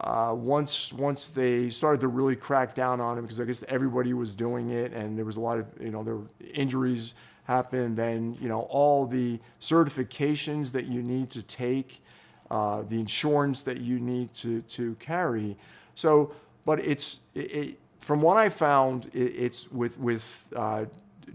Once they started to really crack down on it, because I guess everybody was doing it, and there was a lot of there were injuries happen. Then all the certifications that you need to take, the insurance that you need to carry. So, but from what I found, it's with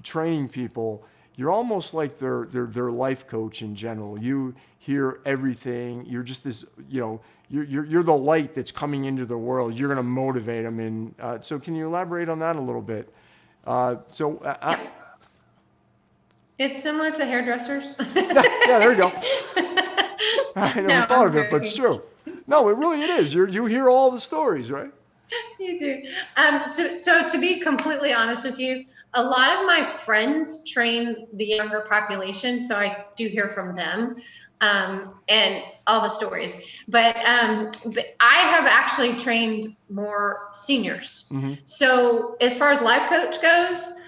training people, you're almost like their life coach in general. You hear everything. You're just this, you're the light that's coming into the world. You're going to motivate them. And so can you elaborate on that a little bit? It's similar to hairdressers. Yeah, there you go. I never thought of it, but it's true. No, it is. You hear all the stories, right? You do. So to be completely honest with you, a lot of my friends train the younger population, so I do hear from them and all the stories. But I have actually trained more seniors. Mm-hmm. So as far as life coach goes,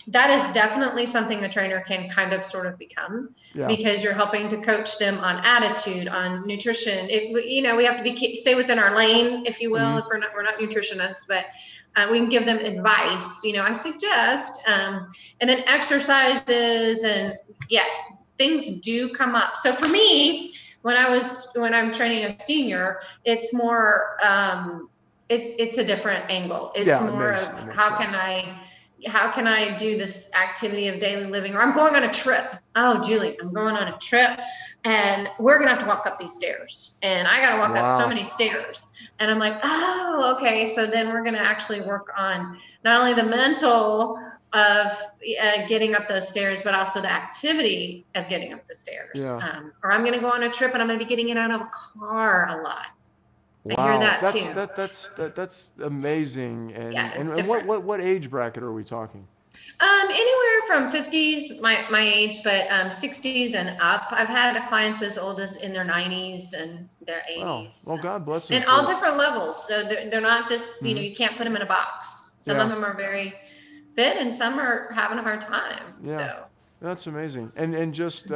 that is definitely something a trainer can kind of sort of become, because you're helping to coach them on attitude, on nutrition. We have to stay within our lane, if you will. Mm-hmm. If we're not nutritionists, but we can give them advice. I suggest, and then exercises, and yes, things do come up. So for me, when I'm training a senior, it's more, it's a different angle. It's more of how can I do this activity of daily living? Or I'm going on a trip. Oh, Julie, I'm going on a trip and we're going to have to walk up these stairs. And I got to walk up so many stairs. And I'm like, oh, okay. So then we're going to actually work on not only the mental of getting up those stairs, but also the activity of getting up the stairs. Yeah. Or I'm going to go on a trip and I'm going to be getting in and out of a car a lot. Wow, I hear that too. That's amazing. And what age bracket are we talking? Anywhere from 50s, my age, but 60s and up. I've had clients as old as in their 90s and their 80s. Well, God bless them. And all different levels. So they're not just, you can't put them in a box. Some of them are very fit and some are having a hard time. Yeah. So. That's amazing. And just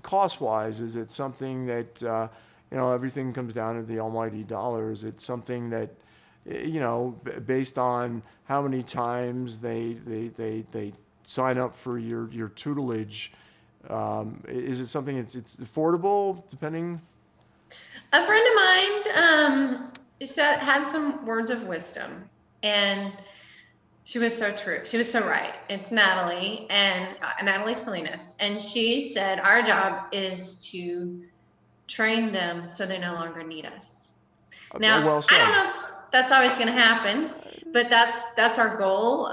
cost-wise, is it something that, everything comes down to the almighty dollar? Is it something that, based on how many times they sign up for your tutelage, is it something it's affordable depending? A friend of mine had some words of wisdom, and she was so true. She was so right. It's Natalie Salinas, and she said our job is to train them so they no longer need us. Now, I don't know if that's always going to happen, but that's our goal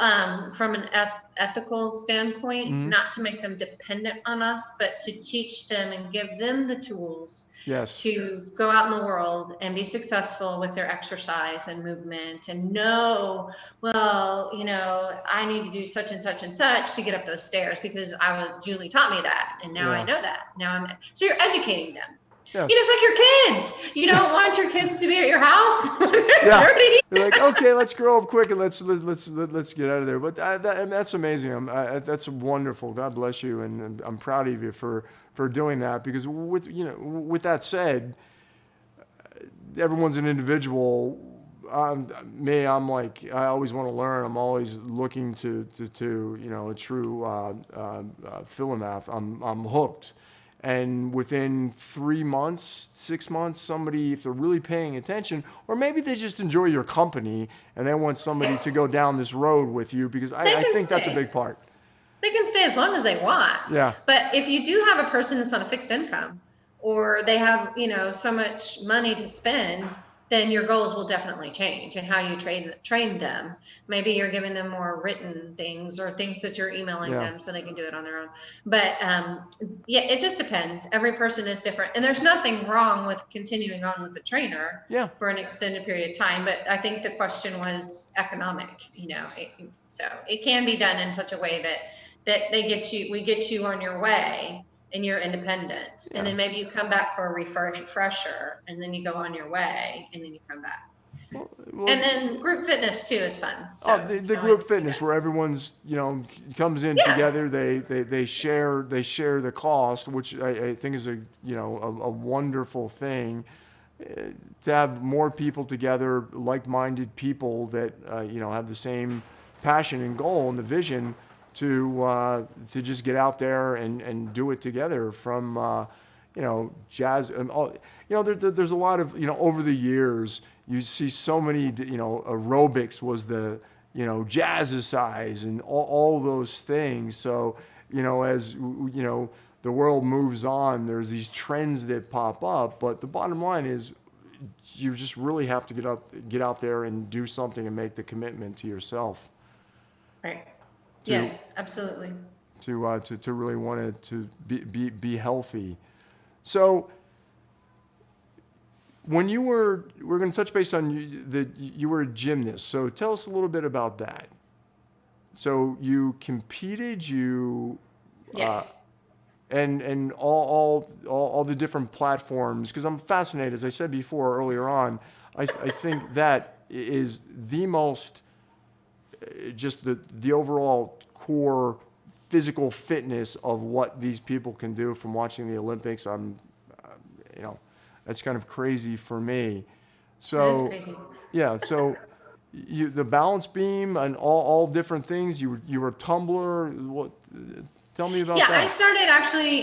from an ethical standpoint, not to make them dependent on us, but to teach them and give them the tools to go out in the world and be successful with their exercise and movement, and know, I need to do such and such and such to get up those stairs because Julie taught me that, and now I know that. So you're educating them. Yes. It's like your kids. You don't want your kids to be at your house when they're 30. They're like, okay, let's grow up quick and let's get out of there. But that's amazing. That's wonderful. God bless you, and I'm proud of you for doing that. Because with that said, everyone's an individual. I'm like, I always want to learn. I'm always looking to a true philomath. I'm hooked. And within 3 months, 6 months, somebody, if they're really paying attention, or maybe they just enjoy your company and they want somebody to go down this road with you, because I think that's a big part. They can stay as long as they want. Yeah. But if you do have a person that's on a fixed income, or they have, so much money to spend, then your goals will definitely change, and how you train them. Maybe you're giving them more written things, or things that you're emailing them so they can do it on their own. But it just depends. Every person is different, and there's nothing wrong with continuing on with the trainer for an extended period of time. But I think the question was economic. So it can be done in such a way that we get you on your way, and you're independent. And then maybe you come back for a refresher, and then you go on your way, and then you come back. Well, and then group fitness too is fun. So, the group fitness where everyone's, comes in together, they share the cost, which I think is a wonderful thing. To have more people together, like-minded people that, have the same passion and goal and the vision to just get out there and do it together, from jazz and all. There's a lot of, over the years you see so many, aerobics was the jazzercise and all those things. So as the world moves on, there's these trends that pop up, but the bottom line is you just really have to get out there and do something and make the commitment to yourself. Right. Yes, absolutely. To really want it to be healthy. So when we're going to touch base on you were a gymnast. So tell us a little bit about that. So you competed, yes. And all the different platforms, because I'm fascinated, as I said before earlier on, I think that is the most, just the overall core physical fitness of what these people can do from watching the Olympics. That's kind of crazy for me. So, that is crazy. Yeah. So the balance beam and all different things. You were a tumbler. What? Tell me about that. Yeah, I started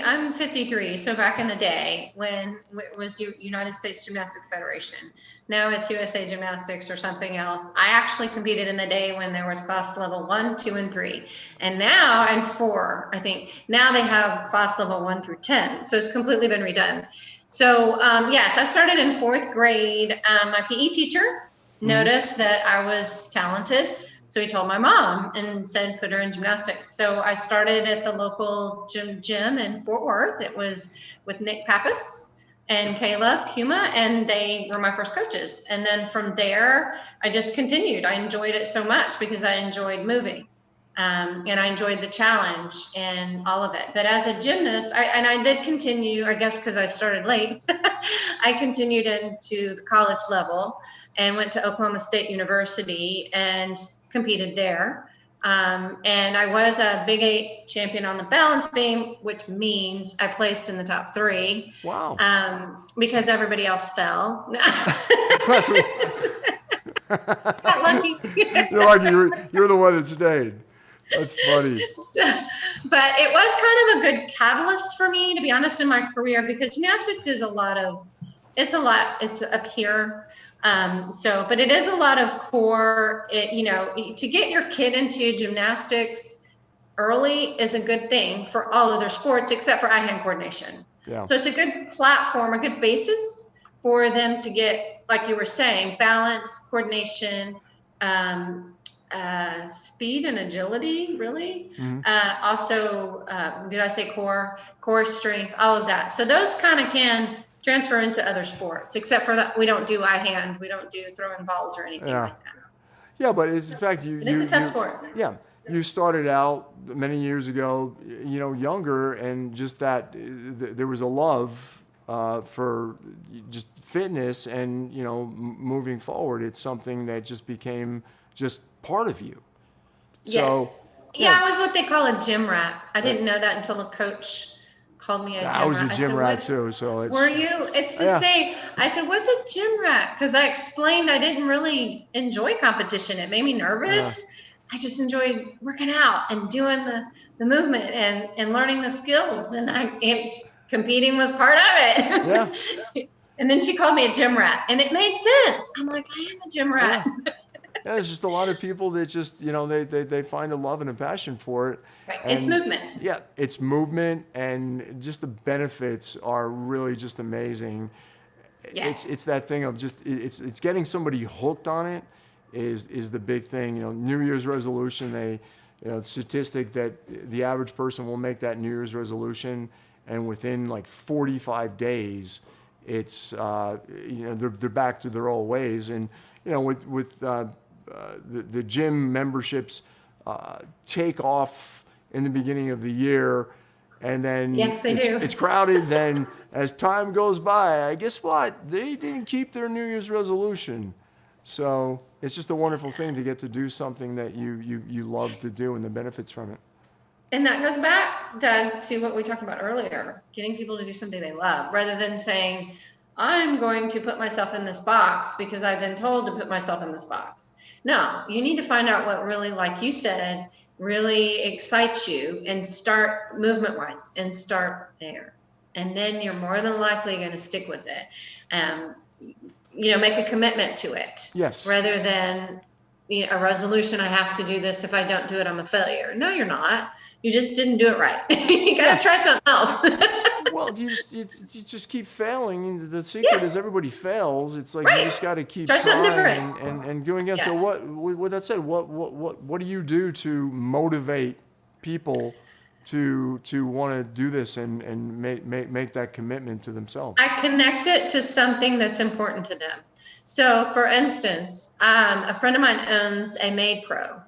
I'm 53. So back in the day when it was United States Gymnastics Federation, now it's USA Gymnastics or something else. I actually competed in the day when there was class level 1, 2, and 3. And now, and 4, I think. Now they have class level 1 through 10. So it's completely been redone. So yes, I started in 4th grade. My PE teacher noticed that I was talented. So he told my mom and said, put her in gymnastics. So I started at the local gym in Fort Worth. It was with Nick Pappas and Kayla Puma, and they were my first coaches. And then from there, I just continued. I enjoyed it so much because I enjoyed moving. And I enjoyed the challenge and all of it. But as a gymnast, I did continue, I guess because I started late, I continued into the college level and went to Oklahoma State University and competed there. And I was a Big 8 champion on the balance beam, which means I placed in the top 3. Wow. Because everybody else fell. Got lucky. You're lucky. You're the one that stayed. That's funny. But it was kind of a good catalyst for me, to be honest, in my career, because gymnastics is it's up here. But it is a lot of core, to get your kid into gymnastics early is a good thing for all other sports, except for eye-hand coordination. Yeah. So it's a good platform, a good basis for them to get, like you were saying, balance, coordination, speed and agility, really. Mm-hmm. Also, did I say core strength, all of that. So those kind of can transfer into other sports, except for that we don't do eye-hand, we don't do throwing balls or anything like that. Yeah, but it's in fact it's a tough sport. Yeah, you started out many years ago, younger, and just that there was a love for just fitness, and moving forward, it's something that just became just part of you. So, yes. Yeah, I was what they call a gym rat. I didn't know that until a coach called me a gym rat. I was a gym rat too, so it's... Were you? It's the same. I said, what's a gym rat? Because I explained I didn't really enjoy competition. It made me nervous. I just enjoyed working out and doing the movement and learning the skills. And it competing was part of it. Yeah. And then she called me a gym rat, and it made sense. I'm like, I am a gym rat. Yeah, there's just a lot of people that just, they find a love and a passion for it. Right. And It's movement. Yeah, it's movement, and just the benefits are really just amazing. Yes. It's that thing of just, it's getting somebody hooked on it is the big thing. New Year's resolution, statistic that the average person will make that New Year's resolution, and within like 45 days, it's they're back to their old ways. And with the gym memberships take off in the beginning of the year, and then Yes, they do. It's crowded. Then as time goes by, guess what? They didn't keep their New Year's resolution. So it's just a wonderful thing to get to do something that you love to do, and the benefits from it. And that goes back, Doug, to what we talked about earlier, getting people to do something they love, rather than saying, I'm going to put myself in this box because I've been told to put myself in this box. No, you need to find out what really, like you said, really excites you, and start movement-wise, and start there. And then you're more than likely going to stick with it. Make a commitment to it. Yes. Rather than a resolution, I have to do this. If I don't do it, I'm a failure. No, you're not. You just didn't do it right. You got to try something else. Well, you just keep failing. The secret is everybody fails. It's like you just got to keep try something trying different. and going again. Yeah. So with that said, what do you do to motivate people to want to do this and make that commitment to themselves? I connect it to something that's important to them. So, for instance, a friend of mine owns a Maid Pro,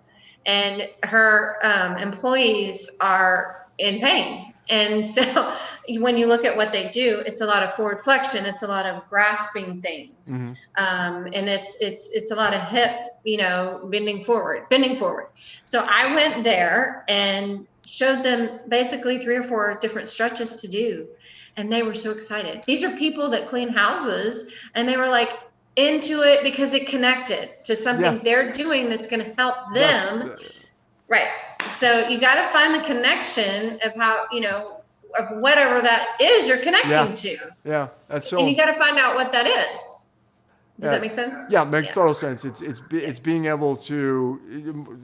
and her employees are in pain. And so when you look at what they do, it's a lot of forward flexion. It's a lot of grasping things. Mm-hmm. And it's a lot of hip, bending forward. So I went there and showed them basically 3 or 4 different stretches to do. And they were so excited. These are people that clean houses, and they were like into it because it connected to something they're doing that's going to help them. Right. So you got to find the connection of how, of whatever that is you're connecting to. Yeah, that's so. And you got to find out what that is. Does that make sense? Yeah, it makes total sense. It's being able to.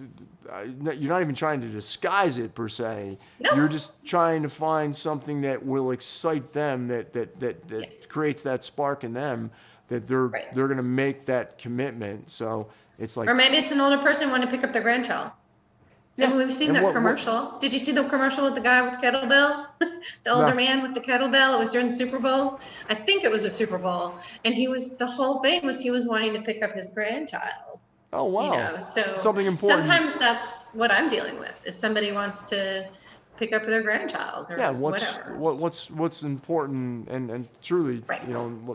You're not even trying to disguise it per se. No. You're just trying to find something that will excite them, that creates that spark in them, that they're going to make that commitment. So it's like. Or maybe it's an older person wanting to pick up their grandchild. Yeah, we've seen that commercial. Did you see the commercial with the guy with kettlebell? The older man with the kettlebell. It was during the Super Bowl. I think it was a Super Bowl. And the whole thing was he was wanting to pick up his grandchild. Oh, wow. So something important. Sometimes that's what I'm dealing with, is somebody wants to pick up their grandchild or whatever. What's important and truly,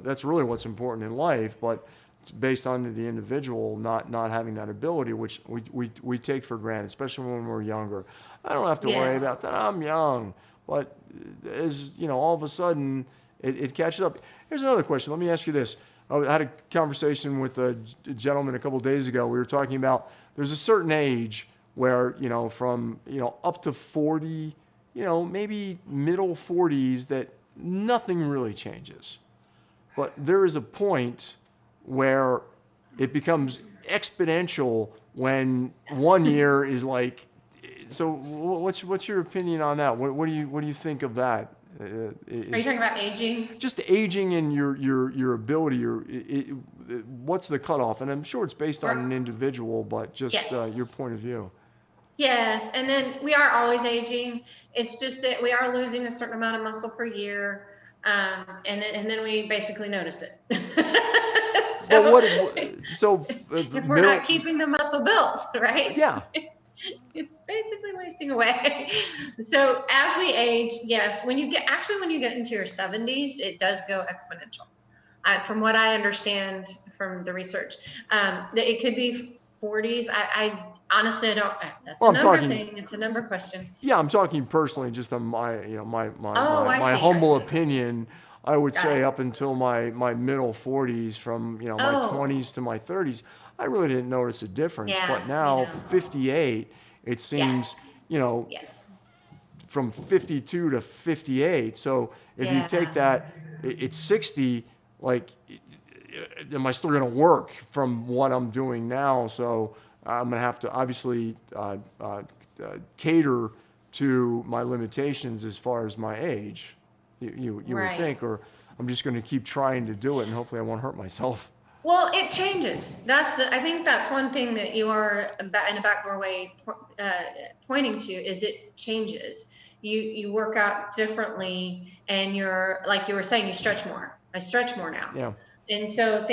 that's really what's important in life, but it's based on the individual not having that ability, which we take for granted, especially when we're younger. I don't have to worry about that. I'm young. But as all of a sudden it catches up. Here's another question. Let me ask you this. I had a conversation with a gentleman a couple of days ago. We were talking about there's a certain age where, from, up to 40, maybe middle 40s, that nothing really changes. But there is a point where it becomes exponential when 1 year is like. So what's your opinion on that? What do you think of that? Are you talking about aging? Just aging and your ability. What's the cutoff? And I'm sure it's based on an individual, but just your point of view. Yes, and then we are always aging. It's just that we are losing a certain amount of muscle per year, and then we basically notice it. If we're not keeping the muscle built, right? Yeah. It's basically wasting away. So as we age, yes, when you get into your 70s, it does go exponential. From what I understand from the research, that it could be 40s. I honestly don't. That's a number thing. It's a number question. Yeah, I'm talking personally, just on my humble opinion. I would say up until my middle 40s, from my 20s to my 30s, I really didn't notice a difference. But now, 58, it seems from 52 to 58. So if you take that, it's 60. Like, am I still going to work from what I'm doing now? So I'm going to have to obviously cater to my limitations as far as my age. You would think, or I'm just going to keep trying to do it, and hopefully I won't hurt myself. Well, it changes. I think that's one thing that you are in a backdoor way pointing to, is it changes. You work out differently, and you're, like you were saying, you stretch more. I stretch more now. Yeah. And so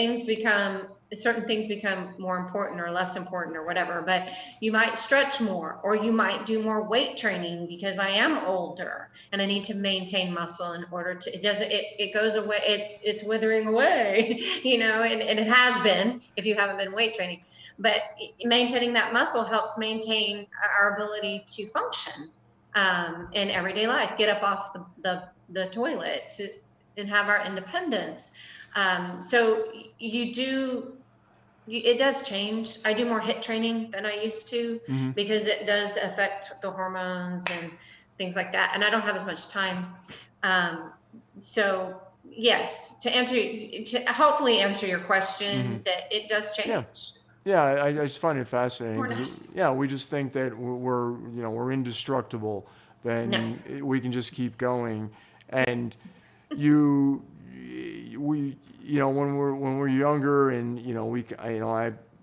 certain things become more important or less important or whatever, but you might stretch more, or you might do more weight training because I am older and I need to maintain muscle in order to, it goes away. It's withering away, you know, and it has been, if you haven't been weight training, but maintaining that muscle helps maintain our ability to function in everyday life, get up off the toilet and have our independence. So it does change. I do more HIIT training than I used to because it does affect the hormones and things like that. And I don't have as much time. So yes, to hopefully answer your question, that it does change. Yeah, I just find it fascinating. Yeah, we just think that we're indestructible. Then we can just keep going. And when we're younger, and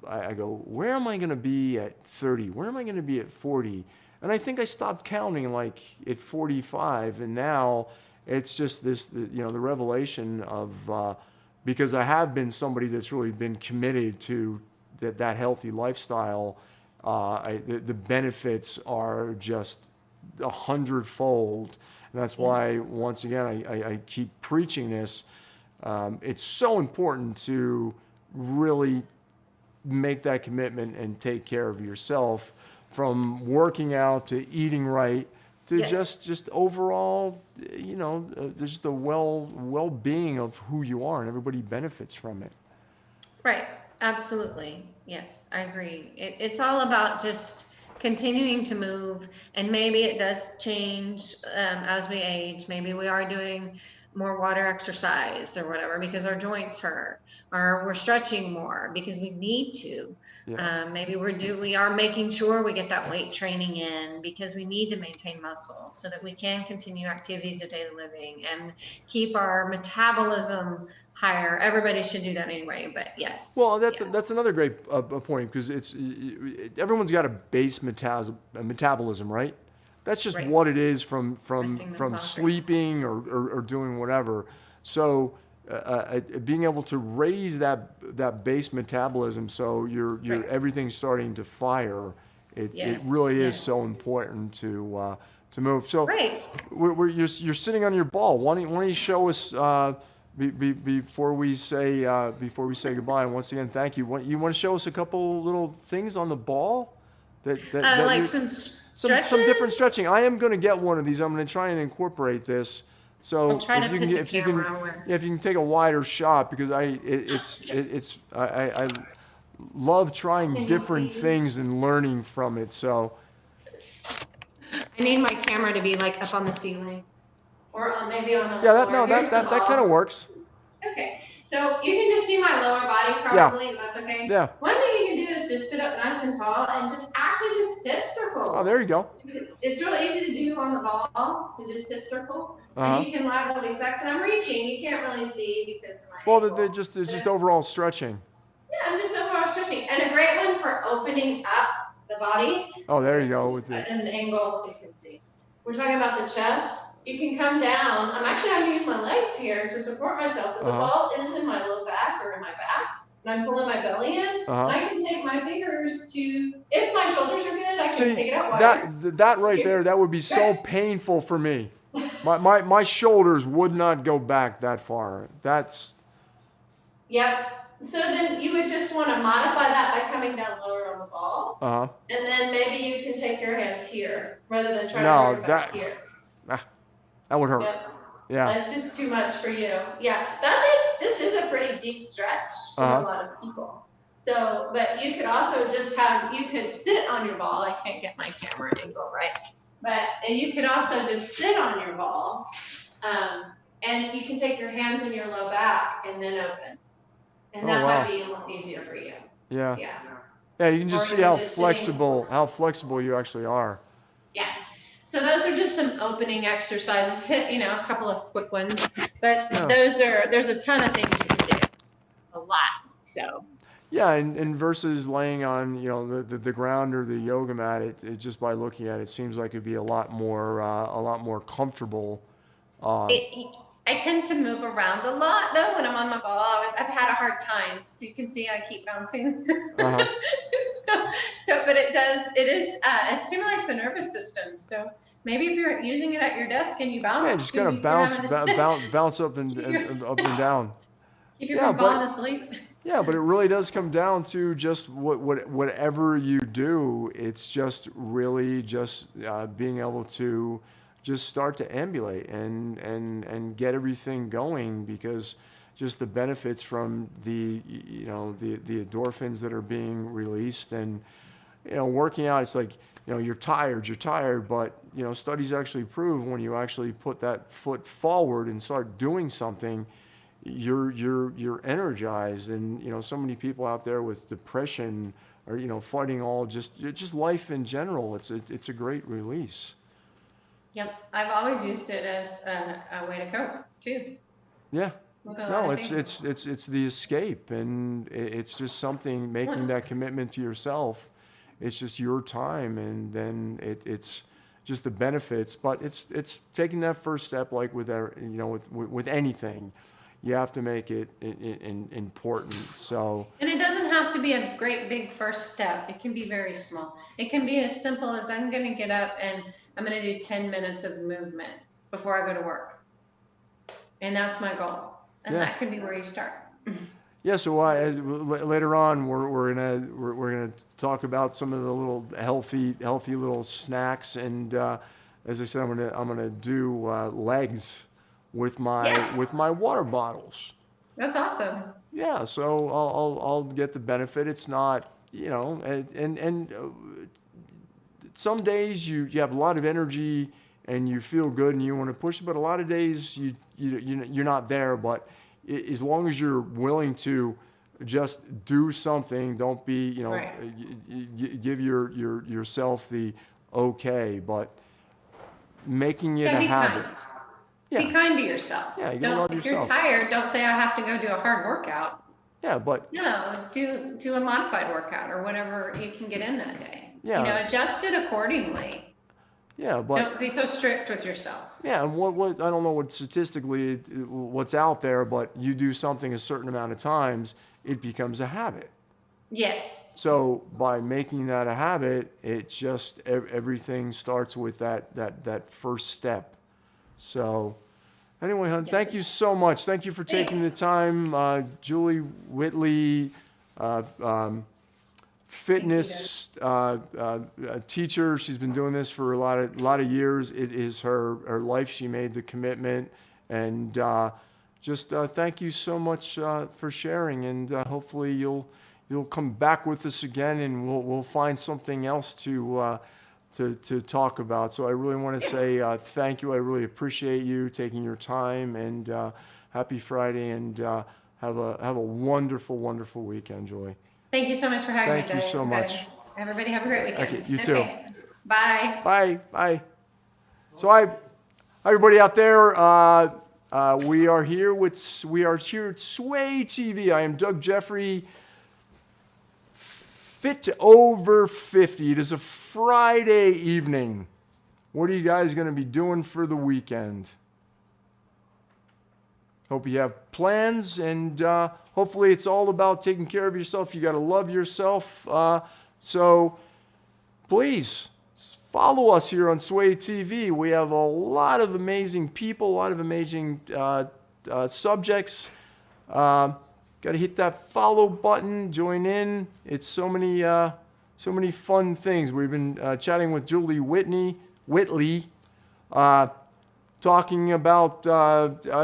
I go, where am I going to be at 30? Where am I going to be at 40? And I think I stopped counting like at 45, and now it's just the revelation of because I have been somebody that's really been committed to that healthy lifestyle. The benefits are just 100-fold. And that's why, once again, I keep preaching this. It's so important to really make that commitment and take care of yourself, from working out to eating right to just overall, just the well-being of who you are, and everybody benefits from it. Right. Absolutely. Yes, I agree. It's all about just continuing to move, and maybe it does change as we age. Maybe we are doing more water exercise or whatever because our joints hurt, or we're stretching more because we need to. Maybe we are making sure we get that weight training in because we need to maintain muscle so that we can continue activities of daily living and keep our metabolism higher. Everybody should do that anyway, but yes. Well, that's another great point, because everyone's got a base metabolism, right? That's just what it is from sleeping or doing whatever. So being able to raise that base metabolism, so your everything's starting to fire, it really is so important to move. So you're sitting on your ball. Why don't you show us before we say goodbye? And once again, thank you. You want to show us a couple little things on the ball that like some different stretching. I am going to get one of these. I'm going to try and incorporate this. So if you can take a wider shot, because I love trying different things and learning from it. So I need my camera to be like up on the ceiling, or maybe on the floor. That kind of works. Okay, so you can just see my lower body probably. That's okay. Yeah. One thing you can do is just sit up nice and tall and just hip circle. Oh, there you go. It's really easy to do on the ball, to just hip circle. And you can laterally flex, and I'm reaching. You can't really see because of my ankle. They're just overall stretching. Yeah, I'm just overall stretching, and a great one for opening up the body. Oh, there you go. And the angles you can see. We're talking about the chest. You can come down. I'm actually having to use my legs here to support myself. But the ball is in my low back or in my back, and I'm pulling my belly in. And I can take my fingers to, if my shoulders are good, I can take it out wider. That right there, that would be so painful for me. My shoulders would not go back that far. Yep. So then you would just want to modify that by coming down lower on the ball. And then maybe you can take your hands here rather than trying to bring it back here. That would hurt. Yep. Yeah. That's just too much for you. Yeah, that's it. This is a pretty deep stretch for a lot of people. So, but you could also just you could sit on your ball. I can't get my camera angle right. But And you could also just sit on your ball, and you can take your hands in your low back and then open. And that wow. might be a little easier for you. Yeah. Yeah. Yeah, you can just Or see how just flexible you actually are. Yeah. So those are just some opening exercises. Hit, a couple of quick ones, but there's a ton of things you can do. A lot. So. Yeah, and versus laying on, the ground or the yoga mat, it just by looking at it seems like it'd be a lot more comfortable. I tend to move around a lot though when I'm on my ball. I've had a hard time. You can see I keep bouncing. Uh-huh. But it stimulates the nervous system. So maybe if you're using it at your desk and you bounce, Yeah, just kind of bounce up and up and down. Keep your falling asleep. Yeah, but it really does come down to just whatever you do. It's just really just being able to just start to ambulate and get everything going, because just the benefits from the endorphins that are being released, and working out, it's like you're tired, but studies actually prove when you actually put that foot forward and start doing something, you're energized. And so many people out there with depression or fighting all just life in general, it's a great release. Yep, I've always used it as a way to cope too. Yeah. No, it's the escape, and it's just something, making that commitment to yourself. It's just your time, and then it's just the benefits. But it's taking that first step, like with anything, you have to make it important. So. And it doesn't have to be a great big first step. It can be very small. It can be as simple as I'm going to get up and I'm going to do 10 minutes of movement before I go to work. And that's my goal. And that can be where you start. Yeah. So later on, we're gonna talk about some of the little healthy little snacks. And as I said, I'm gonna do legs with my water bottles. That's awesome. Yeah. So I'll get the benefit. It's not, and some days you have a lot of energy and you feel good and you want to push it, but a lot of days you're not there. But as long as you're willing to just do something, don't be, give yourself the okay, but making it a habit. Yeah. Be kind to yourself. Yeah, you gotta love yourself. If you're tired, don't say I have to go do a hard workout. Yeah, but no, do a modified workout or whatever you can get in that day. Yeah. Adjust it accordingly. Yeah, but don't be so strict with yourself. Yeah, and what I don't know what statistically what's out there, but you do something a certain amount of times, it becomes a habit. Yes. So by making that a habit, it just everything starts with that first step. So anyway, hon, thank you so much. Thank you for taking the time. Julie Whitley, fitness teacher. She's been doing this for a lot of years. It is her life. She made the commitment, and just thank you so much for sharing. And hopefully you'll come back with us again, and we'll find something else to talk about. So I really want to say thank you. I really appreciate you taking your time, and happy Friday, and have a wonderful, wonderful weekend, Julie. Thank you so much for having me. Thank you so much. Everybody have a great weekend. Okay, you too. Bye. Bye. Bye. So everybody out there, we are here at Sway TV. I am Doug Jeffrey. Fit to over 50. It is a Friday evening. What are you guys going to be doing for the weekend? Hope you have plans, and hopefully it's all about taking care of yourself. You got to love yourself. So please follow us here on Sway TV. We have a lot of amazing people, a lot of amazing subjects. Got to hit that follow button, join in. It's so many fun things. We've been chatting with Julie Whitley, talking about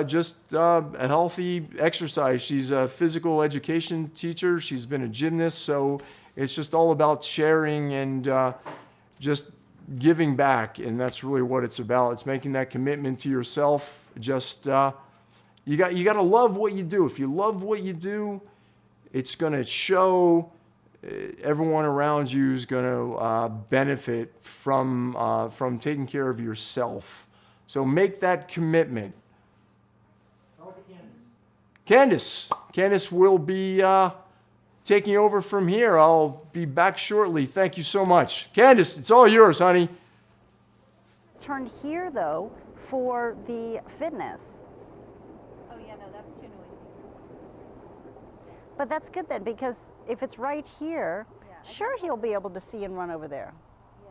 just a healthy exercise. She's a physical education teacher. She's been a gymnast, so it's just all about sharing and just giving back, and that's really what it's about. It's making that commitment to yourself. Just you got to love what you do. If you love what you do, it's going to show. Everyone around you is going to benefit from taking care of yourself. So make that commitment. Candace will be taking over from here. I'll be back shortly. Thank you so much. Candace, it's all yours, honey. Turn here, though, for the fitness. Oh, yeah, no, that's too noisy. But that's good then, because if it's right here, sure he'll be able to see and run over there. Yeah.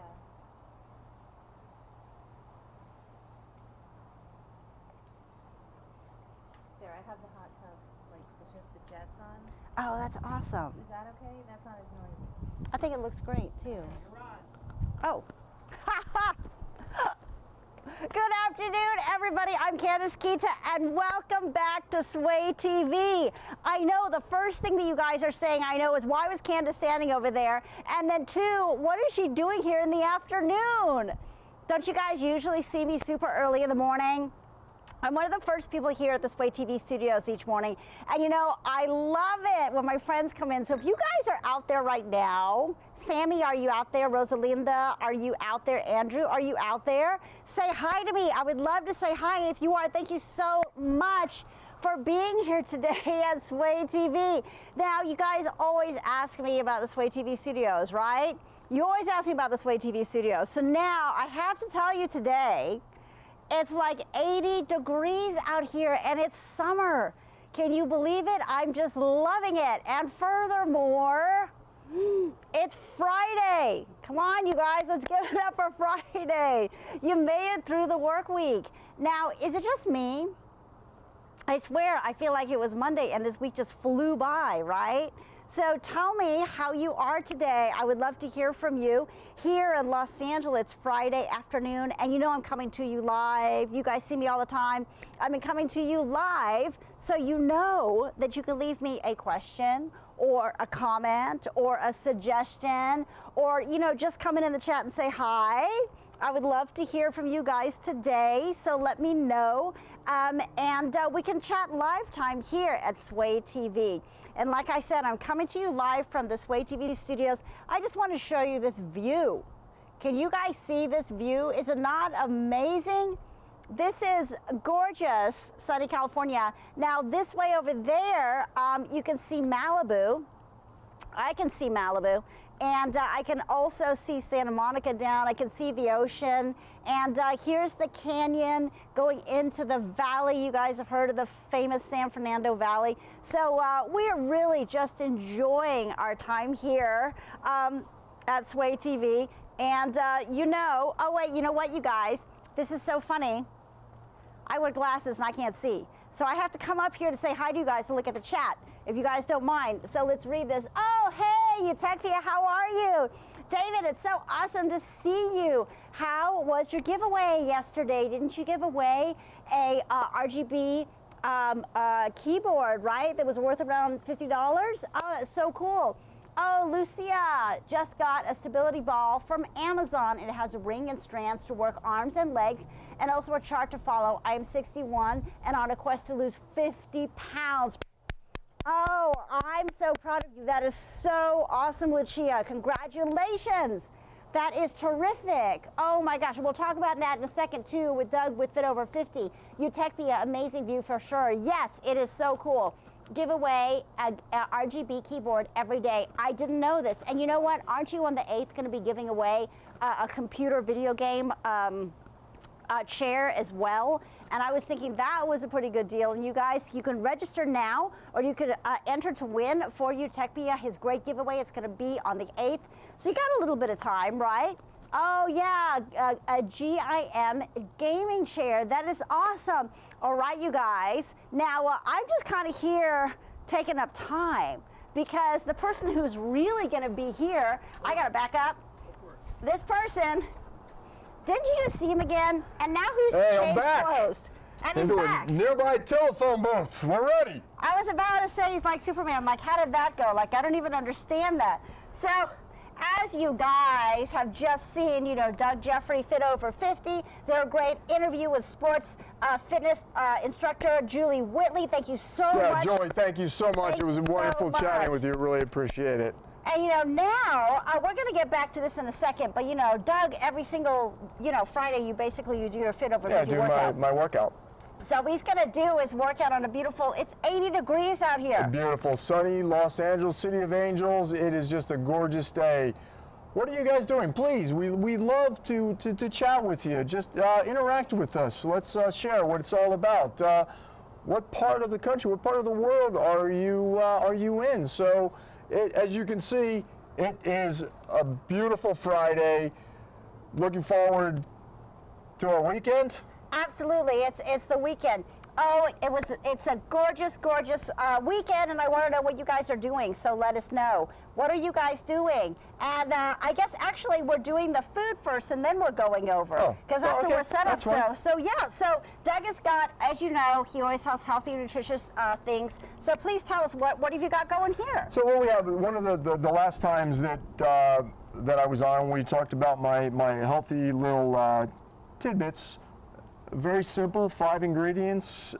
There, I have the hot tub, like, with just the jets on. Oh, that's awesome. Is that okay? That's not as noisy. I think it looks great, too. Oh. Good afternoon, everybody. I'm Candace Kita, and welcome back to Sway TV. I know the first thing that you guys are saying, I know, is why was Candace standing over there? And then two, what is she doing here in the afternoon? Don't you guys usually see me super early in the morning? I'm one of the first people here at the Sway TV studios each morning. And you know, I love it when my friends come in. So if you guys are out there right now, Sammy, are you out there? Rosalinda, are you out there? Andrew, are you out there? Say hi to me. I would love to say hi. And if you are, thank you so much for being here today at Sway TV. Now, you guys always ask me about the Sway TV studios, right? You always ask me about the Sway TV studios. So now I have to tell you today, it's like 80 degrees out here and it's summer. Can you believe it? I'm just loving it. And furthermore, it's Friday. Come on, you guys, let's give it up for Friday. You made it through the work week. Now, is it just me? I swear, I feel like it was Monday and this week just flew by, right? So tell me how you are today. I would love to hear from you. Here in Los Angeles, it's Friday afternoon, and you know I'm coming to you live. You guys see me all the time. I've been coming to you live, so you know that you can leave me a question or a comment or a suggestion, or, you know, just come in the chat and say hi. I would love to hear from you guys today, so let me know. And we can chat live time here at Sway TV. And like I said, I'm coming to you live from the Sway TV studios. I just want to show you this view. Can you guys see this view? Is it not amazing? This is gorgeous, sunny California. Now this way over there, you can see Malibu. I can see Malibu. And I can also see Santa Monica down. I can see the ocean. And here's the canyon going into the valley. You guys have heard of the famous San Fernando Valley. So we're really just enjoying our time here at Sway TV. And you know, oh wait, you know what, you guys? This is so funny. I wear glasses and I can't see. So I have to come up here to say hi to you guys and look at the chat, if you guys don't mind. So let's read this. Oh, hey, Utechia, how are you? David, it's so awesome to see you. How was your giveaway yesterday? Didn't you give away a RGB keyboard, right? That was worth around $50? Oh, that's so cool. Oh, Lucia just got a stability ball from Amazon. It has a ring and strands to work arms and legs, and also a chart to follow. I am 61 and on a quest to lose 50 pounds. Oh, I'm so proud of you. That is so awesome, Lucia. Congratulations. That is terrific. Oh my gosh, we'll talk about that in a second too with Doug with Fit Over 50. Utechia, amazing view for sure. Yes, it is so cool. Give away a RGB keyboard every day. I didn't know this. And you know what? Aren't you on the 8th going to be giving away a computer video game chair as well? And I was thinking that was a pretty good deal. And you guys, you can register now, or you could enter to win for Utechia, his great giveaway. It's going to be on the 8th. So you got a little bit of time, right? Oh yeah, a GIM gaming chair. That is awesome. All right, you guys. Now, I'm just kind of here taking up time because the person who's really going to be here, I got to back up. This person, didn't you just see him again? And now he's changed clothes. And he's back. Nearby telephone booth. We're ready. I was about to say he's like Superman. I'm like, how did that go? Like, I don't even understand that. So, As you guys have just seen, you know, Doug Jeffrey, Fit Over 50, did a great interview with sports fitness instructor Julie Whitley. Thank you so much. Yeah, Joey, thank you so much. It was wonderful chatting with you. Really appreciate it. And you know, now we're going to get back to this in a second, but you know, Doug, every single, you know, Friday you do your Fit Over 50 workout. Yeah, I do my workout. So what he's going to do is work out on a beautiful, it's 80 degrees out here. Beautiful, sunny Los Angeles, City of Angels. It is just a gorgeous day. What are you guys doing? Please, we love to chat with you. Just interact with us. Let's share what it's all about. What part of the country, what part of the world are you in? So, as you can see, it is a beautiful Friday. Looking forward to our weekend. Absolutely, it's the weekend. Oh, it's a gorgeous, gorgeous weekend, and I want to know what you guys are doing. So let us know. What are you guys doing? And I guess actually we're doing the food first, and then we're going over because that's what we're set up. So yeah. So Doug has got, as you know, he always has healthy, nutritious things. So please tell us what have you got going here? So what we have, one of the last times that I was on, we talked about my healthy little tidbits. Very simple, 5 ingredients: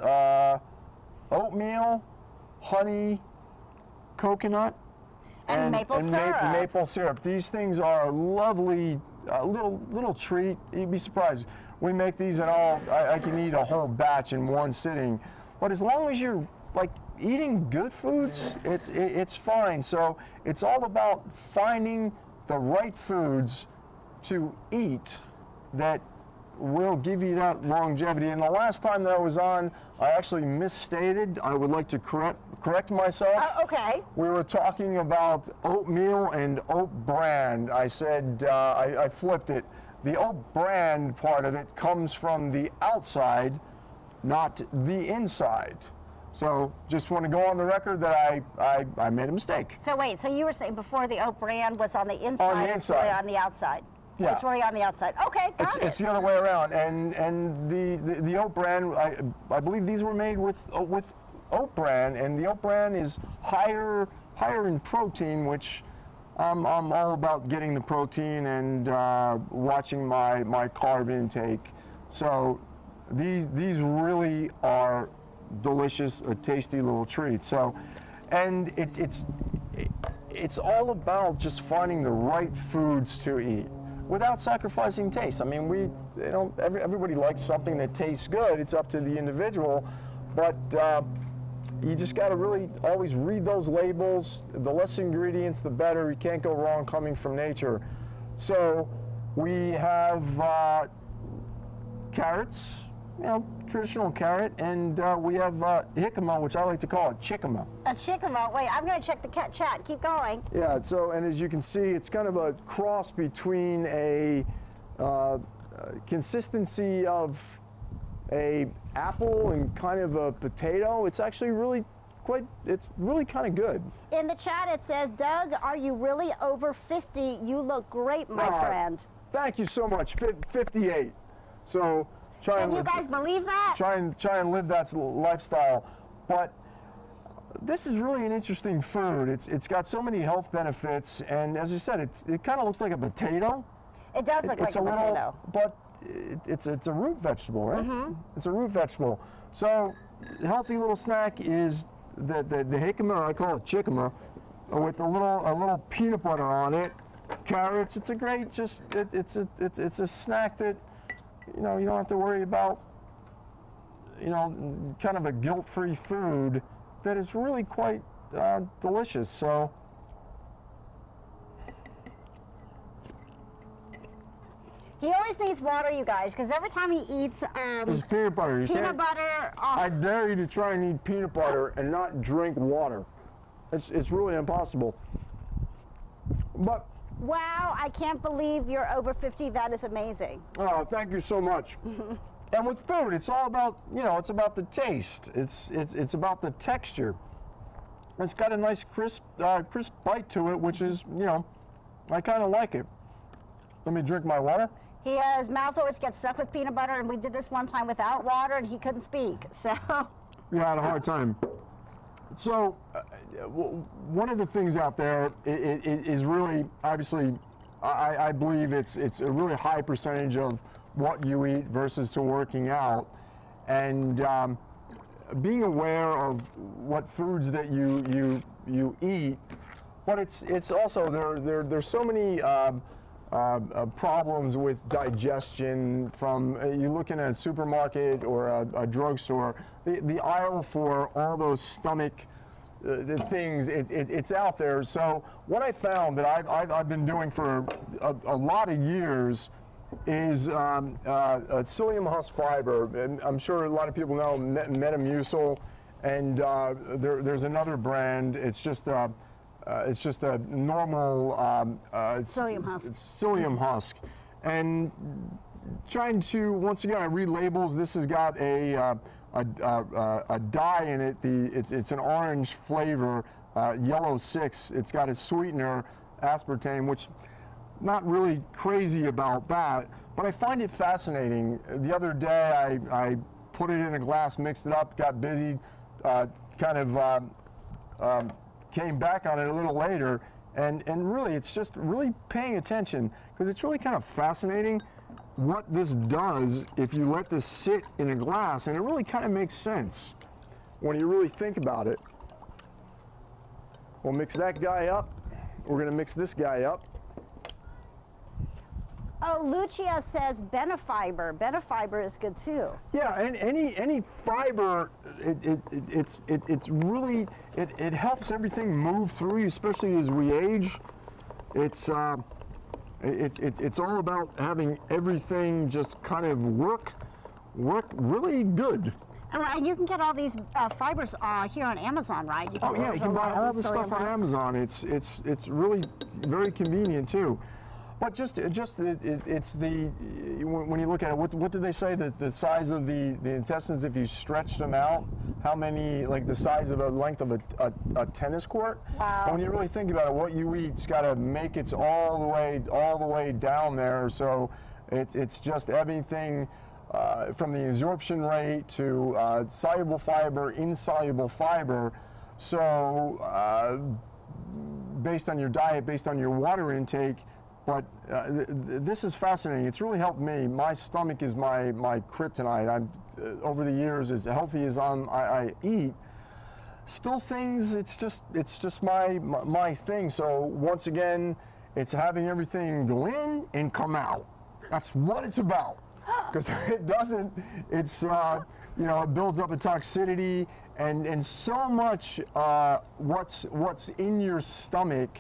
oatmeal, honey, coconut, and maple syrup. Maple syrup. These things are a lovely little treat. You'd be surprised. We make these and I can eat a whole batch in one sitting. But as long as you're like eating good foods, it's fine. So it's all about finding the right foods to eat that will give you that longevity. And the last time that I was on, I actually misstated. I would like to correct myself. Okay. We were talking about oatmeal and oat bran. I said, I flipped it. The oat bran part of it comes from the outside, not the inside. So just want to go on the record that I made a mistake. So wait, so you were saying before the oat bran was on the inside, on the inside. It's really on the outside. Yeah. It's really on the outside. Okay, got it. It's the other way around. And the oat bran, I believe these were made with oat bran, and the oat bran is higher in protein, which I'm all about getting the protein and watching my carb intake. So these really are delicious, a tasty little treat. So, and it's all about just finding the right foods to eat without sacrificing taste. I mean, everybody likes something that tastes good. It's up to the individual, but you just got to really always read those labels. The less ingredients, the better. You can't go wrong coming from nature. So we have carrots, you know, traditional carrot, and we have jicama, which I like to call it chickama. A chickama. Wait, I'm going to check the chat. Keep going. Yeah. So, and as you can see, it's kind of a cross between a consistency of a apple and kind of a potato. It's actually really it's really kind of good. In the chat, it says, Doug, are you really over 50? You look great, my friend. Thank you so much. 58. So. Can you guys believe that? Try and live that lifestyle. But this is really an interesting food. It's got so many health benefits, and as I said, it kind of looks like a potato. It does look like a potato. But it's a root vegetable, right? Mm-hmm. It's a root vegetable. So healthy little snack is the jicama, I call it chickama, with a little peanut butter on it, carrots. It's a great it's a snack that, you know, you don't have to worry about, you know, kind of a guilt-free food that is really quite delicious. So he always needs water, you guys, because every time he eats it's peanut butter. I dare you to try and eat peanut butter and not drink water. It's really impossible. But wow, I can't believe you're over 50. That is amazing. Oh, thank you so much. And with food, it's all about, you know, it's about the taste. It's about the texture. It's got a nice crisp bite to it, which is, you know, I kind of like it. Let me drink my water. His mouth always gets stuck with peanut butter, and we did this one time without water, and he couldn't speak. So. Yeah, I had a hard time. So, one of the things out there it is really, obviously, I believe it's a really high percentage of what you eat versus to working out, and being aware of what foods that you eat, but it's also there's so many problems with digestion from you looking at a supermarket or a drugstore, the aisle for all those stomach the things, it's out there. So what I found that I've been doing for a lot of years is psyllium husk fiber, and I'm sure a lot of people know Metamucil, and there's another brand. It's just a normal psyllium husk, and trying to, once again, I read labels. This has got a dye in it. It's an orange flavor, yellow 6. It's got a sweetener, aspartame, which not really crazy about that, but I find it fascinating. The other day I put it in a glass, mixed it up, got busy, came back on it a little later, and really it's just really paying attention, because it's really kind of fascinating what this does if you let this sit in a glass, and it really kind of makes sense when you really think about it. We'll mix that guy up. We're going to mix this guy up. Oh, Lucia says Benefiber. Benefiber is good too. Yeah, and any fiber, it's really it helps everything move through you, especially as we age. It's all about having everything just kind of work really good. And you can get all these fibers here on Amazon, right? You can you can buy all the stuff on Amazon. It's really very convenient too. But it's the, when you look at it, what do they say that the size of the intestines, if you stretched them out, how many, like the size of a length of a tennis court? Wow. When you really think about it, what you eat's got to make it all the way down there. So it's just everything from the absorption rate to soluble fiber, insoluble fiber. So based on your diet, based on your water intake. But this is fascinating. It's really helped me. My stomach is my kryptonite. I'm over the years, as healthy as I eat, still things. It's just my thing. So once again, it's having everything go in and come out. That's what it's about. Because it doesn't. It's it builds up a toxicity and so much. What's in your stomach.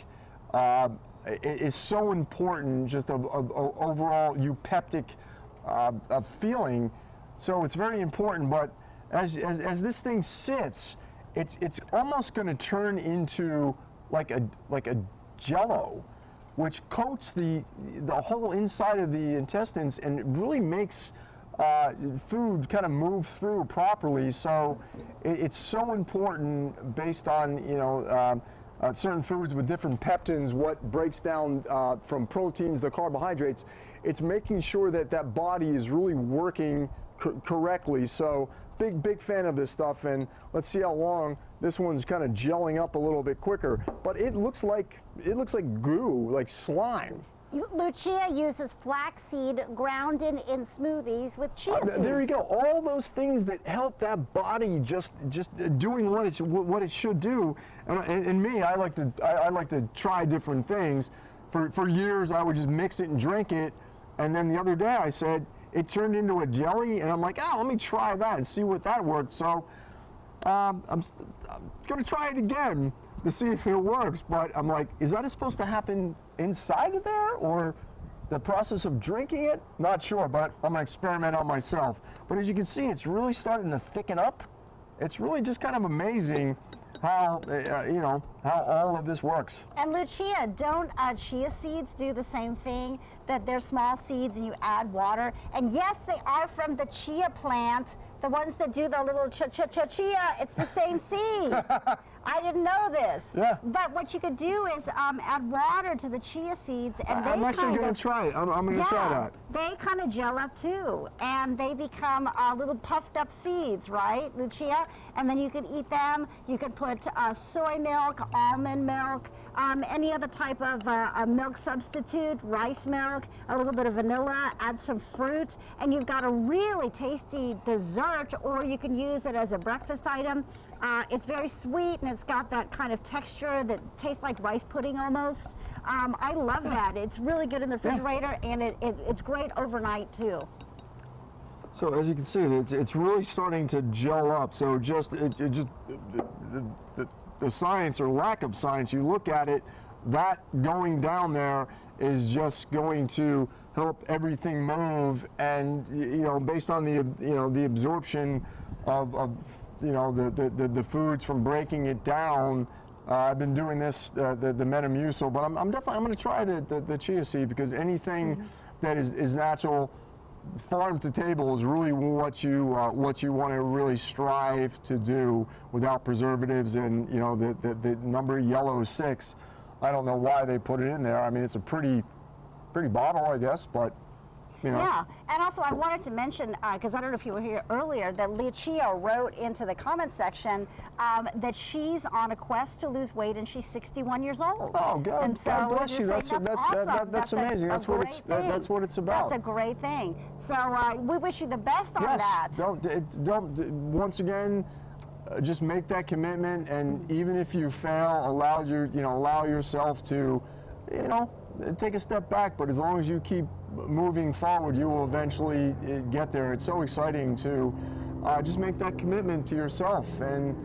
It is so important, just of overall eupeptic feeling. So it's very important. But as this thing sits, it's almost going to turn into like a jello, which coats the whole inside of the intestines and it really makes food kind of move through properly. So it's so important based on certain foods with different peptins, what breaks down from proteins to carbohydrates. It's making sure that body is really working correctly. So big fan of this stuff, and let's see how long this one's kind of gelling up a little bit quicker. But it looks like goo, like slime. Lucia uses flaxseed ground in smoothies with chia seeds. There you go. All those things that help that body just doing what it should do. And me, I like to try different things. For years, I would just mix it and drink it. And then the other day, I said it turned into a jelly, and I'm like, let me try that and see what that worked. So I'm going to try it again to see if it works. But I'm like, is that supposed to happen inside of there, or the process of drinking it? Not sure, but I'm gonna experiment on myself. But as you can see, it's really starting to thicken up. It's really just kind of amazing how how all of this works. And Lucia, don't chia seeds do the same thing? That they're small seeds and you add water. And yes, they are from the chia plant. The ones that do the little chia, it's the same seed. I didn't know this. Yeah. But what you could do is add water to the chia seeds, and I'm actually going to try it. I'm going to try that. They kind of gel up too, and they become little puffed up seeds, right, the chia? And then you can eat them. You could put soy milk, almond milk, any other type of a milk substitute, rice milk, a little bit of vanilla, add some fruit, and you've got a really tasty dessert, or you can use it as a breakfast item. It's very sweet, and it's got that kind of texture that tastes like rice pudding almost. I love that. It's really good in the refrigerator, and it's great overnight too. So as you can see, it's really starting to gel up. So the science or lack of science, you look at it, that going down there is just going to help everything move, and based on the absorption of the foods from breaking it down. I've been doing this, the Metamucil, but I'm going to try the chia seed, because anything that is natural, farm to table, is really what you want to really strive to do without preservatives. And the number yellow is 6. I don't know why they put it in there. I mean, it's a pretty bottle, I guess, but. Yeah, and also I wanted to mention, because I don't know if you were here earlier, that Lucia wrote into the comment section that she's on a quest to lose weight, and she's 61 years old. Oh, God bless you. That's awesome. That's amazing. That's what it's about. That's a great thing. So we wish you the best on that. Don't. Once again, just make that commitment, and even if you fail, allow yourself to, take a step back. But as long as you keep moving forward, you will eventually get there. It's so exciting to just make that commitment to yourself. And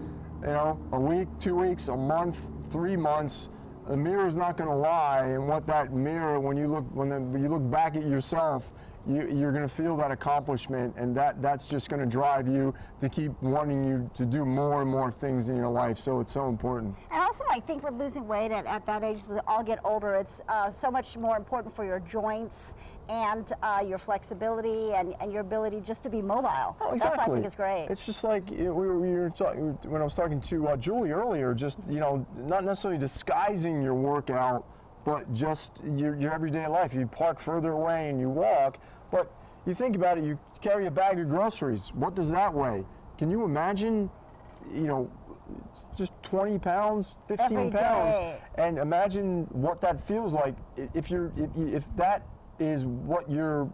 a week, 2 weeks, a month, 3 months, the mirror is not going to lie. And what that mirror, when you look back at yourself, you're going to feel that accomplishment, and that's just going to drive you to keep wanting you to do more and more things in your life. So it's so important. And also, I think with losing weight at that age, we all get older, it's so much more important for your joints and your flexibility and your ability just to be mobile. Oh, exactly. That's what I think is great. It's just like we were talking, when I was talking to Julie earlier, just, not necessarily disguising your workout, but just your everyday life. You park further away and you walk, but you think about it, you carry a bag of groceries. What does that weigh? Can you imagine, just 20 pounds, 15 pounds? And imagine what that feels like if that is what your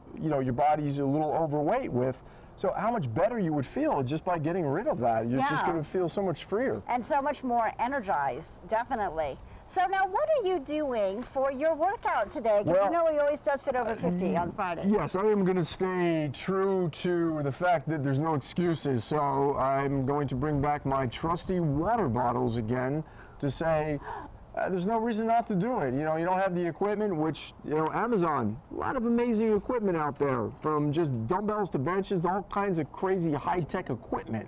body's a little overweight with. So how much better you would feel just by getting rid of that. You're just going to feel so much freer. And so much more energized, definitely. So now what are you doing for your workout today? Because he always does Fit Over 50 on Friday. Yes, I am going to stay true to the fact that there's no excuses. So I'm going to bring back my trusty water bottles again to say, there's no reason not to do it. You don't have the equipment, which, Amazon, a lot of amazing equipment out there, from just dumbbells to benches to all kinds of crazy high-tech equipment.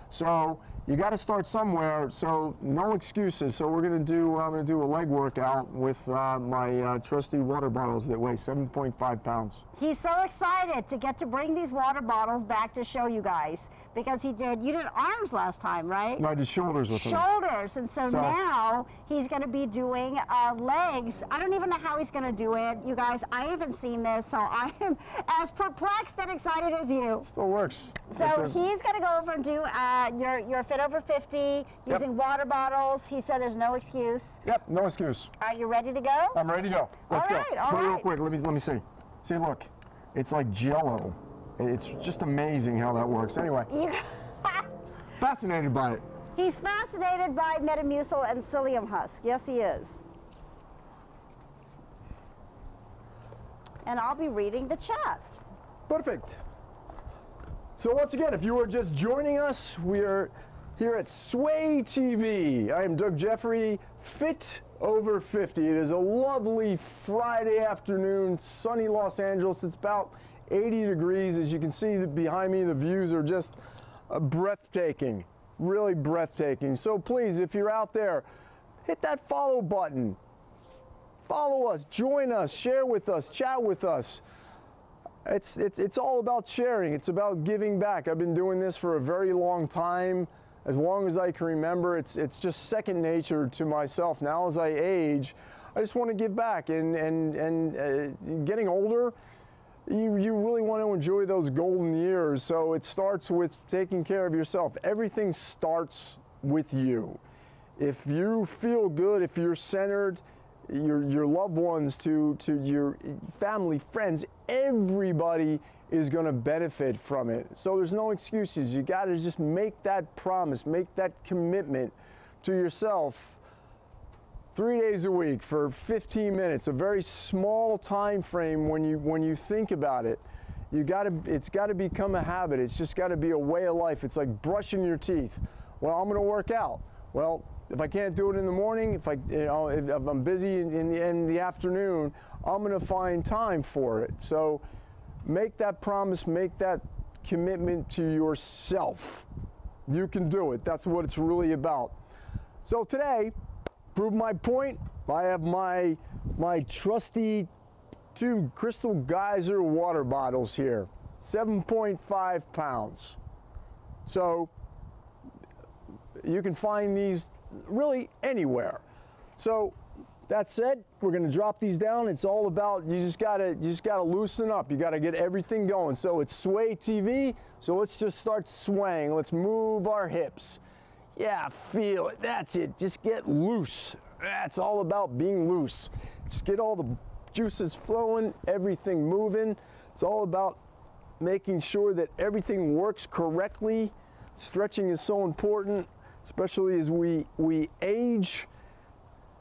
So you got to start somewhere, so no excuses. So I'm going to do a leg workout with my trusty water bottles that weigh 7.5 pounds. He's so excited to get to bring these water bottles back to show you guys, because you did arms last time, right? No, I did shoulders with him. Shoulders, and so now he's going to be doing legs. I don't even know how he's going to do it. You guys, I haven't seen this, so I am as perplexed and excited as you. Still works. So he's going to go over and do your Fit Over 50 using water bottles. He said there's no excuse. Yep, no excuse. Are you ready to go? I'm ready to go. Let's go. All right. Real quick, let me see. See, look, it's like Jell-O. It's just amazing how that works. Anyway, fascinated by it. He's fascinated by Metamucil and psyllium husk. Yes, he is. And I'll be reading the chat. Perfect. So once again, if you are just joining us, we are here at Sway TV. I am Doug Jeffrey, Fit Over 50. It is a lovely Friday afternoon, sunny Los Angeles. It's about 80 degrees. As you can see behind me, the views are just breathtaking, really breathtaking. So please, if you're out there, hit that follow button. Follow us, join us, share with us, chat with us. It's all about sharing. It's about giving back. I've been doing this for a very long time. as long as I can remember. It's just second nature to myself. Now as I age, I just want to give back, and getting older, you really want to enjoy those golden years. So it starts with taking care of yourself. Everything starts with you. If you feel good, if you're centered, your loved ones, to your family, friends, everybody is going to benefit from it. So there's no excuses. You got to just make that promise, make that commitment to yourself. 3 days a week for 15 minutes, a very small time frame when you think about it. It's got to become a habit. It's just got to be a way of life. It's like brushing your teeth. Well, I'm going to work out. Well, if I can't do it in the morning, if I'm busy in the afternoon, I'm going to find time for it. So make that promise, make that commitment to yourself. You can do it. That's what it's really about. So today, prove my point, I have my trusty 2 Crystal Geyser water bottles here, 7.5 pounds. So you can find these really anywhere. So that said, we're going to drop these down. It's all about, you just gotta loosen up. You gotta get everything going. So it's Sway TV. So let's just start swaying. Let's move our hips. Yeah, feel it. That's it. Just get loose. That's all about being loose. Just get all the juices flowing, everything moving. It's all about making sure that everything works correctly. Stretching is so important, especially as we age.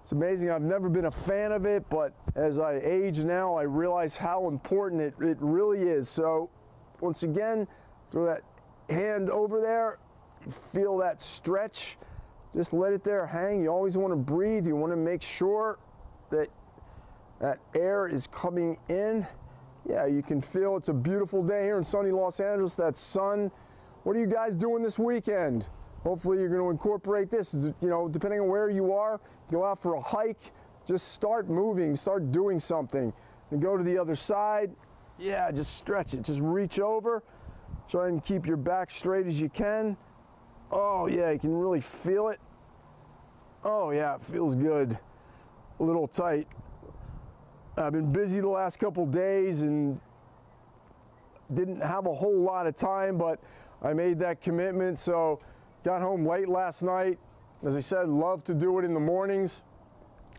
It's amazing. I've never been a fan of it, but as I age now, I realize how important it really is. So once again, throw that hand over there. Feel that stretch. Just let it there hang. You always want to breathe. You want to make sure that that air is coming in. Yeah, you can feel it's a beautiful day here in sunny Los Angeles. That sun. What are you guys doing this weekend? Hopefully you're going to incorporate this. You know, depending on where you are, go out for a hike. Just start moving. Start doing something. And go to the other side. Yeah, just stretch it. Just reach over. Try and keep your back straight as you can. Oh yeah, you can really feel it. Oh yeah, it feels good. A little tight. I've been busy the last couple days and didn't have a whole lot of time, but I made that commitment. So got home late last night. As I said, love to do it in the mornings.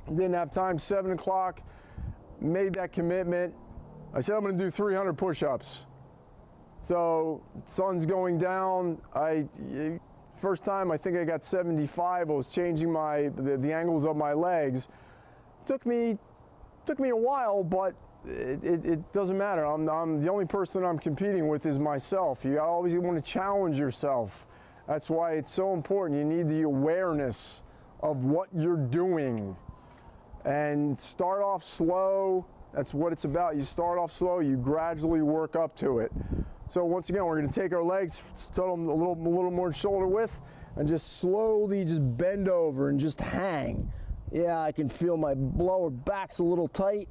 Didn't have time, 7 o'clock. Made that commitment. I said I'm gonna do 300 push-ups. So sun's going down. First time I think I got 75. I was changing the angles of my legs. Took me a while, but it doesn't matter. I'm the only person I'm competing with is myself. You always want to challenge yourself. That's why it's so important. You need the awareness of what you're doing, and start off slow. That's what it's about. You start off slow. You gradually work up to it. So once again, we're going to take our legs, start them a little more shoulder width, and just slowly just bend over and just hang. Yeah, I can feel my lower back's a little tight.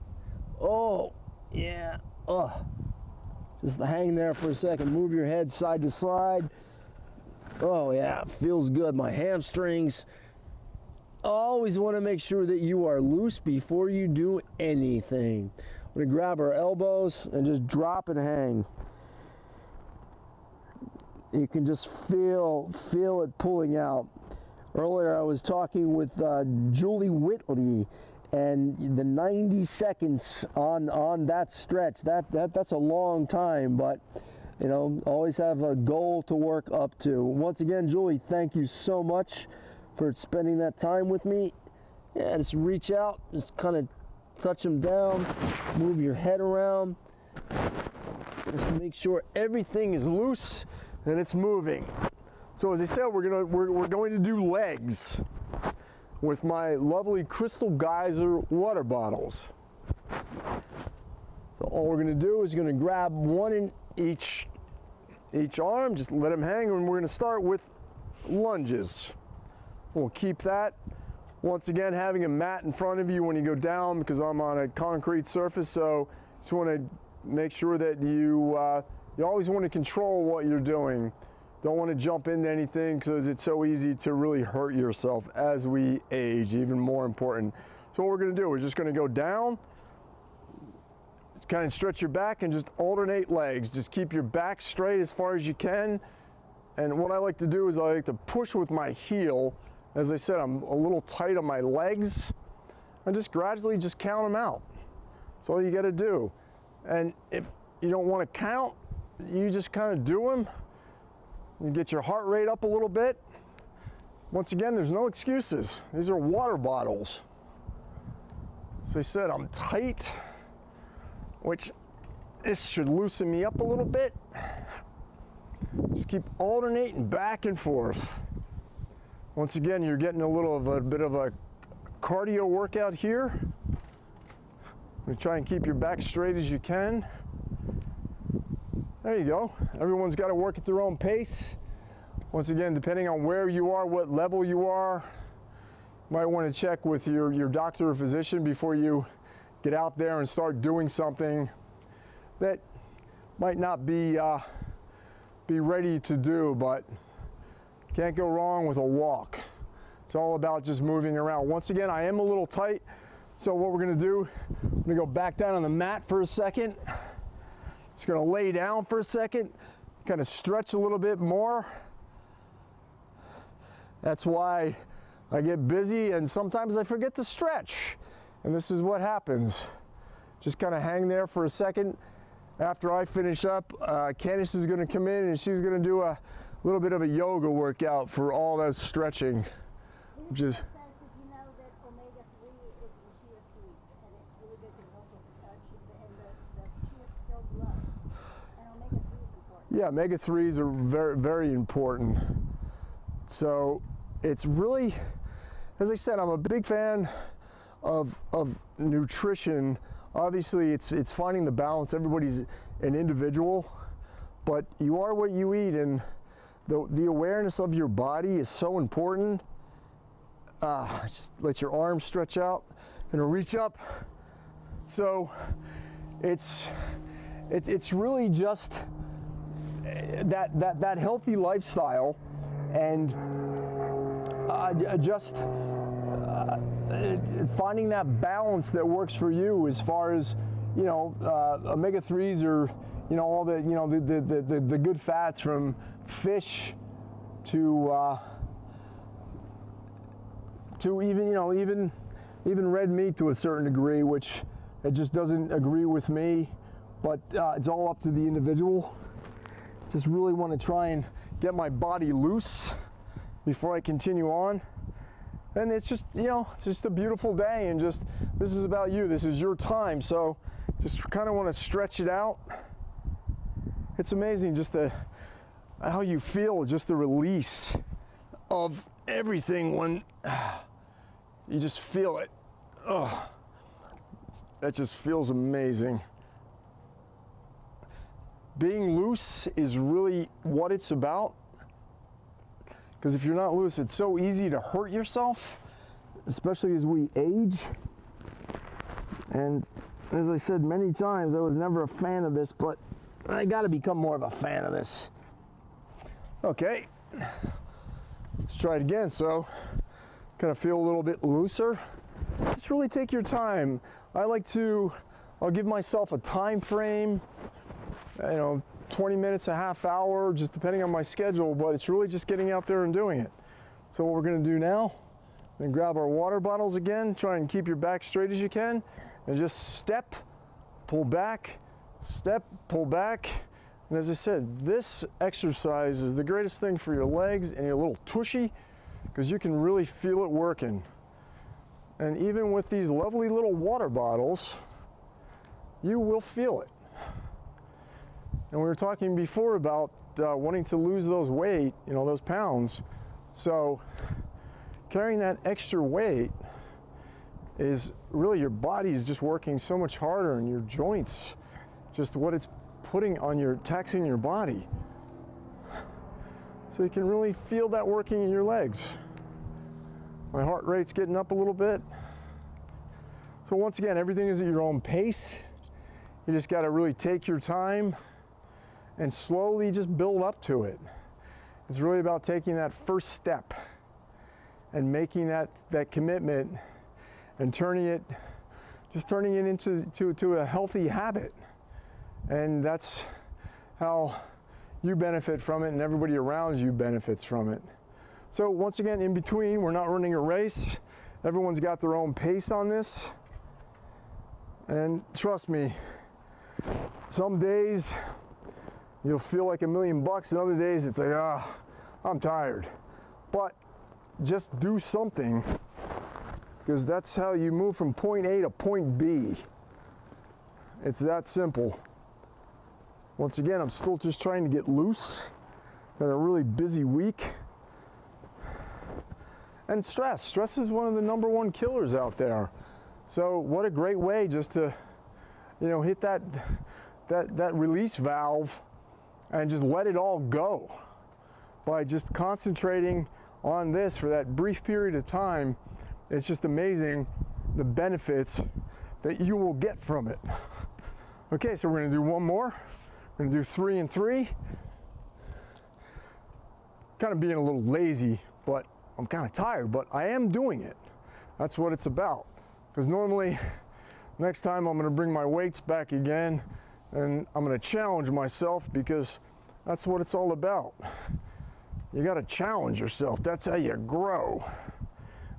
Oh, yeah. Just hang there for a second. Move your head side to side. Oh yeah, feels good. My hamstrings. Always want to make sure that you are loose before you do anything. We're going to grab our elbows and just drop and hang. You can just feel it pulling out. Earlier I was talking with Julie Whitley, and the 90 seconds on that stretch, that's a long time, but you know, always have a goal to work up to. Once again, Julie, thank you so much for spending that time with me. Yeah, just reach out, just kind of touch them down, move your head around. Just make sure everything is loose and it's moving. So as I said, we're going to do legs with my lovely Crystal Geyser water bottles. So all we're going to do is going to grab one in each arm, just let them hang, and we're going to start with lunges. We'll keep that. Once again, having a mat in front of you when you go down, because I'm on a concrete surface, so just want to make sure that you always want to control what you're doing. Don't want to jump into anything because it's so easy to really hurt yourself as we age, even more important. So what we're going to do, we're just going to go down, kind of stretch your back and just alternate legs. Just keep your back straight as far as you can. And what I like to do is I like to push with my heel. As I said, I'm a little tight on my legs. And just gradually just count them out. That's all you got to do. And if you don't want to count, you just kind of do them. You get your heart rate up a little bit. Once again, there's no excuses. These are water bottles. As I said, I'm tight, which this should loosen me up a little bit. Just keep alternating back and forth. Once again, you're getting a bit of a cardio workout here. You try and keep your back straight as you can. There you go. Everyone's got to work at their own pace. Once again, depending on where you are, what level you are, you might want to check with your doctor or physician before you get out there and start doing something that might not be ready to do, but can't go wrong with a walk. It's all about just moving around. Once again, I am a little tight, so what we're going to do, I'm going to go back down on the mat for a second. Just going to lay down for a second, kind of stretch a little bit more. That's why I get busy and sometimes I forget to stretch. And this is what happens. Just kind of hang there for a second. After I finish up, Candace is going to come in and she's going to do a little bit of a yoga workout for all that stretching. Which is yeah, omega-3s are very, very important. So it's really, as I said, I'm a big fan of nutrition. Obviously, it's finding the balance. Everybody's an individual, but you are what you eat, and the awareness of your body is so important. Just let your arms stretch out and reach up. So it's really just that healthy lifestyle, and just finding that balance that works for you. As far as omega-3s are, all the the good fats from fish to even red meat to a certain degree, which it just doesn't agree with me. But it's all up to the individual. Just really want to try and get my body loose before I continue on. And it's just, it's just a beautiful day, and just, this is about you. This is your time. So just kind of want to stretch it out. It's amazing just how you feel, just the release of everything when you just feel it. Oh, that just feels amazing. Being loose is really what it's about. Because if you're not loose, it's so easy to hurt yourself, especially as we age. And as I said many times, I was never a fan of this, but I got to become more of a fan of this. Okay, let's try it again. So, kind of feel a little bit looser. Just really take your time. I'll give myself a time frame, 20 minutes, a half hour, just depending on my schedule, but it's really just getting out there and doing it. So what we're going to do now, then grab our water bottles again, try and keep your back straight as you can, and just step, pull back, step, pull back. And as I said, this exercise is the greatest thing for your legs and your little tushy, because you can really feel it working. And even with these lovely little water bottles, you will feel it. And we were talking before about wanting to lose those weight, those pounds. So carrying that extra weight is really, your body is just working so much harder, and your joints, just what it's taxing your body. So you can really feel that working in your legs. My heart rate's getting up a little bit. So once again, everything is at your own pace. You just got to really take your time and slowly just build up to it. It's really about taking that first step and making that commitment and turning it into a healthy habit. And that's how you benefit from it and everybody around you benefits from it. So once again, in between, we're not running a race. Everyone's got their own pace on this. And trust me, some days you'll feel like $1 million, and other days it's like, I'm tired. But just do something, because that's how you move from point A to point B. It's that simple. Once again, I'm still just trying to get loose. Got a really busy week. And stress is one of the #1 killers out there. So what a great way just to, hit that release valve and just let it all go by just concentrating on this for that brief period of time. It's just amazing the benefits that you will get from it. Okay, so we're gonna do one more. We're gonna do 3 and 3. Kind of being a little lazy, but I'm kind of tired, but I am doing it. That's what it's about. Because normally, next time I'm gonna bring my weights back again, and I'm gonna challenge myself, because that's what it's all about. You gotta challenge yourself. That's how you grow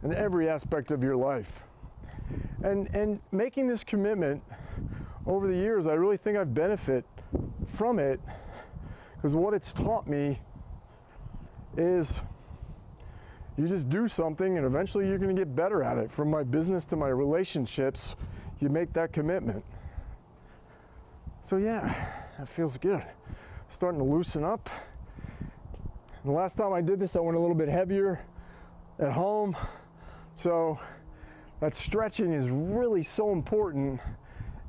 in every aspect of your life. And making this commitment over the years, I really think I've benefited from it, because what it's taught me is you just do something and eventually you're gonna get better at it. From my business to my relationships, you make that commitment. So yeah, that feels good. Starting to loosen up. And the last time I did this, I went a little bit heavier at home. So that stretching is really so important.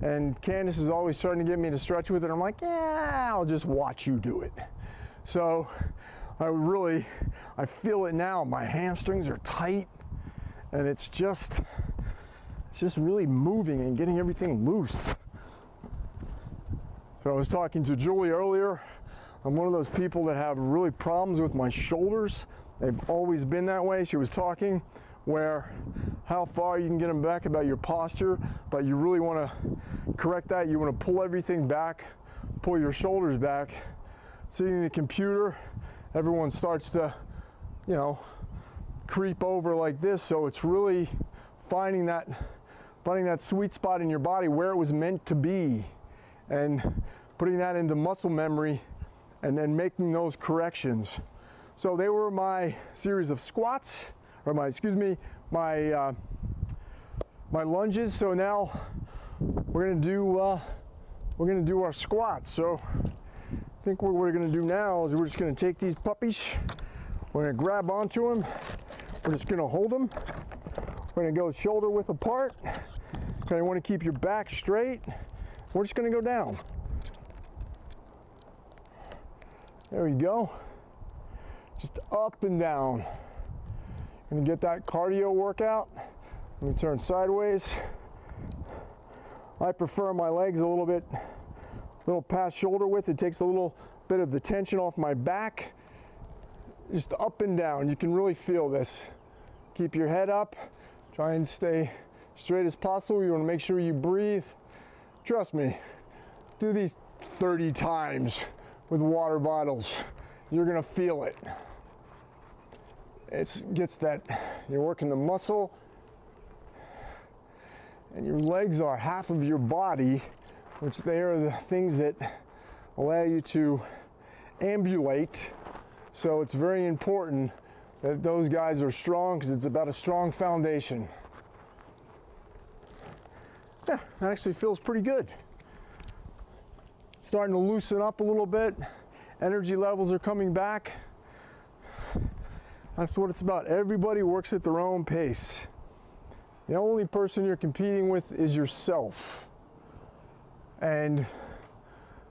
And Candace is always trying to get me to stretch with it. I'm like, yeah, I'll just watch you do it. So I feel it now. My hamstrings are tight, and it's just really moving and getting everything loose. So I was talking to Julie earlier. I'm one of those people that have really problems with my shoulders. They've always been that way. She was talking where how far you can get them back about your posture, but you really want to correct that. You want to pull everything back, pull your shoulders back. Sitting in a computer, everyone starts to, creep over like this. So it's really finding that sweet spot in your body where it was meant to be, and putting that into muscle memory, and then making those corrections. So they were my series of squats, or my lunges. So now we're gonna do our squats. So I think what we're gonna do now is we're just gonna take these puppies, we're gonna grab onto them, we're just gonna hold them, we're gonna go shoulder width apart. Okay, you wanna keep your back straight. We're just gonna go down. There you go. Just up and down. Gonna get that cardio workout. Let me turn sideways. I prefer my legs a little past shoulder width. It takes a little bit of the tension off my back. Just up and down. You can really feel this. Keep your head up. Try and stay straight as possible. You want to make sure you breathe. Trust me, do these 30 times with water bottles. You're gonna feel it. It gets that, you're working the muscle, and your legs are half of your body, which they are the things that allow you to ambulate. So it's very important that those guys are strong, because it's about a strong foundation. Yeah, that actually feels pretty good. Starting to loosen up a little bit. Energy levels are coming back. That's what it's about. Everybody works at their own pace. The only person you're competing with is yourself. And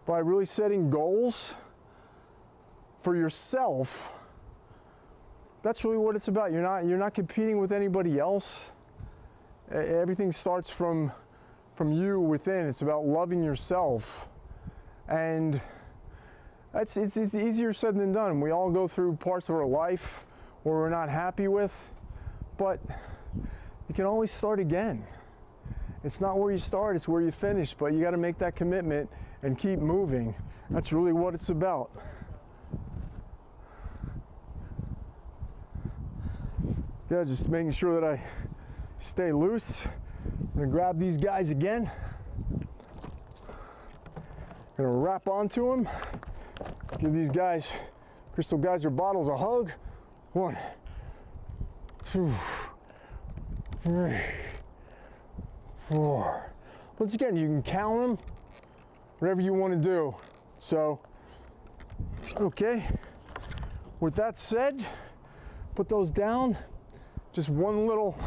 by really setting goals for yourself, that's really what it's about. You're not competing with anybody else. Everything starts from you within. It's about loving yourself. And it's easier said than done. We all go through parts of our life where we're not happy with, but you can always start again. It's not where you start, it's where you finish, but you got to make that commitment and keep moving. That's really what it's about. Yeah, just making sure that I stay loose. I'm gonna grab these guys again. Gonna wrap onto them. Give these guys, Crystal Geyser bottles, a hug. 1, 2, 3, 4. Once again, you can count them, whatever you want to do. So, okay. With that said, put those down. Just one little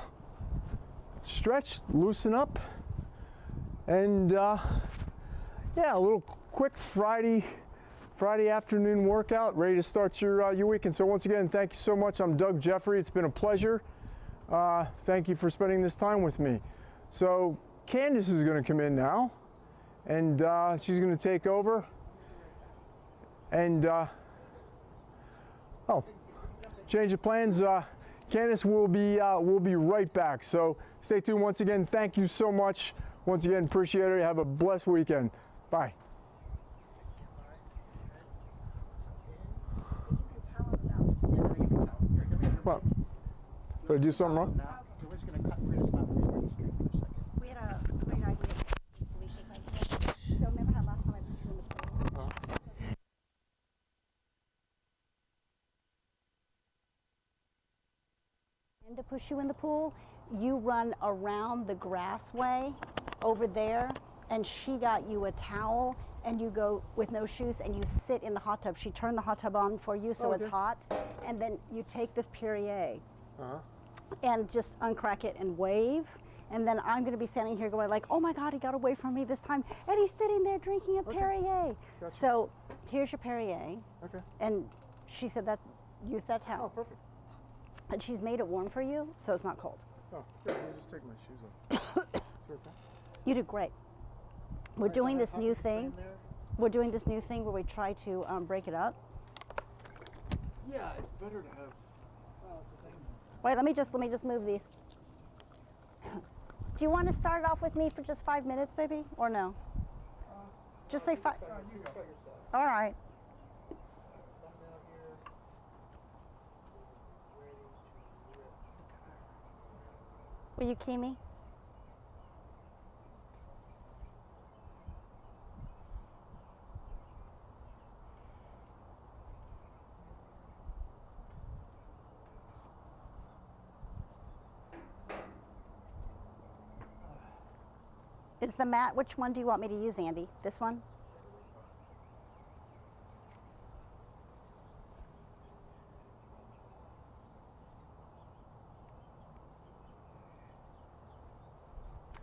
stretch, loosen up, and yeah, a little quick Friday afternoon workout, ready to start your weekend. So once again, thank you so much. I'm Doug Jeffrey. It's been a pleasure. Thank you for spending this time with me. So Candace is going to come in now, and she's going to take over. And oh, change of plans. Candace will be right back. So stay tuned. Once again, thank you so much. Once again, appreciate it. Have a blessed weekend. Bye. What? Did I do something wrong? We're just going to cut. We're going to stop the recording stream for a second. We had a great idea. It's Felicia's idea. So remember how last time I put you in the pool? And to push you in the pool, you run around the grassway over there, and she got you a towel, and you go with no shoes, and you sit in the hot tub. She turned the hot tub on for you, so it's hot, and then you take this Perrier and just uncrack it and wave. And then I'm going to be standing here going like, oh my God, he got away from me this time. And he's sitting there drinking a Perrier. Gotcha. So here's your Perrier. Okay. And she said that, use that towel. Oh, perfect. And she's made it warm for you, so it's not cold. Oh, good. Let me just take my shoes off. Is it okay? You did great. We're doing this new thing. We're doing this new thing where we try to break it up. Yeah, it's better to have. Wait, let me just move these. Do you want to start off with me for just 5 minutes, baby, or no? Just say 5. All right. Will you key me? Is the mat, which one do you want me to use, Andy? This one?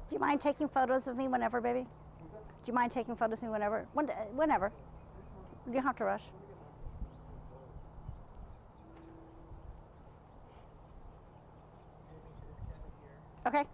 Do you mind taking photos of me whenever, baby? Do you mind taking photos of me whenever? Whenever. You don't have to rush. Okay.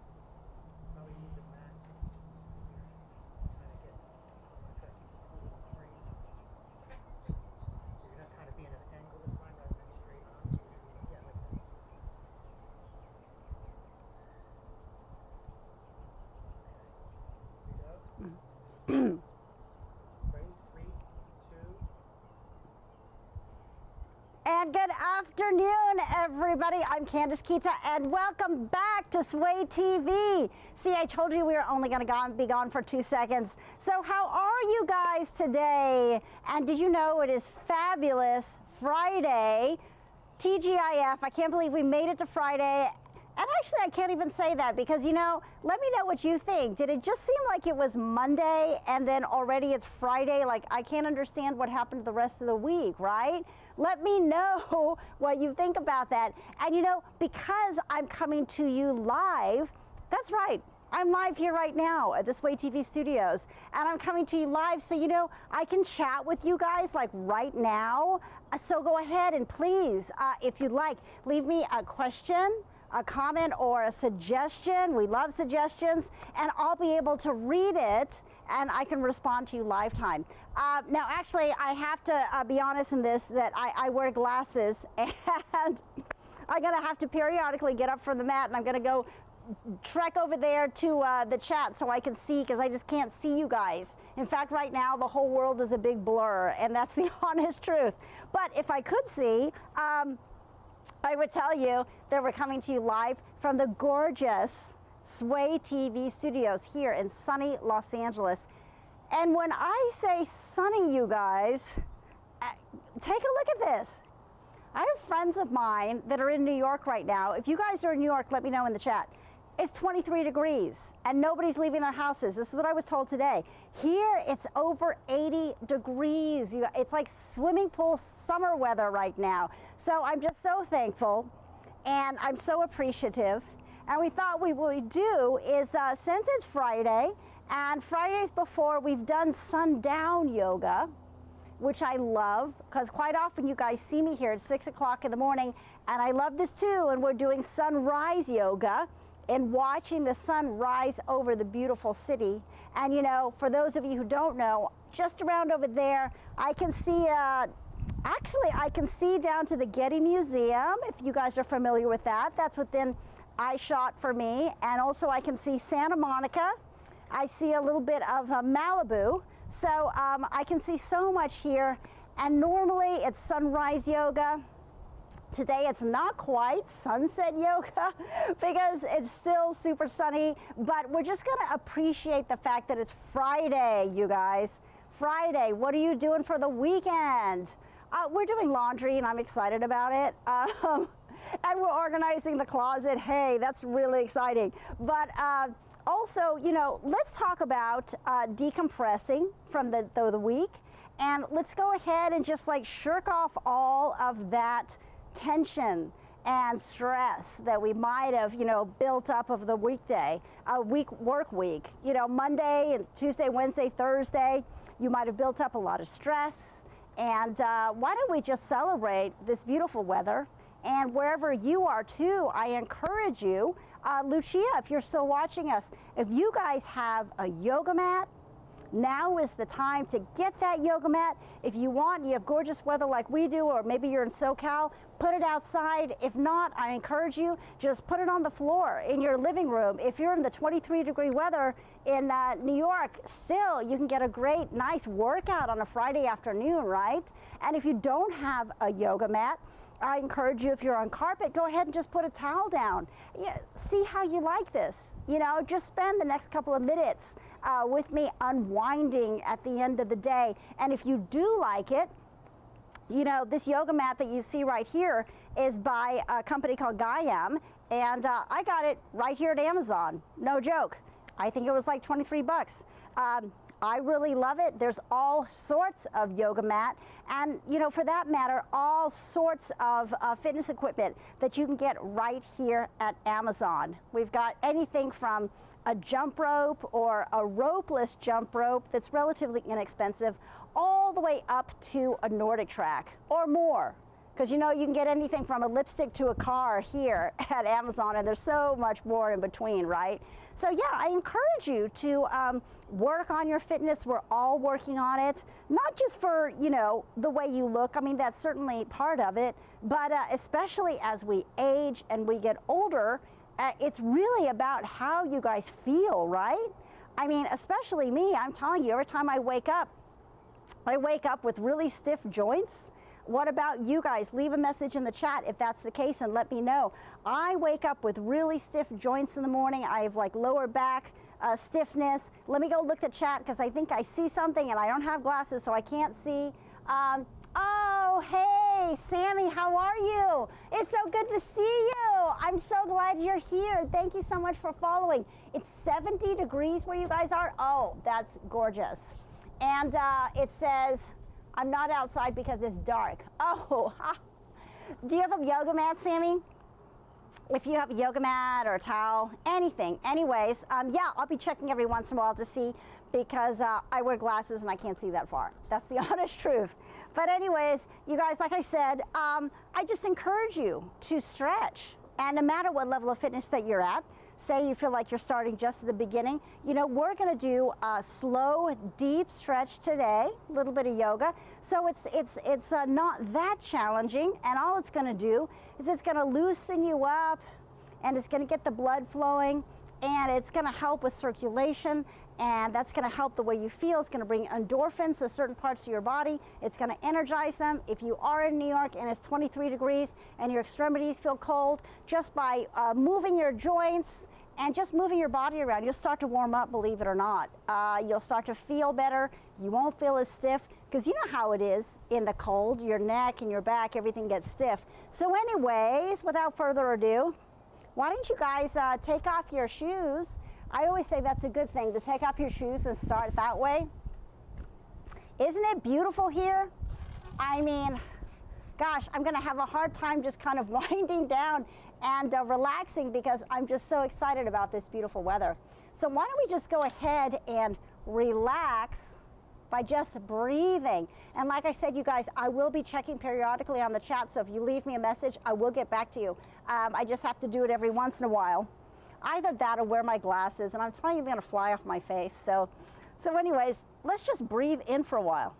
And good afternoon, everybody. I'm Candace Kita, and welcome back to Sway TV. See, I told you we were only going to be gone for 2 seconds. So how are you guys today? And did you know it is Fabulous Friday, TGIF. I can't believe we made it to Friday. And actually, I can't even say that because, you know, let me know what you think. Did it just seem like it was Monday and then already it's Friday? Like, I can't understand what happened the rest of the week, right? Let me know what you think about that. And, you know, because I'm coming to you live, that's right. I'm live here right now at the Sway TV studios, and I'm coming to you live so, you know, I can chat with you guys like right now. So go ahead and please, if you'd like, leave me a question, a comment, or a suggestion. We love suggestions, and I'll be able to read it and I can respond to you live time. Now, actually, I have to be honest in this, that I wear glasses, and I'm gonna have to periodically get up from the mat, and I'm gonna go trek over there to the chat so I can see, because I just can't see you guys. In fact, right now, the whole world is a big blur, and that's the honest truth. But if I could see, I would tell you that we're coming to you live from the gorgeous Sway TV studios here in sunny Los Angeles. And when I say sunny, you guys, take a look at this. I have friends of mine that are in New York right now. If you guys are in New York, let me know in the chat. It's 23 degrees and nobody's leaving their houses. This is what I was told today. Here it's over 80 degrees. It's like swimming pool summer weather right now. So I'm just so thankful and I'm so appreciative. And we thought what we'd do is, since it's Friday, and Fridays before we've done sundown yoga, which I love, because quite often you guys see me here at 6 o'clock in the morning, and I love this too, and we're doing sunrise yoga and watching the sun rise over the beautiful city. And you know, for those of you who don't know, just around over there, I can see, actually I can see down to the Getty Museum, if you guys are familiar with that. That's within eyeshot for me. And also I can see Santa Monica. I see a little bit of Malibu. So I can see so much here. And normally it's sunrise yoga. Today it's not quite sunset yoga because it's still super sunny, but we're just gonna appreciate the fact that it's Friday, you guys. Friday, what are you doing for the weekend? We're doing laundry and I'm excited about it. And we're organizing the closet. Hey, that's really exciting. But also, you know, let's talk about decompressing from the week. And let's go ahead and just like shirk off all of that tension and stress that we might have, you know, built up of the weekday, work week. You know, Monday and Tuesday, Wednesday, Thursday, you might have built up a lot of stress. And why don't we just celebrate this beautiful weather? And wherever you are too, I encourage you, Lucia, if you're still watching us, if you guys have a yoga mat, now is the time to get that yoga mat. If you want, you have gorgeous weather like we do, or maybe you're in SoCal, put it outside. If not, I encourage you, just put it on the floor in your living room. If you're in the 23-degree weather in New York, still, you can get a great, nice workout on a Friday afternoon, right? And if you don't have a yoga mat, I encourage you, if you're on carpet, go ahead and just put a towel down. Yeah, see how you like this. You know, just spend the next couple of minutes with me unwinding at the end of the day. And if you do like it, you know, this yoga mat that you see right here is by a company called Gaiam, and I got it right here at Amazon. No joke. I think it was like 23 bucks. I really love it. There's all sorts of yoga mat, and you know, for that matter, all sorts of fitness equipment that you can get right here at Amazon. We've got anything from a jump rope or a ropeless jump rope that's relatively inexpensive, all the way up to a Nordic track or more. Because you know, you can get anything from a lipstick to a car here at Amazon, and there's so much more in between, right? So yeah, I encourage you to work on your fitness. We're all working on it, not just for, you know, the way you look. I mean, that's certainly part of it, but especially as we age and we get older, it's really about how you guys feel, right? I mean, especially me, I'm telling you, every time I wake up with really stiff joints. What about you guys? Leave a message in the chat if that's the case and let me know. I wake up with really stiff joints in the morning. I have like lower back stiffness. Let me go look at the chat because I think I see something and I don't have glasses so I can't see. Oh, hey, Sammy, how are you? It's so good to see you. I'm so glad you're here. Thank you so much for following. It's 70 degrees where you guys are. Oh, that's gorgeous. And it says, I'm not outside because it's dark. Oh, do you have a yoga mat, Sammy? If you have a yoga mat or a towel, anything. Anyways, yeah, I'll be checking every once in a while to see because I wear glasses and I can't see that far. That's the honest truth. But anyways, you guys, like I said, I just encourage you to stretch. And no matter what level of fitness that you're at, say you feel like you're starting just at the beginning, you know, we're going to do a slow, deep stretch today, a little bit of yoga. So it's not that challenging, and all it's going to do is it's going to loosen you up, and it's going to get the blood flowing, and it's going to help with circulation, and that's going to help the way you feel. It's going to bring endorphins to certain parts of your body. It's going to energize them. If you are in New York and it's 23 degrees and your extremities feel cold, just by moving your joints and just moving your body around, you'll start to warm up, believe it or not. You'll start to feel better. You won't feel as stiff, because you know how it is in the cold. Your neck and your back, everything gets stiff. So anyways, without further ado, why don't you guys take off your shoes? I always say that's a good thing, to take off your shoes and start that way. Isn't it beautiful here? I mean, gosh, I'm gonna have a hard time just kind of winding down and relaxing, because I'm just so excited about this beautiful weather. So why don't we just go ahead and relax by just breathing. And like I said, you guys, I will be checking periodically on the chat, so if you leave me a message, I will get back to you. I just have to do it every once in a while. Either that or wear my glasses, and I'm telling you, they're gonna fly off my face. So anyways, let's just breathe in for a while.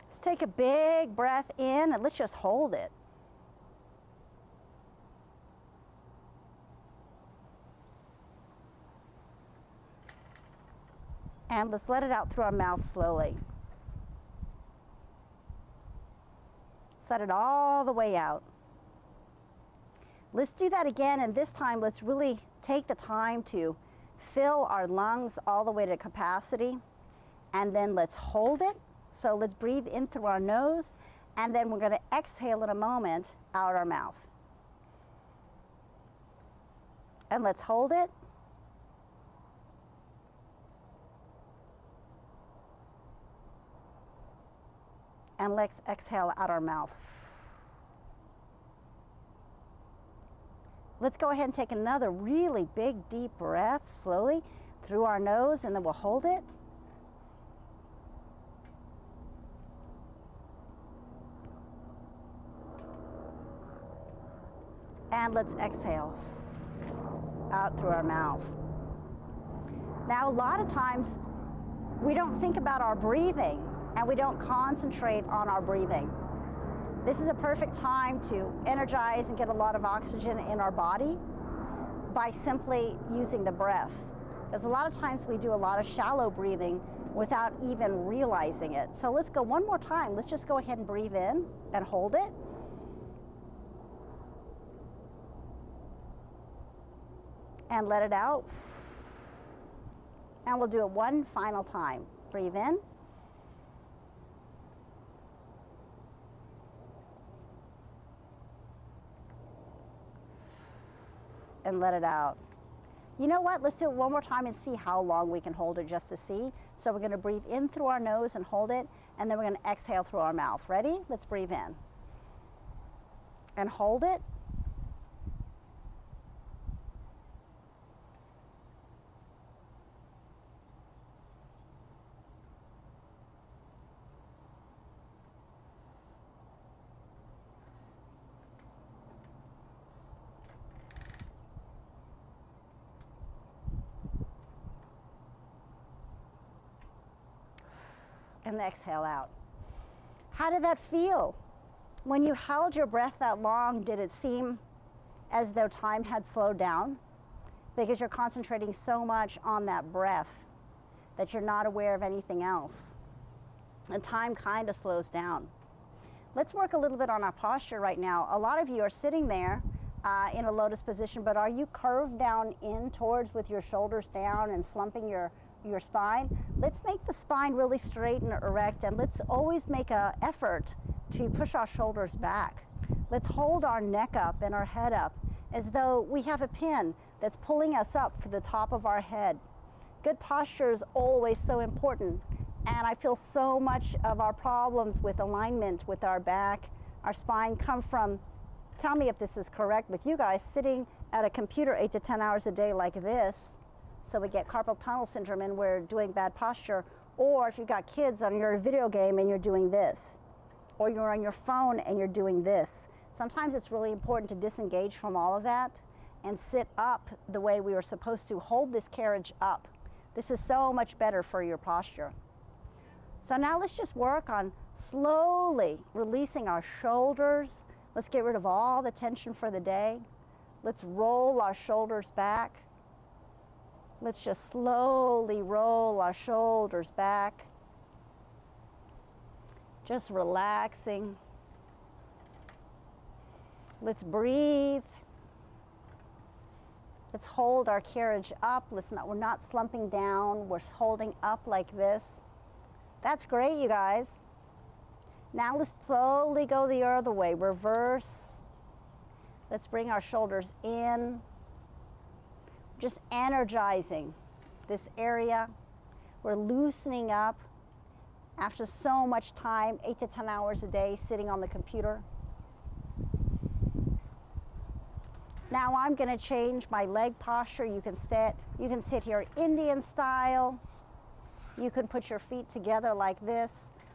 Let's take a big breath in, and let's just hold it. And let's let it out through our mouth slowly. Let it all the way out. Let's do that again, and this time let's really take the time to fill our lungs all the way to capacity, and then let's hold it. So let's breathe in through our nose, and then we're going to exhale in a moment out our mouth. And let's hold it. And let's exhale out our mouth. Let's go ahead and take another really big, deep breath slowly through our nose, and then we'll hold it. And let's exhale out through our mouth. Now, a lot of times we don't think about our breathing, and we don't concentrate on our breathing. This is a perfect time to energize and get a lot of oxygen in our body by simply using the breath. Because a lot of times we do a lot of shallow breathing without even realizing it. So let's go one more time. Let's just go ahead and breathe in and hold it. And let it out. And we'll do it one final time. Breathe in. And let it out. You know what? Let's do it one more time and see how long we can hold it, just to see. So we're going to breathe in through our nose and hold it, and then we're going to exhale through our mouth. Ready? Let's breathe in. And hold it. And exhale out. How did that feel? When you held your breath that long, did it seem as though time had slowed down? Because you're concentrating so much on that breath that you're not aware of anything else. And time kind of slows down. Let's work a little bit on our posture right now. A lot of you are sitting there in a lotus position, but are you curved down in towards with your shoulders down and slumping your spine? Let's make the spine really straight and erect, and let's always make an effort to push our shoulders back. Let's hold our neck up and our head up as though we have a pin that's pulling us up for the top of our head. Good posture is always so important, and I feel so much of our problems with alignment with our back, our spine come from, tell me if this is correct with you guys, sitting at a computer 8 to 10 hours a day like this. So we get carpal tunnel syndrome and we're doing bad posture. Or if you've got kids on your video game and you're doing this. Or you're on your phone and you're doing this. Sometimes it's really important to disengage from all of that and sit up the way we were supposed to. Hold this carriage up. This is so much better for your posture. So now let's just work on slowly releasing our shoulders. Let's get rid of all the tension for the day. Let's roll our shoulders back. Let's just slowly roll our shoulders back. Just relaxing. Let's breathe. Let's hold our carriage up. We're not slumping down. We're holding up like this. That's great, you guys. Now let's slowly go the other way. Reverse. Let's bring our shoulders in. Just energizing this area. We're loosening up after so much time, 8 to 10 hours a day sitting on the computer. Now I'm going to change my leg posture. You can sit here Indian style. You can put your feet together like this.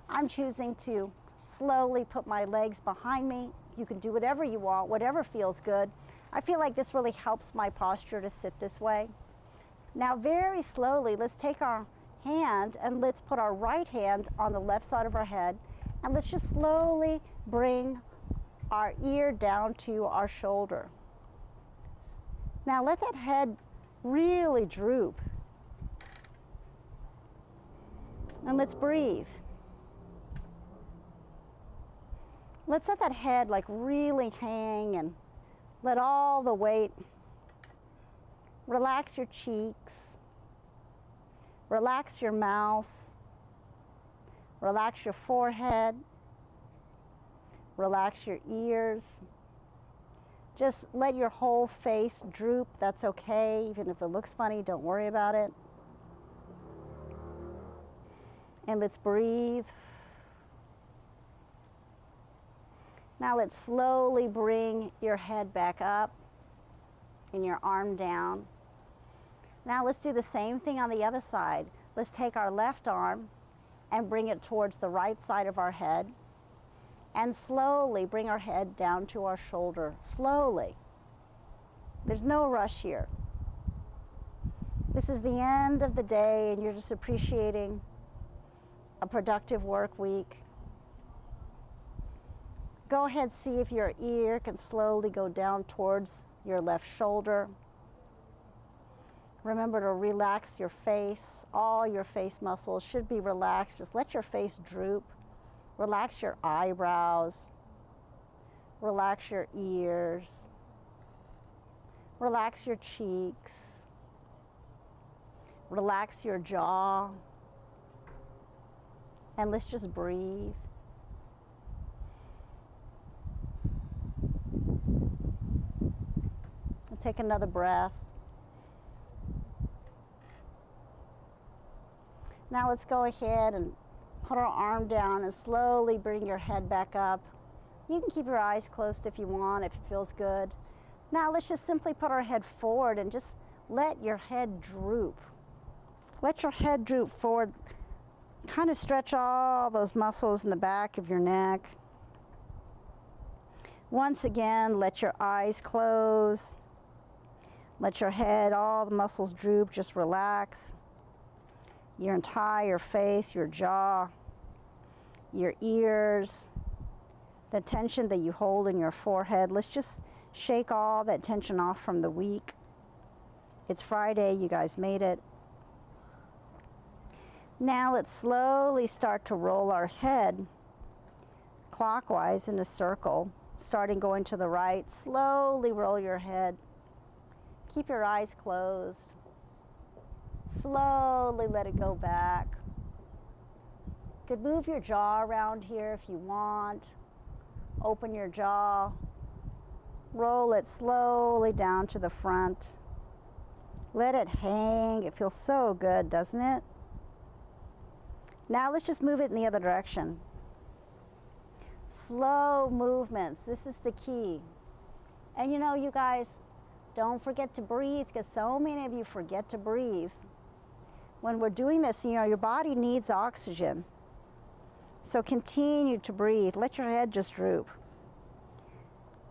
I'm choosing to slowly put my legs behind me. You can do whatever you want, whatever feels good. I feel like this really helps my posture to sit this way. Now very slowly, let's take our hand and let's put our right hand on the left side of our head, and let's just slowly bring our ear down to our shoulder. Now let that head really droop. And let's breathe. Let's let that head like really hang and let all the weight. Relax your cheeks. Relax your mouth. Relax your forehead. Relax your ears. Just let your whole face droop. That's okay. Even if it looks funny, don't worry about it. And let's breathe. Now let's slowly bring your head back up and your arm down. Now let's do the same thing on the other side. Let's take our left arm and bring it towards the right side of our head, and slowly bring our head down to our shoulder. Slowly. There's no rush here. This is the end of the day and you're just appreciating a productive work week. Go ahead, see if your ear can slowly go down towards your left shoulder. Remember to relax your face. All your face muscles should be relaxed. Just let your face droop. Relax your eyebrows. Relax your ears. Relax your cheeks. Relax your jaw. And let's just breathe. We'll take another breath. Now let's go ahead and put our arm down and slowly bring your head back up. You can keep your eyes closed if you want, if it feels good. Now let's just simply put our head forward and just let your head droop. Let your head droop forward. Kind of stretch all those muscles in the back of your neck. Once again, let your eyes close. Let your head, all the muscles droop, just relax. Your entire face, your jaw, your ears, the tension that you hold in your forehead. Let's just shake all that tension off from the week. It's Friday, you guys made it. Now let's slowly start to roll our head clockwise in a circle, starting going to the right. Slowly roll your head. Keep your eyes closed. Slowly let it go back. You could move your jaw around here if you want. Open your jaw. Roll it slowly down to the front. Let it hang. It feels so good, doesn't it? Now let's just move it in the other direction. Slow movements. This is the key. And you know, you guys, don't forget to breathe, because so many of you forget to breathe. When we're doing this, you know, your body needs oxygen. So continue to breathe. Let your head just droop.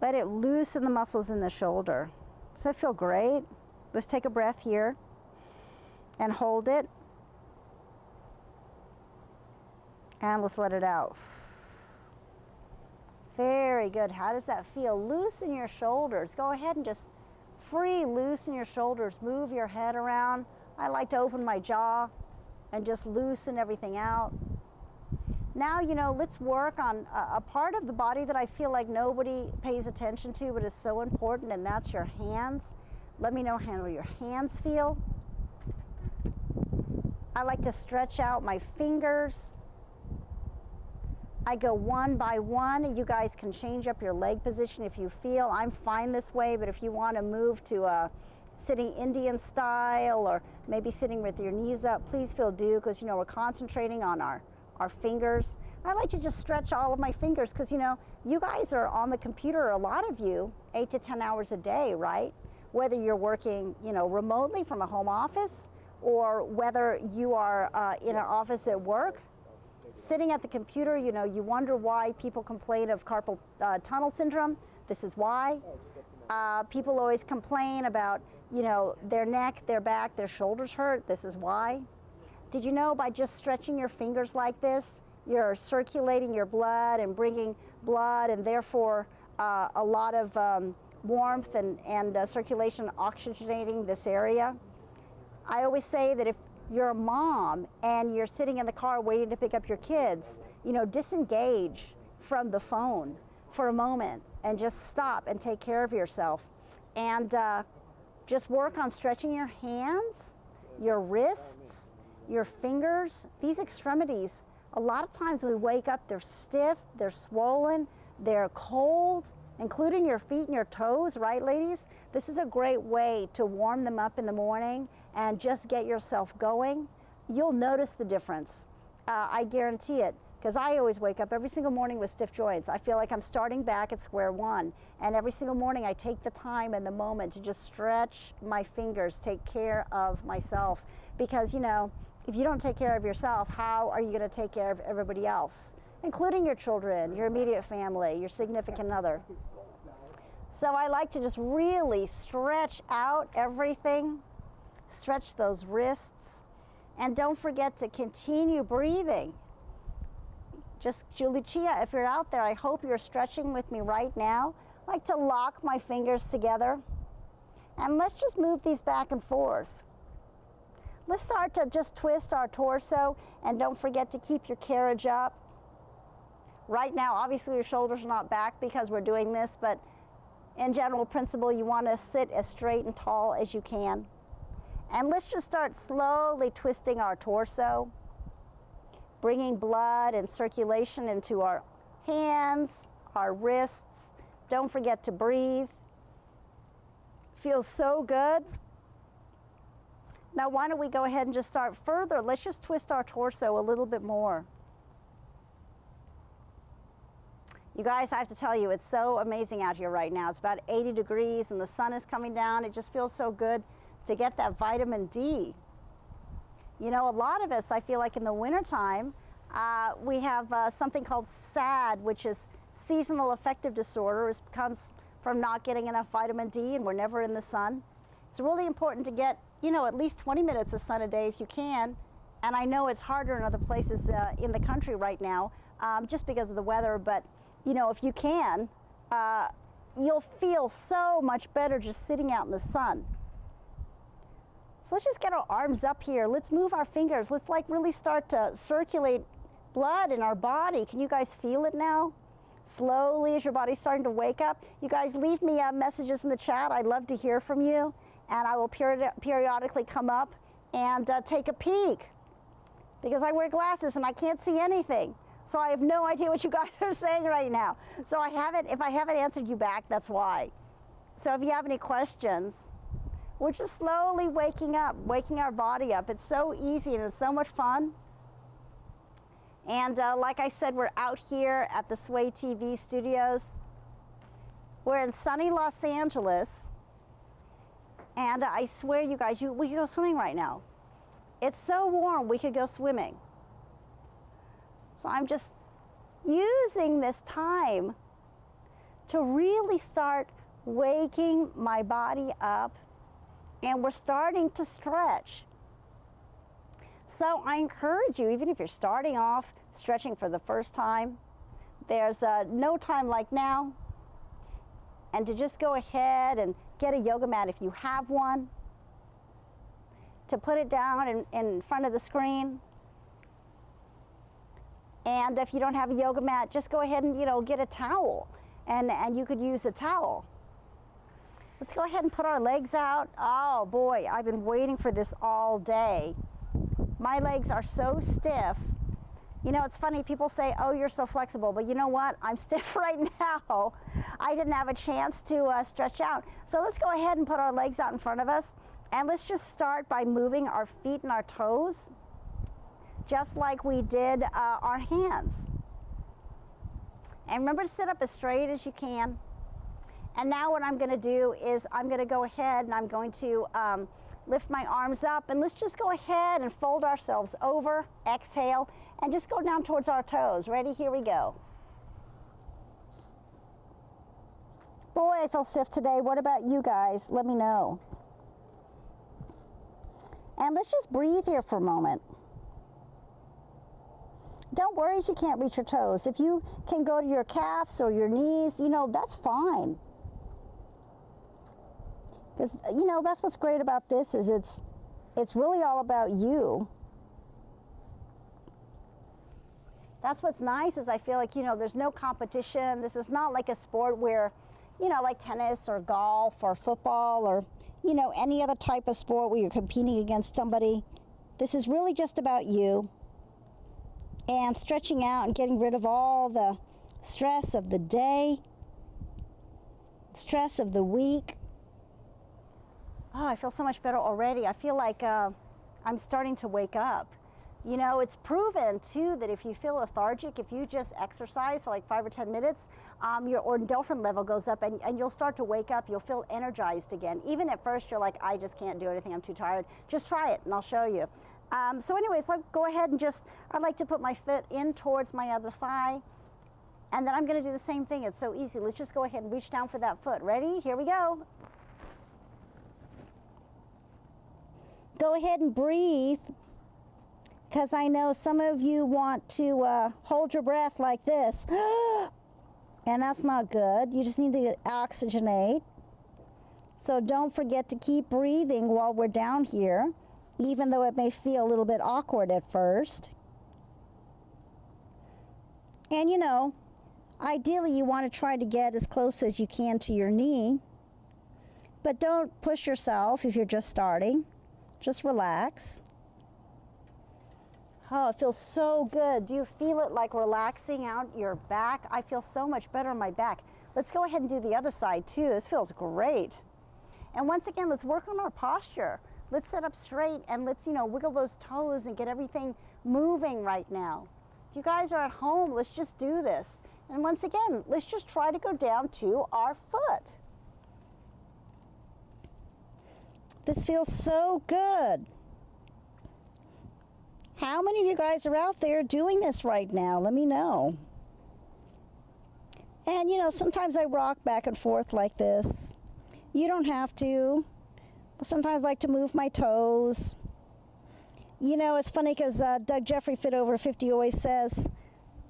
Let it loosen the muscles in the shoulder. Does that feel great? Let's take a breath here and hold it. And let's let it out. Very good. How does that feel? Loosen your shoulders. Go ahead and just loosen your shoulders. Move your head around. I like to open my jaw and just loosen everything out. Now, you know, let's work on a part of the body that I feel like nobody pays attention to, but is so important, and that's your hands. Let me know how your hands feel. I like to stretch out my fingers. I go one by one. You guys can change up your leg position if you feel. I'm fine this way, but if you want to move to a sitting Indian style or maybe sitting with your knees up, please feel do, because, you know, we're concentrating on our fingers. I like to just stretch all of my fingers because, you know, you guys are on the computer, a lot of you, 8 to 10 hours a day, right? Whether you're working, you know, remotely from a home office or whether you are in an office at work. Sitting at the computer, you know, you wonder why people complain of carpal tunnel syndrome. This is why. People always complain about, you know, their neck, their back, their shoulders hurt. This is why. Did you know by just stretching your fingers like this, you're circulating your blood and bringing blood and therefore a lot of warmth and circulation, oxygenating this area? I always say that if you're a mom and you're sitting in the car waiting to pick up your kids, you know, disengage from the phone for a moment and just stop and take care of yourself. And just work on stretching your hands, your wrists, your fingers, these extremities. A lot of times we wake up, they're stiff, they're swollen, they're cold, including your feet and your toes, right, ladies? This is a great way to warm them up in the morning and just get yourself going. You'll notice the difference. I guarantee it, because I always wake up every single morning with stiff joints. I feel like I'm starting back at square one. And every single morning I take the time and the moment to just stretch my fingers, take care of myself. Because, you know, if you don't take care of yourself, how are you going to take care of everybody else? Including your children, your immediate family, your significant other. So I like to just really stretch out everything, stretch those wrists, and don't forget to continue breathing. Just Julie Chia, if you're out there, I hope you're stretching with me right now. I like to lock my fingers together, and let's just move these back and forth. Let's start to just twist our torso, and don't forget to keep your carriage up. Right now, obviously your shoulders are not back because we're doing this, but in general principle, you want to sit as straight and tall as you can. And let's just start slowly twisting our torso, bringing blood and circulation into our hands, our wrists. Don't forget to breathe. Feels so good. Now, why don't we go ahead and just start further? Let's just twist our torso a little bit more. You guys, I have to tell you, it's so amazing out here right now. It's about 80 degrees and the sun is coming down. It just feels so good to get that vitamin D. You know, a lot of us, I feel like in the wintertime, we have something called SAD, which is seasonal affective disorder. It comes from not getting enough vitamin D, and we're never in the sun. It's really important to get, you know, at least 20 minutes of sun a day if you can. And I know it's harder in other places in the country right now, just because of the weather, but you know, if you can, you'll feel so much better just sitting out in the sun. So let's just get our arms up here. Let's move our fingers. Let's like really start to circulate blood in our body. Can you guys feel it now? Slowly as your body's starting to wake up. You guys leave me messages in the chat. I'd love to hear from you. And I will periodically come up and take a peek. Because I wear glasses and I can't see anything. So I have no idea what you guys are saying right now. So if I haven't answered you back, that's why. So if you have any questions, we're just slowly waking up, waking our body up. It's so easy and it's so much fun. And like I said, we're out here at the Sway TV studios. We're in sunny Los Angeles. And I swear you guys, we could go swimming right now. It's so warm, we could go swimming. So I'm just using this time to really start waking my body up, and we're starting to stretch. So I encourage you, even if you're starting off stretching for the first time, there's no time like now, and to just go ahead and get a yoga mat if you have one, to put it down in front of the screen. And if you don't have a yoga mat, just go ahead and, get a towel, and you could use a towel. Let's go ahead and put our legs out. Oh boy, I've been waiting for this all day. My legs are so stiff. It's funny, people say, oh, you're so flexible, but you know what? I'm stiff right now. I didn't have a chance to stretch out. So let's go ahead and put our legs out in front of us, and let's just start by moving our feet and our toes, just like we did our hands. And remember to sit up as straight as you can. And now what I'm going to do is I'm going to go ahead and I'm going to lift my arms up, and let's just go ahead and fold ourselves over, exhale, and just go down towards our toes. Ready? Here we go. Boy, I feel stiff today. What about you guys? Let me know. And let's just breathe here for a moment. Don't worry if you can't reach your toes. If you can go to your calves or your knees, that's fine. Because, that's what's great about this, is it's really all about you. That's what's nice, is I feel like, there's no competition. This is not like a sport where, like tennis or golf or football or, any other type of sport where you're competing against somebody. This is really just about you. And stretching out and getting rid of all the stress of the day, stress of the week. Oh, I feel so much better already. I feel like I'm starting to wake up. It's proven too that if you feel lethargic, if you just exercise for like 5 or 10 minutes, your endorphin level goes up, and you'll start to wake up. You'll feel energized again. Even at first you're like, I just can't do anything, I'm too tired. Just try it and I'll show you. So anyways, let's go ahead and I'd like to put my foot in towards my other thigh, and then I'm going to do the same thing. It's so easy. Let's just go ahead and reach down for that foot. Ready? Here we go. Go ahead and breathe, because I know some of you want to hold your breath like this, and that's not good. You just need to oxygenate. So don't forget to keep breathing while we're down here, even though it may feel a little bit awkward at first. And ideally you want to try to get as close as you can to your knee, but don't push yourself if you're just starting. Just relax. Oh, it feels so good. Do you feel it like relaxing out your back? I feel so much better on my back. Let's go ahead and do the other side too. This feels great. And once again, let's work on our posture. Let's sit up straight, and let's, wiggle those toes and get everything moving right now. If you guys are at home, let's just do this. And once again, let's just try to go down to our foot. This feels so good. How many of you guys are out there doing this right now? Let me know. And sometimes I rock back and forth like this. You don't have to. Sometimes I like to move my toes. It's funny because Doug Jeffrey, Fit Over 50, always says,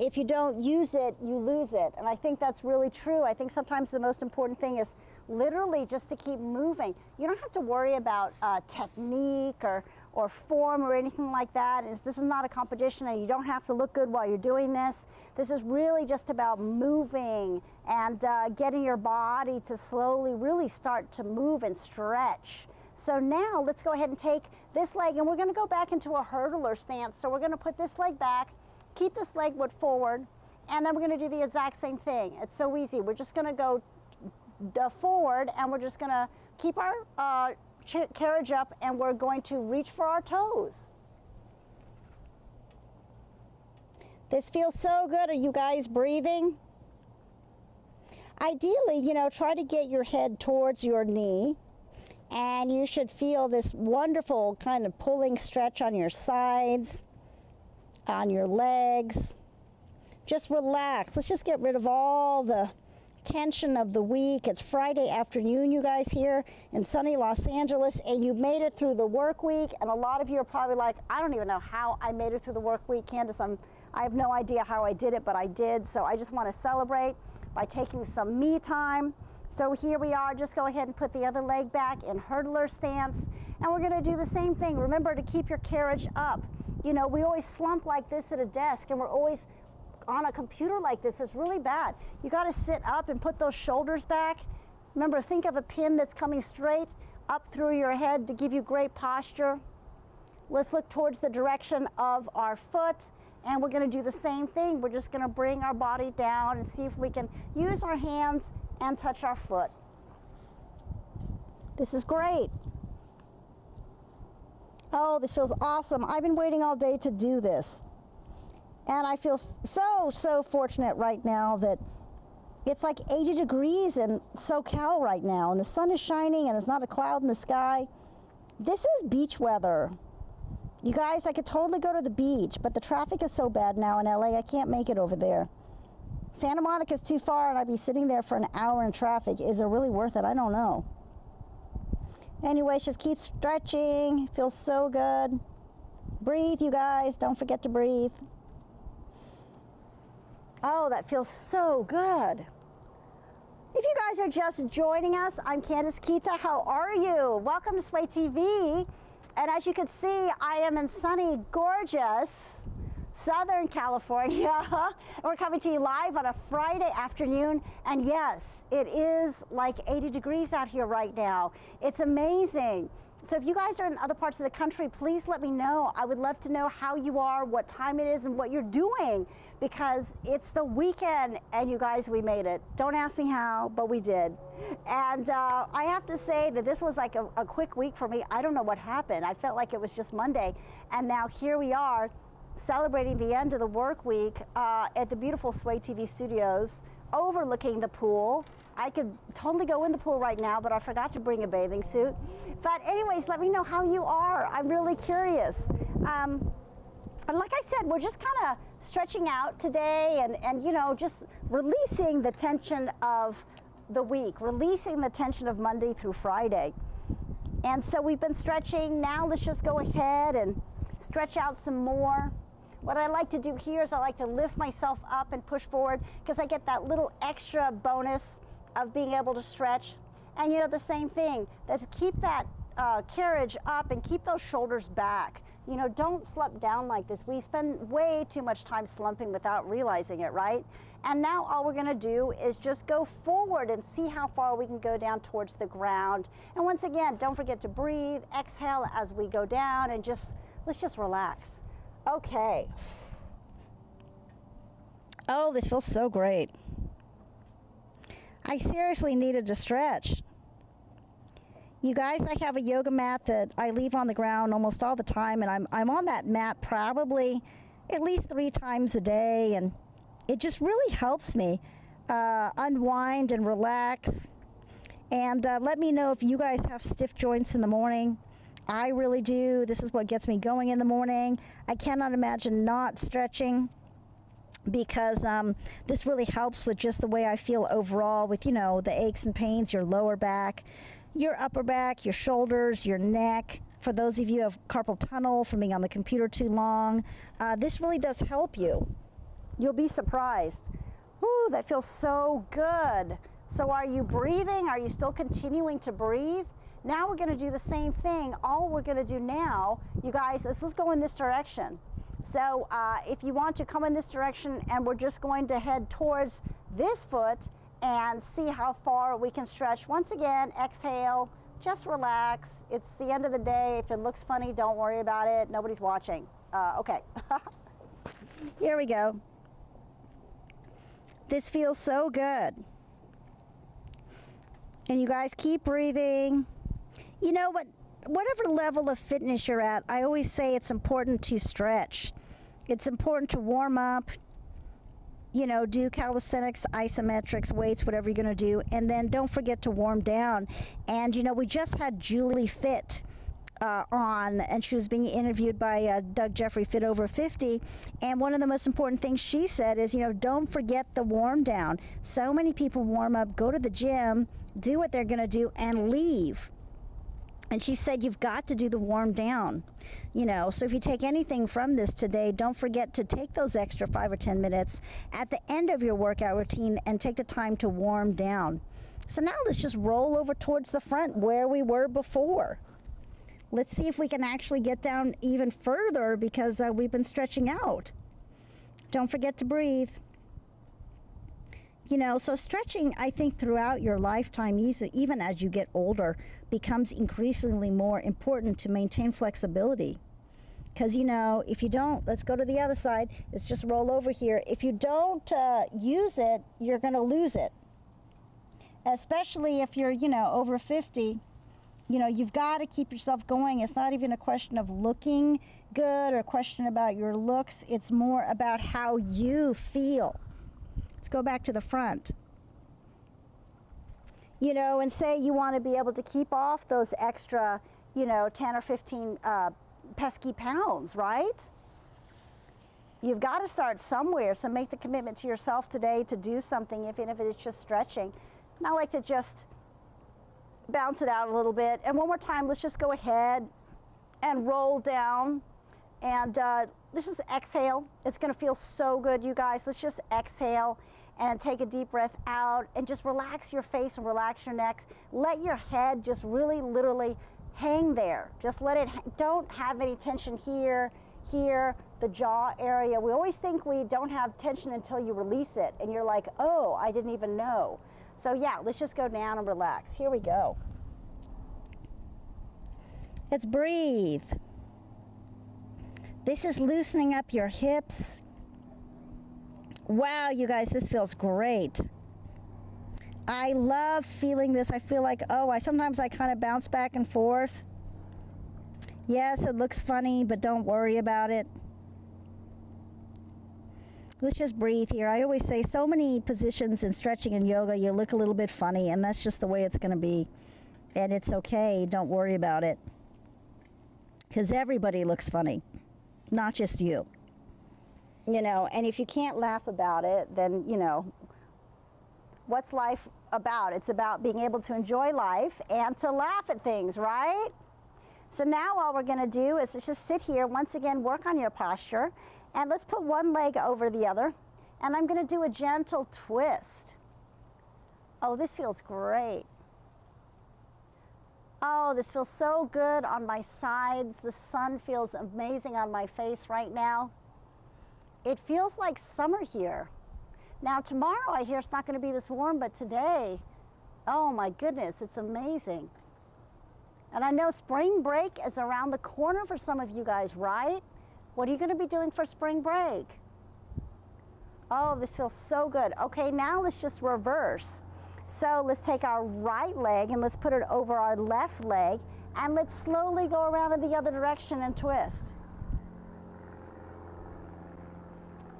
if you don't use it, you lose it. And I think that's really true. I think sometimes the most important thing is literally just to keep moving. You don't have to worry about technique or form or anything like that. This is not a competition, and you don't have to look good while you're doing this. This is really just about moving and getting your body to slowly really start to move and stretch. So now let's go ahead and take this leg, and we're going to go back into a hurdler stance. So we're going to put this leg back, keep this leg forward, and then we're going to do the exact same thing. It's so easy. We're just going to go forward, and we're just going to keep our carriage up, and we're going to reach for our toes. This feels so good. Are you guys breathing? Ideally, try to get your head towards your knee, and you should feel this wonderful kind of pulling stretch on your sides, on your legs. Just relax. Let's just get rid of all the tension of the week. It's Friday afternoon, you guys, here in sunny Los Angeles, and you made it through the work week. And a lot of you are probably like, I don't even know how I made it through the work week, Candace. I have no idea how I did it, but I did. So I just want to celebrate by taking some me time. So here we are. Just go ahead and put the other leg back in hurdler stance. And we're going to do the same thing. Remember to keep your carriage up. You know, we always slump like this at a desk, and we're always on a computer like this. It's really bad. You got to sit up and put those shoulders back. Remember, think of a pin that's coming straight up through your head to give you great posture. Let's look towards the direction of our foot, and we're going to do the same thing. We're just going to bring our body down and see if we can use our hands and touch our foot. This is great. Oh, this feels awesome. I've been waiting all day to do this. And I feel so fortunate right now that it's like 80 degrees in SoCal right now, and the sun is shining and there's not a cloud in the sky. This is beach weather. You guys, I could totally go to the beach, but the traffic is so bad now in LA, I can't make it over there. Santa Monica is too far, and I'd be sitting there for an hour in traffic. Is it really worth it? I don't know. Anyways, just keep stretching. Feels so good. Breathe, you guys. Don't forget to breathe. Oh, that feels so good. If you guys are just joining us, I'm Candace Kita. How are you? Welcome to Sway TV. And as you can see, I am in sunny, gorgeous Southern California. We're coming to you live on a Friday afternoon. And yes, it is like 80 degrees out here right now. It's amazing. So if you guys are in other parts of the country, please let me know. I would love to know how you are, what time it is, and what you're doing, because it's the weekend, and you guys, we made it. Don't ask me how, but we did. And I have to say that this was like a quick week for me. I don't know what happened. I felt like it was just Monday, and now here we are celebrating the end of the work week at the beautiful Sway TV studios overlooking the pool. I could totally go in the pool right now, but I forgot to bring a bathing suit. But anyways, let me know how you are. I'm really curious. And like I said, we're just kind of stretching out today and you know, just releasing the tension of the week, releasing the tension of Monday through Friday. And so we've been stretching. Now let's just go ahead and stretch out some more. What I like to do here is I like to lift myself up and push forward, because I get that little extra bonus of being able to stretch. And you know, the same thing, that's keep that carriage up and keep those shoulders back. You know, don't slump down like this. We spend way too much time slumping without realizing it, right? And now all we're gonna do is just go forward and see how far we can go down towards the ground. And once again, don't forget to breathe, exhale as we go down, and let's just relax. Okay. Oh, this feels so great. I seriously needed to stretch. You guys, I have a yoga mat that I leave on the ground almost all the time, and I'm on that mat probably at least 3 times a day, and it just really helps me unwind and relax. And let me know if you guys have stiff joints in the morning. I really do. This is what gets me going in the morning. I cannot imagine not stretching, because this really helps with just the way I feel overall with, you know, the aches and pains, your lower back, your upper back, your shoulders, your neck. For those of you who have carpal tunnel from being on the computer too long, this really does help you. You'll be surprised. Whew, that feels so good. So are you breathing? Are you still continuing to breathe? Now we're going to do the same thing. All we're going to do now, you guys, is let's go in this direction. So if you want to come in this direction, and we're just going to head towards this foot and see how far we can stretch. Once again, exhale, just relax. It's the end of the day. If it looks funny, don't worry about it. Nobody's watching. Okay. Here we go. This feels so good. And you guys keep breathing. You know what? Whatever level of fitness you're at, I always say it's important to stretch. It's important to warm up, you know, do calisthenics, isometrics, weights, whatever you're going to do. And then don't forget to warm down. And, you know, we just had Julie Fit on, and she was being interviewed by Doug Jeffrey Fit Over 50, and one of the most important things she said is, you know, don't forget the warm down. So many people warm up, go to the gym, do what they're going to do, and leave. And she said you've got to do the warm down, you know. So if you take anything from this today, don't forget to take those extra 5 or 10 minutes at the end of your workout routine and take the time to warm down. So now let's just roll over towards the front where we were before. Let's see if we can actually get down even further because we've been stretching out. Don't forget to breathe. You know, so stretching, I think, throughout your lifetime, even as you get older, becomes increasingly more important to maintain flexibility. Because, you know, if you don't, let's go to the other side. Let's just roll over here. If you don't use it, you're going to lose it. Especially if you're, you know, over 50. You know, you've got to keep yourself going. It's not even a question of looking good or a question about your looks. It's more about how you feel. Let's go back to the front. You know, and say you want to be able to keep off those extra, you know, 10 or 15 pesky pounds, right? You've got to start somewhere, so make the commitment to yourself today to do something, even if it's just stretching. And I like to just bounce it out a little bit. And one more time, let's just go ahead and roll down. And let's just exhale. It's going to feel so good, you guys. Let's just exhale and take a deep breath out and just relax your face and relax your neck. Let your head just really literally hang there. Just let it, don't have any tension here, the jaw area. We always think we don't have tension until you release it. And you're like, oh, I didn't even know. So yeah, let's just go down and relax. Here we go. Let's breathe. This is loosening up your hips. Wow, you guys, this feels great. I love feeling this. I feel like, sometimes I kind of bounce back and forth. Yes, it looks funny, but don't worry about it. Let's just breathe here. I always say so many positions in stretching and yoga, you look a little bit funny, and that's just the way it's going to be. And it's okay. Don't worry about it. Because everybody looks funny, not just you. You know, and if you can't laugh about it, then, you know, what's life about? It's about being able to enjoy life and to laugh at things, right? So now all we're going to do is just sit here, once again, work on your posture, and let's put one leg over the other, and I'm going to do a gentle twist. Oh, this feels great. Oh, this feels so good on my sides. The sun feels amazing on my face right now. It feels like summer here. Now tomorrow I hear it's not going to be this warm, but today, oh my goodness, it's amazing. And I know spring break is around the corner for some of you guys, right? What are you going to be doing for spring break? Oh, this feels so good. Okay, now let's just reverse. So let's take our right leg and let's put it over our left leg, and let's slowly go around in the other direction and twist.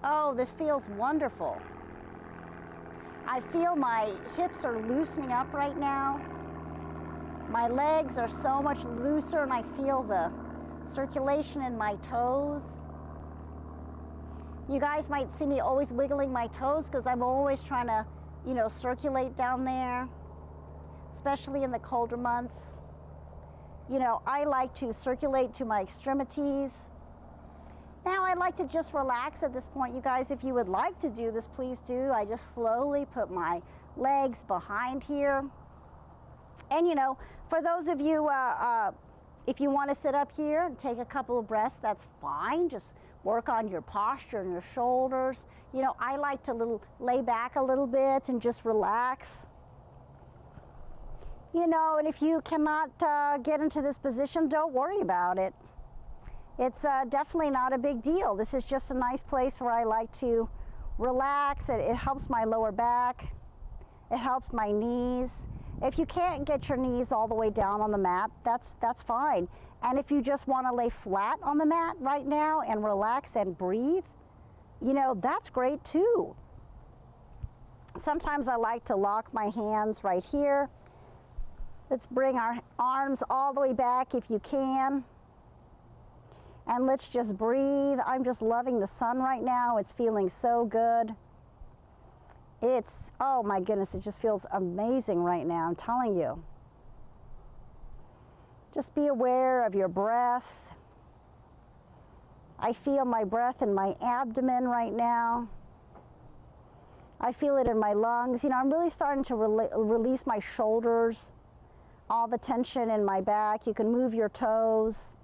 Oh, this feels wonderful. I feel my hips are loosening up right now. My legs are so much looser, and I feel the circulation in my toes. You guys might see me always wiggling my toes because I'm always trying to, you know, circulate down there, especially in the colder months. You know, I like to circulate to my extremities. Now I like to just relax at this point. You guys, if you would like to do this, please do. I just slowly put my legs behind here. And you know, for those of you, if you want to sit up here and take a couple of breaths, that's fine. Just work on your posture and your shoulders. You know, I like to lay back a little bit and just relax. You know, and if you cannot get into this position, don't worry about it. It's definitely not a big deal. This is just a nice place where I like to relax. It helps my lower back. It helps my knees. If you can't get your knees all the way down on the mat, that's fine. And if you just want to lay flat on the mat right now and relax and breathe, you know, that's great too. Sometimes I like to lock my hands right here Let's bring our arms all the way back if you can. And let's just breathe. I'm just loving the sun right now. It's feeling so good. It's, oh my goodness, it just feels amazing right now, I'm telling you. Just be aware of your breath. I feel my breath in my abdomen right now. I feel it in my lungs. You know, I'm really starting to release my shoulders, all the tension in my back. You can move your toes.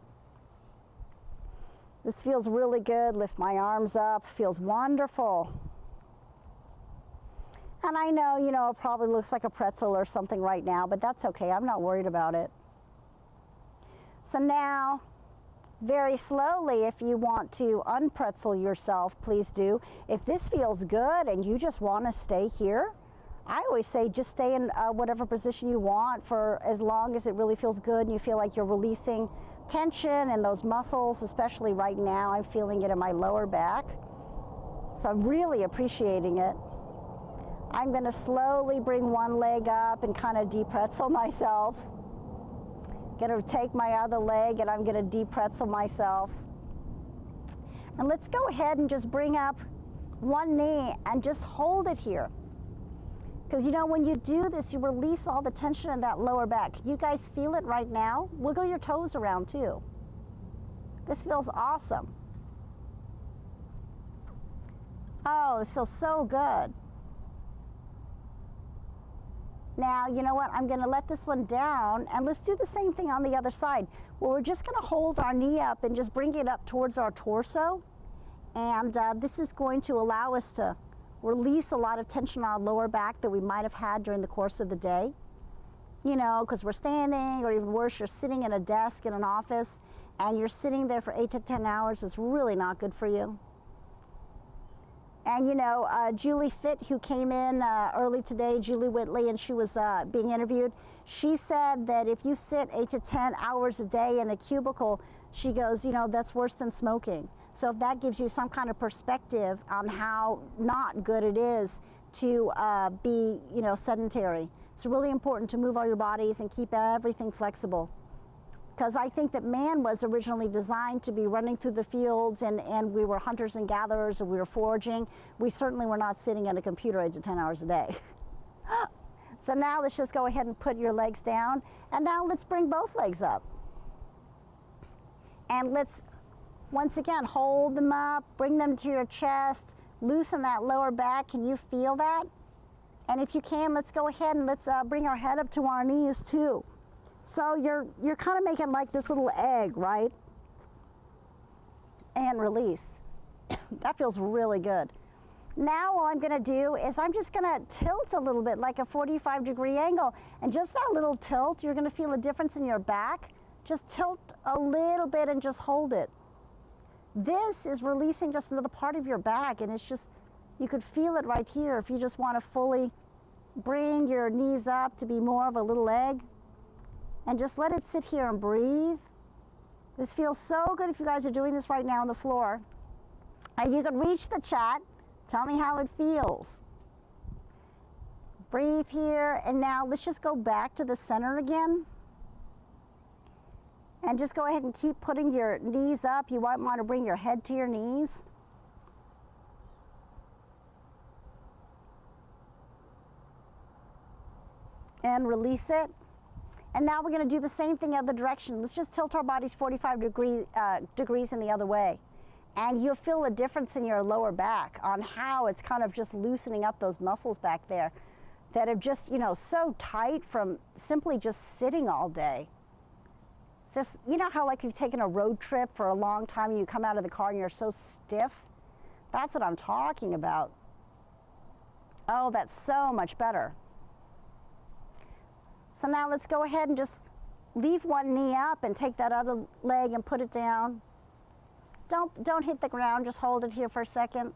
This feels really good. Lift my arms up. Feels wonderful. And I know, you know, it probably looks like a pretzel or something right now, but that's okay. I'm not worried about it. So now, very slowly, if you want to unpretzel yourself, please do. If this feels good and you just want to stay here, I always say just stay in whatever position you want for as long as it really feels good and you feel like you're releasing tension in those muscles, especially right now. I'm feeling it in my lower back. So I'm really appreciating it. I'm going to slowly bring one leg up and kind of de-pretzel myself. Going to take my other leg and I'm going to de-pretzel myself. And let's go ahead and just bring up one knee and just hold it here. Because you know, when you do this, you release all the tension in that lower back. You guys feel it right now? Wiggle your toes around too. This feels awesome. Oh, this feels so good. Now, you know what, I'm gonna let this one down and let's do the same thing on the other side. Well, we're just gonna hold our knee up and just bring it up towards our torso. And this is going to allow us to release a lot of tension on our lower back that we might have had during the course of the day. You know, because we're standing, or even worse, you're sitting at a desk in an office and you're sitting there for 8 to 10 hours. It's really not good for you. And you know, Julie Fitt, who came in early today, Julie Whitley, and she was being interviewed, she said that if you sit 8 to 10 hours a day in a cubicle, she goes, you know, that's worse than smoking. So if that gives you some kind of perspective on how not good it is to be, you know, sedentary. It's really important to move all your bodies and keep everything flexible. Because I think that man was originally designed to be running through the fields and we were hunters and gatherers and we were foraging. We certainly were not sitting at a computer 8 to 10 hours a day. So now let's just go ahead and put your legs down. And now let's bring both legs up. And let's, once again, hold them up, bring them to your chest, loosen that lower back. Can you feel that? And if you can, let's go ahead and let's bring our head up to our knees too. So you're kind of making like this little egg, right? And release. That feels really good. Now all I'm gonna do is I'm just gonna tilt a little bit, like a 45-degree angle. And just that little tilt, you're gonna feel a difference in your back. Just tilt a little bit and just hold it. This is releasing just another part of your back, and it's just, you could feel it right here if you just wanna fully bring your knees up to be more of a little egg. And just let it sit here and breathe. This feels so good if you guys are doing this right now on the floor. And you can reach the chat. Tell me how it feels. Breathe here, and now let's just go back to the center again. And just go ahead and keep putting your knees up. You might want to bring your head to your knees. And release it. And now we're going to do the same thing other direction. Let's just tilt our bodies 45 degrees in the other way. And you'll feel a difference in your lower back on how it's kind of just loosening up those muscles back there that are just, you know, so tight from simply just sitting all day. It's just, you know how like you've taken a road trip for a long time and you come out of the car and you're so stiff? That's what I'm talking about. Oh, that's so much better. So now let's go ahead and just leave one knee up and take that other leg and put it down. Don't hit the ground, just hold it here for a second.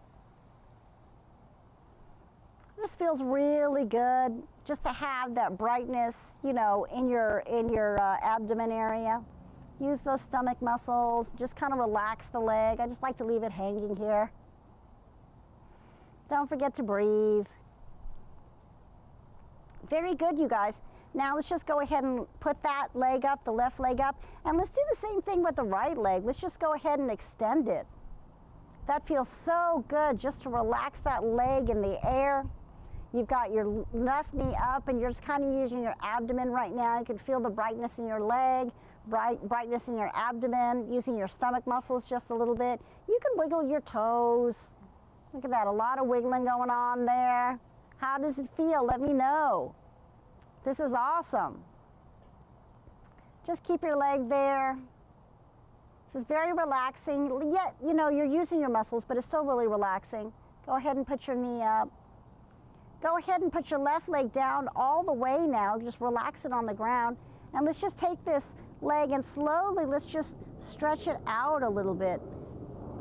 This feels really good just to have that brightness, you know, in your abdomen area. Use those stomach muscles, just kind of relax the leg. I just like to leave it hanging here. Don't forget to breathe. Very good, you guys. Now let's just go ahead and put that leg up, the left leg up, and let's do the same thing with the right leg. Let's just go ahead and extend it. That feels so good just to relax that leg in the air. You've got your left knee up and you're just kind of using your abdomen right now. You can feel the brightness in your leg, brightness in your abdomen, using your stomach muscles just a little bit. You can wiggle your toes. Look at that, a lot of wiggling going on there. How does it feel? Let me know. This is awesome. Just keep your leg there. This is very relaxing. Yet, you know, you're using your muscles, but it's still really relaxing. Go ahead and put your knee up. Go ahead and put your left leg down all the way now. Just relax it on the ground. And let's just take this leg and slowly, let's just stretch it out a little bit.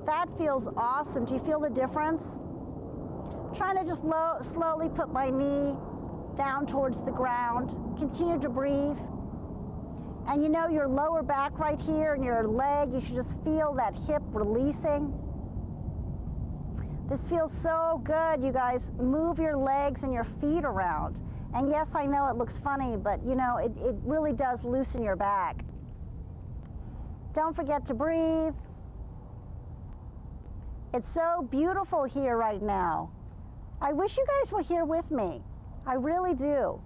That feels awesome. Do you feel the difference? I'm trying to just slowly put my knee down towards the ground. Continue to breathe. And you know your lower back right here and your leg, you should just feel that hip releasing. This feels so good, you guys. Move your legs and your feet around. And yes, I know it looks funny, but you know, it really does loosen your back. Don't forget to breathe. It's so beautiful here right now. I wish you guys were here with me. I really do.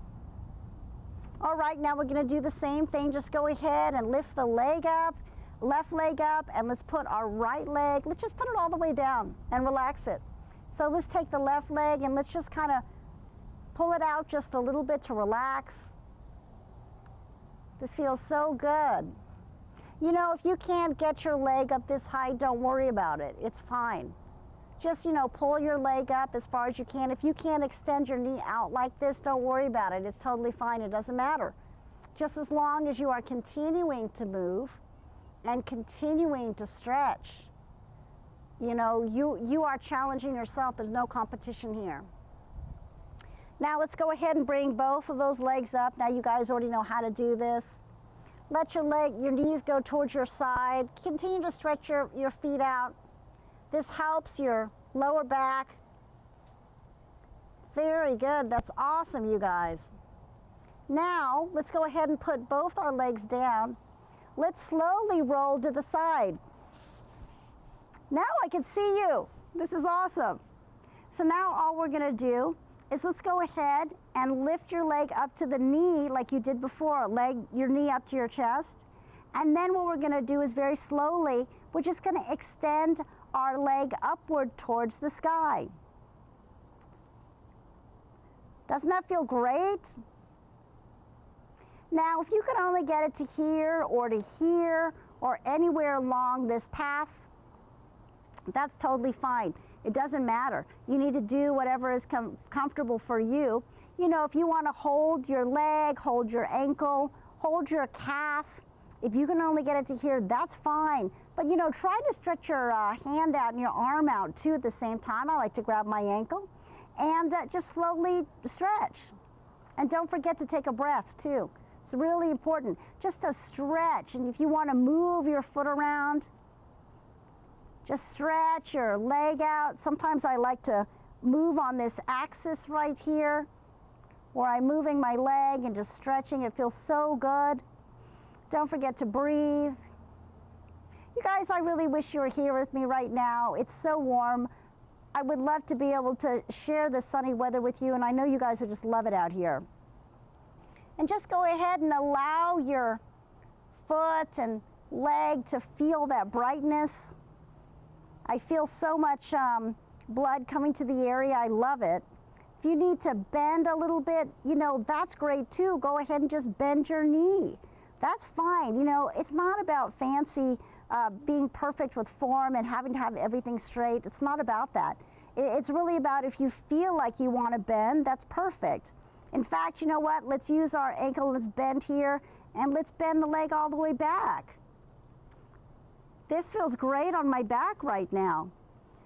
All right, now we're gonna do the same thing. Just go ahead and lift the leg up, left leg up, and let's put our right leg, let's just put it all the way down and relax it. So let's take the left leg and let's just kind of pull it out just a little bit to relax. This feels so good. You know, if you can't get your leg up this high, don't worry about it. It's fine. Just, you know, pull your leg up as far as you can. If you can't extend your knee out like this, don't worry about it. It's totally fine. It doesn't matter. Just as long as you are continuing to move and continuing to stretch, you know, you are challenging yourself. There's no competition here. Now let's go ahead and bring both of those legs up. Now you guys already know how to do this. Let your knees go towards your side. Continue to stretch your feet out. This helps your lower back. Very good. That's awesome, you guys. Now, let's go ahead and put both our legs down. Let's slowly roll to the side. Now I can see you. This is awesome. So now all we're going to do is let's go ahead and lift your leg up to the knee like you did before. Your knee up to your chest. And then what we're going to do is very slowly, we're just going to extend our leg upward towards the sky. Doesn't that feel great? Now, if you could only get it to here or anywhere along this path, that's totally fine. It doesn't matter. You need to do whatever is comfortable for you. You know, if you want to hold your leg, hold your ankle, hold your calf, if you can only get it to here, that's fine. But you know, try to stretch your hand out and your arm out too at the same time. I like to grab my ankle and just slowly stretch. And don't forget to take a breath too. It's really important just to stretch. And if you want to move your foot around, just stretch your leg out. Sometimes I like to move on this axis right here where I'm moving my leg and just stretching. It feels so good. Don't forget to breathe. You guys, I really wish you were here with me right now. It's so warm. I would love to be able to share the sunny weather with you, and I know you guys would just love it out here. And just go ahead and allow your foot and leg to feel that brightness. I feel so much blood coming to the area. I love it. If you need to bend a little bit, you know, that's great too. Go ahead and just bend your knee. That's fine. You know, it's not about fancy being perfect with form and having to have everything straight. It's not about that. It's really about if you feel like you want to bend, that's perfect. In fact, you know what? Let's use our ankle, let's bend here, and let's bend the leg all the way back. This feels great on my back right now.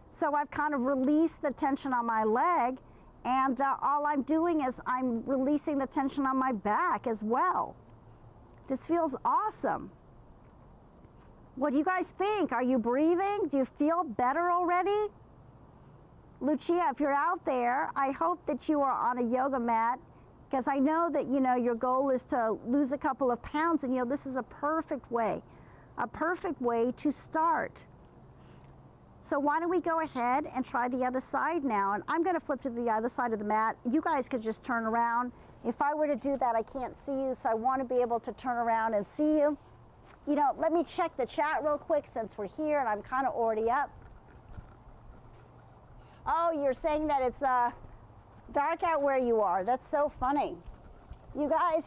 So I've kind of released the tension on my leg, and all I'm doing is I'm releasing the tension on my back as well. This feels awesome. What do you guys think? Are you breathing? Do you feel better already? Lucia, if you're out there, I hope that you are on a yoga mat, because I know that, you know, your goal is to lose a couple of pounds, and, you know, this is a perfect way to start. So why don't we go ahead and try the other side now? And I'm going to flip to the other side of the mat. You guys could just turn around. If I were to do that, I can't see you, so I want to be able to turn around and see you. You know, let me check the chat real quick since we're here and I'm kind of already up. Oh, you're saying that it's dark out where you are. That's so funny. You guys,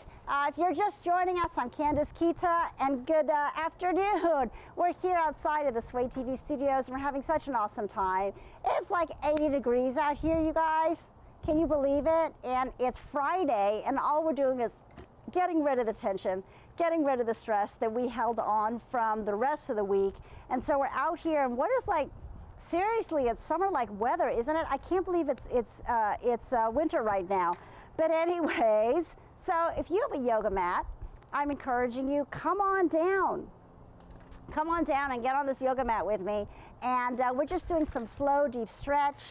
if you're just joining us, I'm Candace Kita, and good afternoon. We're here outside of the Sway TV studios, and we're having such an awesome time. It's like 80 degrees out here, you guys. Can you believe it? And it's Friday, and all we're doing is getting rid of the tension, getting rid of the stress that we held on from the rest of the week. And so we're out here, and what is like, seriously, it's summer-like weather, isn't it? I can't believe it's winter right now. But anyways, so if you have a yoga mat, I'm encouraging you, come on down. Come on down and get on this yoga mat with me. And we're just doing some slow, deep stretch.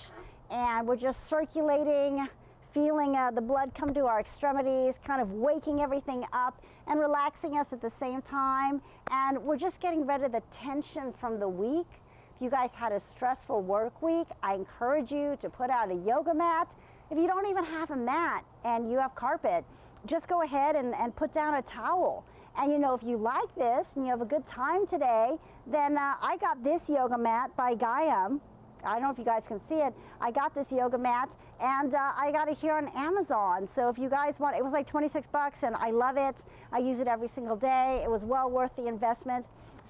And we're just circulating, feeling the blood come to our extremities, kind of waking everything up and relaxing us at the same time. And we're just getting rid of the tension from the week. If you guys had a stressful work week, I encourage you to put out a yoga mat. If you don't even have a mat and you have carpet, just go ahead and put down a towel. And you know, if you like this and you have a good time today, then I got this yoga mat by Gaia. I don't know if you guys can see it. I got this yoga mat and I got it here on Amazon. So if you guys want, it was like 26 bucks and I love it. I use it every single day. It was well worth the investment.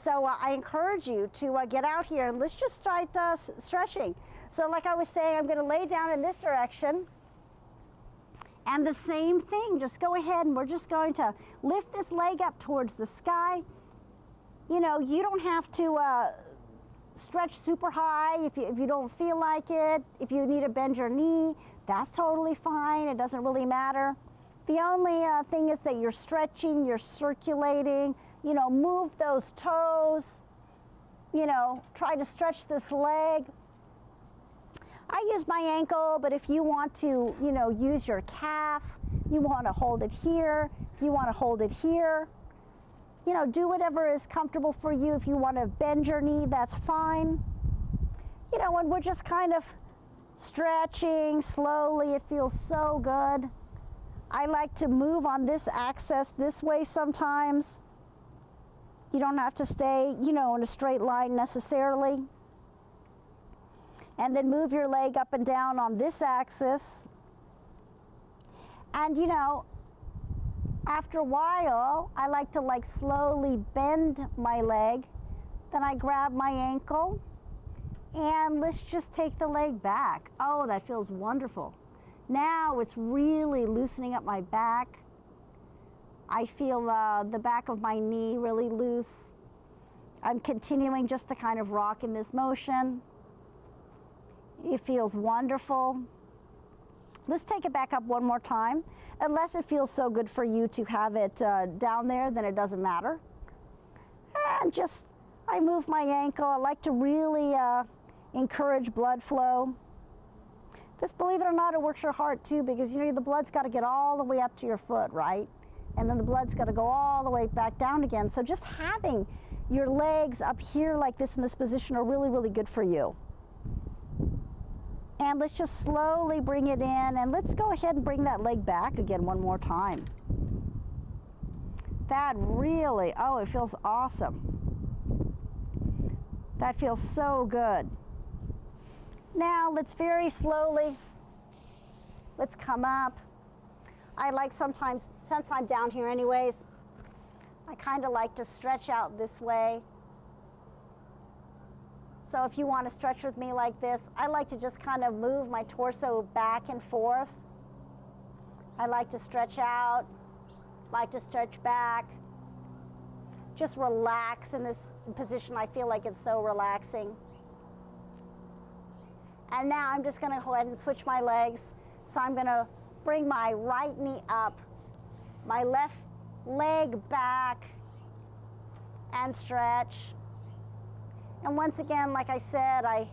So I encourage you to get out here and let's just start stretching. So like I was saying, I'm going to lay down in this direction. And the same thing, just go ahead and we're just going to lift this leg up towards the sky. You know, you don't have to stretch super high if you don't feel like it. If you need to bend your knee, that's totally fine. It doesn't really matter. The only thing is that you're stretching, you're circulating, you know, move those toes, you know, try to stretch this leg. I use my ankle, but if you want to, you know, use your calf, you want to hold it here, if you want to hold it here, you know, do whatever is comfortable for you. If you want to bend your knee, that's fine. You know, and we're just kind of stretching slowly. It feels so good. I like to move on this axis this way sometimes. You don't have to stay, you know, in a straight line necessarily. And then move your leg up and down on this axis. And you know, after a while, I like to like slowly bend my leg. Then I grab my ankle and let's just take the leg back. Oh, that feels wonderful. Now it's really loosening up my back. I feel the back of my knee really loose. I'm continuing just to kind of rock in this motion. It feels wonderful. Let's take it back up one more time. Unless it feels so good for you to have it down there, then it doesn't matter. And just, I move my ankle. I like to really encourage blood flow. This, believe it or not, it works your heart too, because you know the blood's got to get all the way up to your foot, right? And then the blood's got to go all the way back down again. So just having your legs up here like this in this position are really, really good for you. And let's just slowly bring it in, and let's go ahead and bring that leg back again one more time. That really, oh, it feels awesome. That feels so good. Now let's very slowly, let's come up. I like sometimes, since I'm down here anyways, I kind of like to stretch out this way. So if you want to stretch with me like this, I like to just kind of move my torso back and forth. I like to stretch out, like to stretch back. Just relax in this position. I feel like it's so relaxing. And now I'm just going to go ahead and switch my legs. So I'm going to bring my right knee up, my left leg back, and stretch. And once again, like I said, I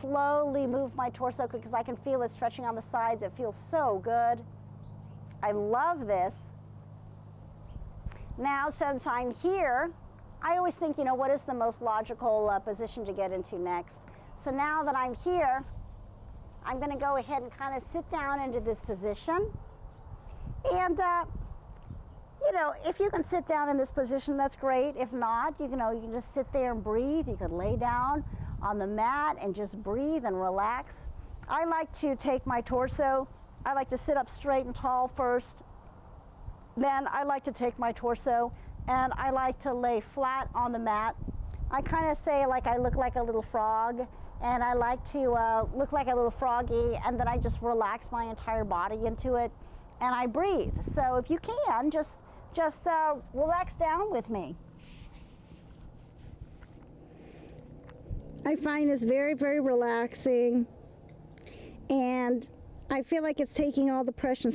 slowly move my torso because I can feel it stretching on the sides. It feels so good. I love this. Now, since I'm here, I always think, you know, what is the most logical position to get into next? So now that I'm here, I'm going to go ahead and kind of sit down into this position. And, you know, if you can sit down in this position, that's great. If not, you can just sit there and breathe. You could lay down on the mat and just breathe and relax. I like to take my torso. I like to sit up straight and tall first. Then I like to take my torso and I like to lay flat on the mat. I kind of say like I look like a little frog, and I like to look like a little froggy, and then I just relax my entire body into it and I breathe. So if you can, just relax down with me. I find this very, very relaxing, and I feel like it's taking all the pressure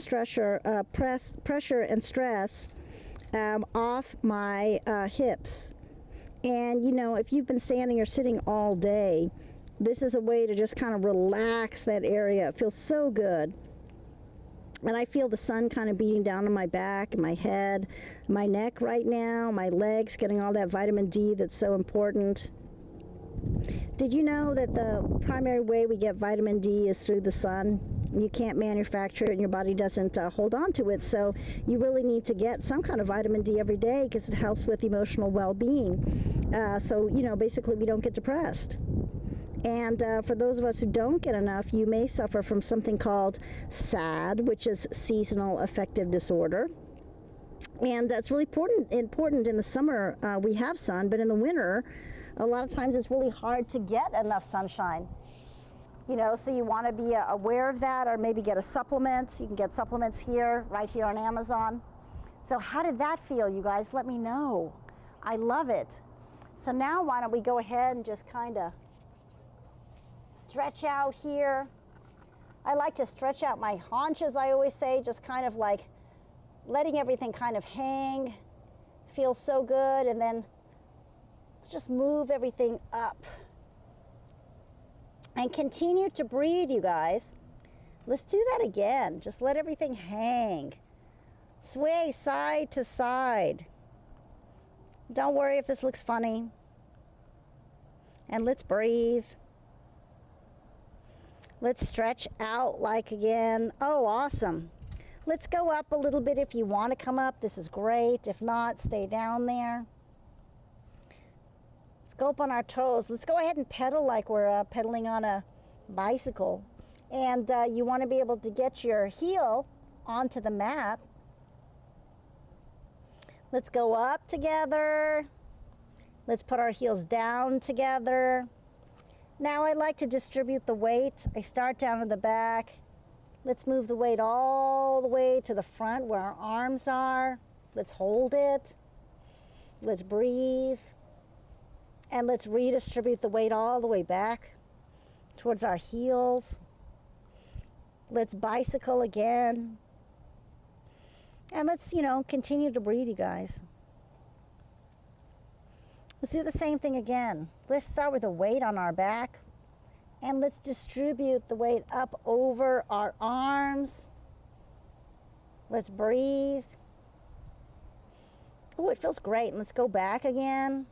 and stress off my hips. And you know, if you've been standing or sitting all day, this is a way to just kind of relax that area. It feels so good. And I feel the sun kind of beating down on my back and my head, my neck right now, my legs, getting all that vitamin D that's so important. Did you know that the primary way we get vitamin D is through the sun? You can't manufacture it and your body doesn't hold on to it, so you really need to get some kind of vitamin D every day because it helps with emotional well-being. So, you know, basically we don't get depressed. And for those of us who don't get enough, you may suffer from something called SAD, which is seasonal affective disorder. And that's really important in the summer. We have sun, but in the winter, a lot of times it's really hard to get enough sunshine. You know, so you want to be aware of that, or maybe get a supplement. You can get supplements here, right here on Amazon. So how did that feel, you guys? Let me know. I love it. So now why don't we go ahead and just kind of stretch out here. I like to stretch out my haunches, I always say, just kind of like letting everything kind of hang. Feels so good. And then just move everything up. And continue to breathe, you guys. Let's do that again. Just let everything hang. Sway side to side. Don't worry if this looks funny. And let's breathe. Let's stretch out like again. Oh, awesome. Let's go up a little bit if you want to come up. This is great. If not, stay down there. Go up on our toes. Let's go ahead and pedal like we're pedaling on a bicycle. And you want to be able to get your heel onto the mat. Let's go up together. Let's put our heels down together. Now I like to distribute the weight. I start down at the back. Let's move the weight all the way to the front where our arms are. Let's hold it. Let's breathe. And let's redistribute the weight all the way back towards our heels. Let's bicycle again. And let's, you know, continue to breathe, you guys. Let's do the same thing again. Let's start with the weight on our back. And let's distribute the weight up over our arms. Let's breathe. Oh, it feels great. And let's go back again.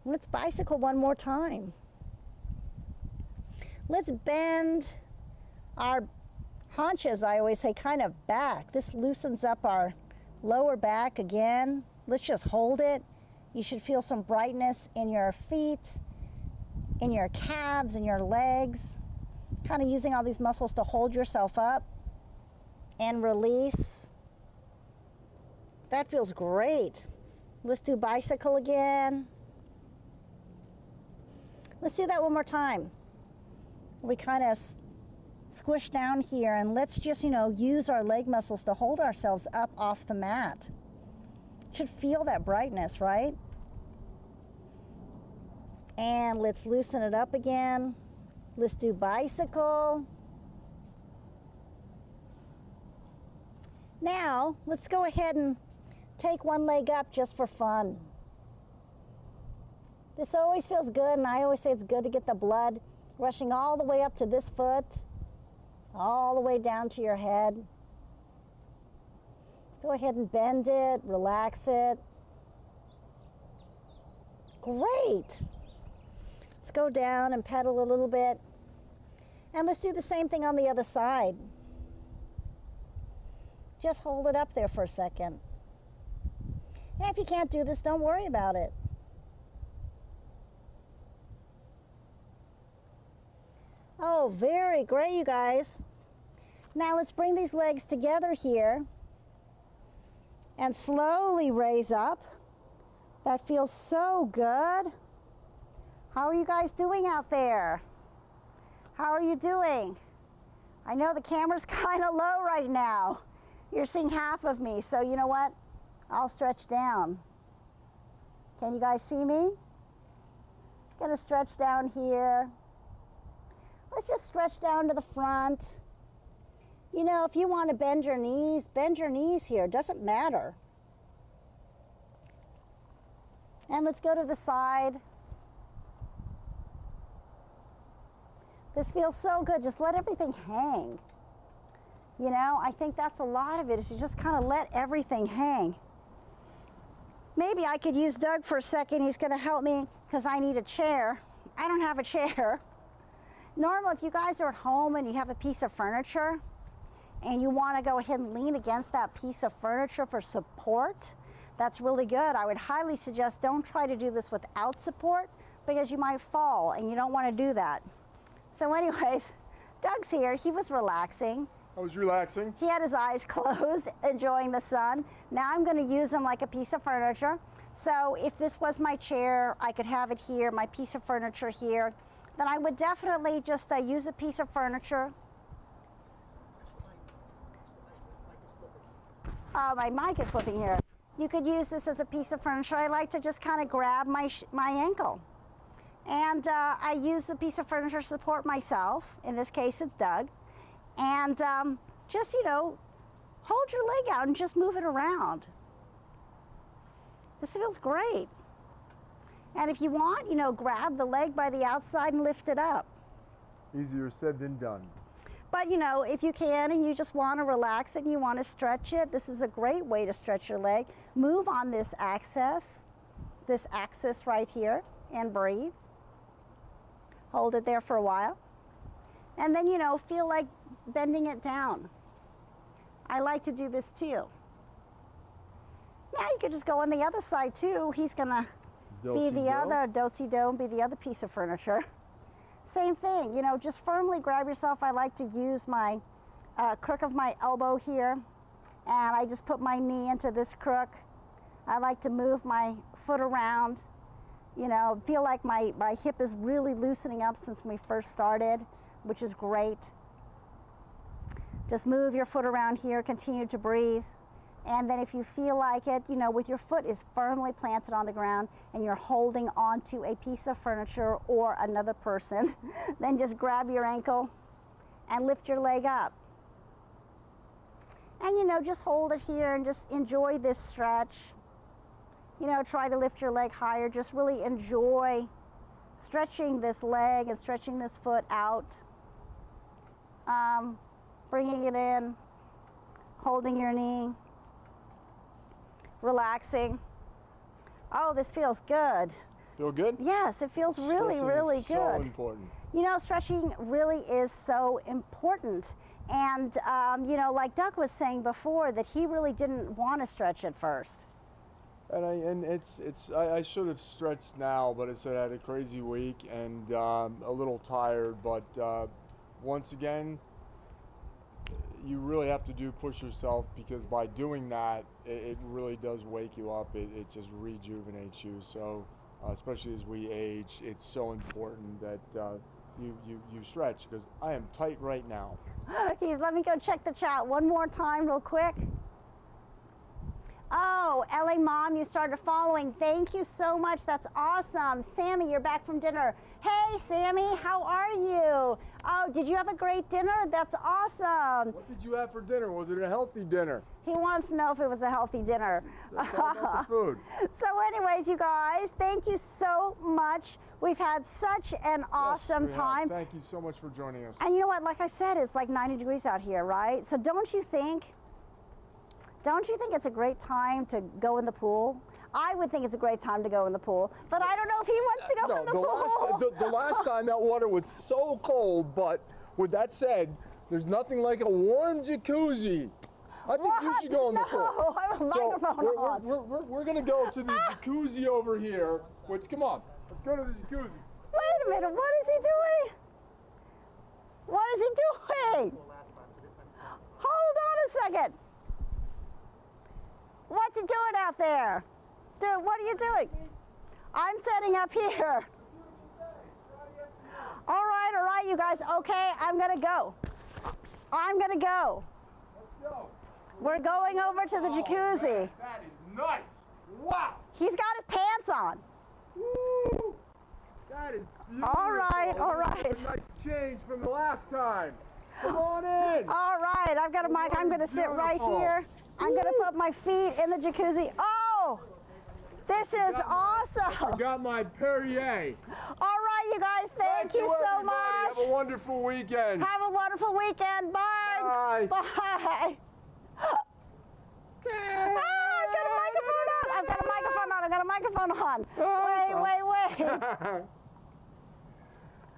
Let's bicycle one more time. Let's bend our haunches, I always say, kind of back. This loosens up our lower back again. Let's just hold it. You should feel some brightness in your feet, in your calves, in your legs. Kind of using all these muscles to hold yourself up and release. That feels great. Let's do bicycle again. Let's do that one more time. We kind of squish down here, and let's just, you know, use our leg muscles to hold ourselves up off the mat. You should feel that brightness, right? And let's loosen it up again. Let's do bicycle. Now, let's go ahead and take one leg up just for fun. This always feels good, and I always say it's good to get the blood rushing all the way up to this foot, all the way down to your head. Go ahead and bend it, relax it. Great. Let's go down and pedal a little bit. And let's do the same thing on the other side. Just hold it up there for a second. And if you can't do this, don't worry about it. Oh, very great, you guys. Now let's bring these legs together here and slowly raise up. That feels so good. How are you guys doing out there? How are you doing? I know the camera's kind of low right now. You're seeing half of me, so you know what? I'll stretch down. Can you guys see me? Gonna stretch down here. Let's just stretch down to the front. You know, if you want to bend your knees here. It doesn't matter. And let's go to the side. This feels so good. Just let everything hang. You know, I think that's a lot of it, is you just kind of let everything hang. Maybe I could use Doug for a second. He's going to help me because I need a chair. I don't have a chair. Normally, if you guys are at home and you have a piece of furniture and you want to go ahead and lean against that piece of furniture for support, that's really good. I would highly suggest don't try to do this without support because you might fall and you don't want to do that. So anyways, Doug's here. He was relaxing. I was relaxing. He had his eyes closed, enjoying the sun. Now I'm going to use him like a piece of furniture. So if this was my chair, I could have it here, my piece of furniture here. Then I would definitely just use a piece of furniture. Oh, my mic is flipping here. You could use this as a piece of furniture. I like to just kind of grab my ankle. And I use the piece of furniture to support myself. In this case, it's Doug. And just, you know, hold your leg out and just move it around. This feels great. And if you want, you know, grab the leg by the outside and lift it up. Easier said than done. But, you know, if you can and you just want to relax it and you want to stretch it, this is a great way to stretch your leg. Move on this axis right here, and breathe. Hold it there for a while. And then, you know, feel like bending it down. I like to do this too. Now you could just go on the other side too. He's gonna be the other do-si-do, be the other piece of furniture. Same thing, you know, just firmly grab yourself. I like to use my crook of my elbow here, and I just put my knee into this crook. I like to move my foot around, you know, feel like my hip is really loosening up since we first started, which is great. Just move your foot around here, continue to breathe. And then if you feel like it, you know, with your foot is firmly planted on the ground and you're holding onto a piece of furniture or another person, then just grab your ankle and lift your leg up. And, you know, just hold it here and just enjoy this stretch. You know, try to lift your leg higher. Just really enjoy stretching this leg and stretching this foot out. Bringing it in, holding your knee. Relaxing. Oh, this feels good. Feel good? Yes, it feels really, really good. So important. You know, stretching really is so important. And, you know, like Doug was saying before, that he really didn't want to stretch at first. And I should have stretched now, but I said I had a crazy week and a little tired. But once again, you really have to push yourself, because by doing that, it really does wake you up. It just rejuvenates you. So especially as we age, it's so important that you stretch, because I am tight right now. Let me go check the chat one more time real quick. Oh, LA Mom, you started following. Thank you so much. That's awesome. Sammy, you're back from dinner. Hey, Sammy, how are you? Oh, did you have a great dinner? That's awesome. What did you have for dinner? Was it a healthy dinner? He wants to know if it was a healthy dinner. That's all about the food. So anyways, you guys, thank you so much. We've had such an awesome time. Thank you so much for joining us. And you know what? Like I said, it's like 90 degrees out here, right? So don't you think Don't you think it's a great time to go in the pool? I would think it's a great time to go in the pool, but I don't know if he wants to go in the pool. The last time that water was so cold, but with that said, there's nothing like a warm jacuzzi. I think you should go in the pool. No, I have a microphone on. We're going to go to the jacuzzi over here. Come on, let's go to the jacuzzi. Wait a minute, what is he doing? What is he doing? Hold on a second. What's he doing out there? Dude, what are you doing? I'm setting up here. All right, you guys. Okay, I'm gonna go. Let's go. We're going over to the jacuzzi. Man, that is nice. Wow. He's got his pants on. Woo. That is beautiful. All right. A nice change from the last time. Come on in. All right, I've got a mic. I'm gonna sit right here. I'm gonna put my feet in the jacuzzi. Oh, this is awesome. I got my Perrier. All right, you guys, thank you so everybody. much. Have a wonderful weekend. Have a wonderful weekend. Bye. Bye. Bye. I've got a microphone on. Wait.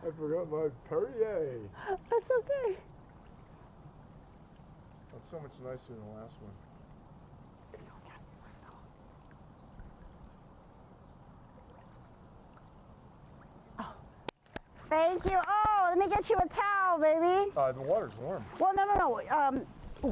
I forgot my Perrier. That's okay. That's so much nicer than the last one. Thank you. Oh, let me get you a towel, baby. The water's warm. Well, no.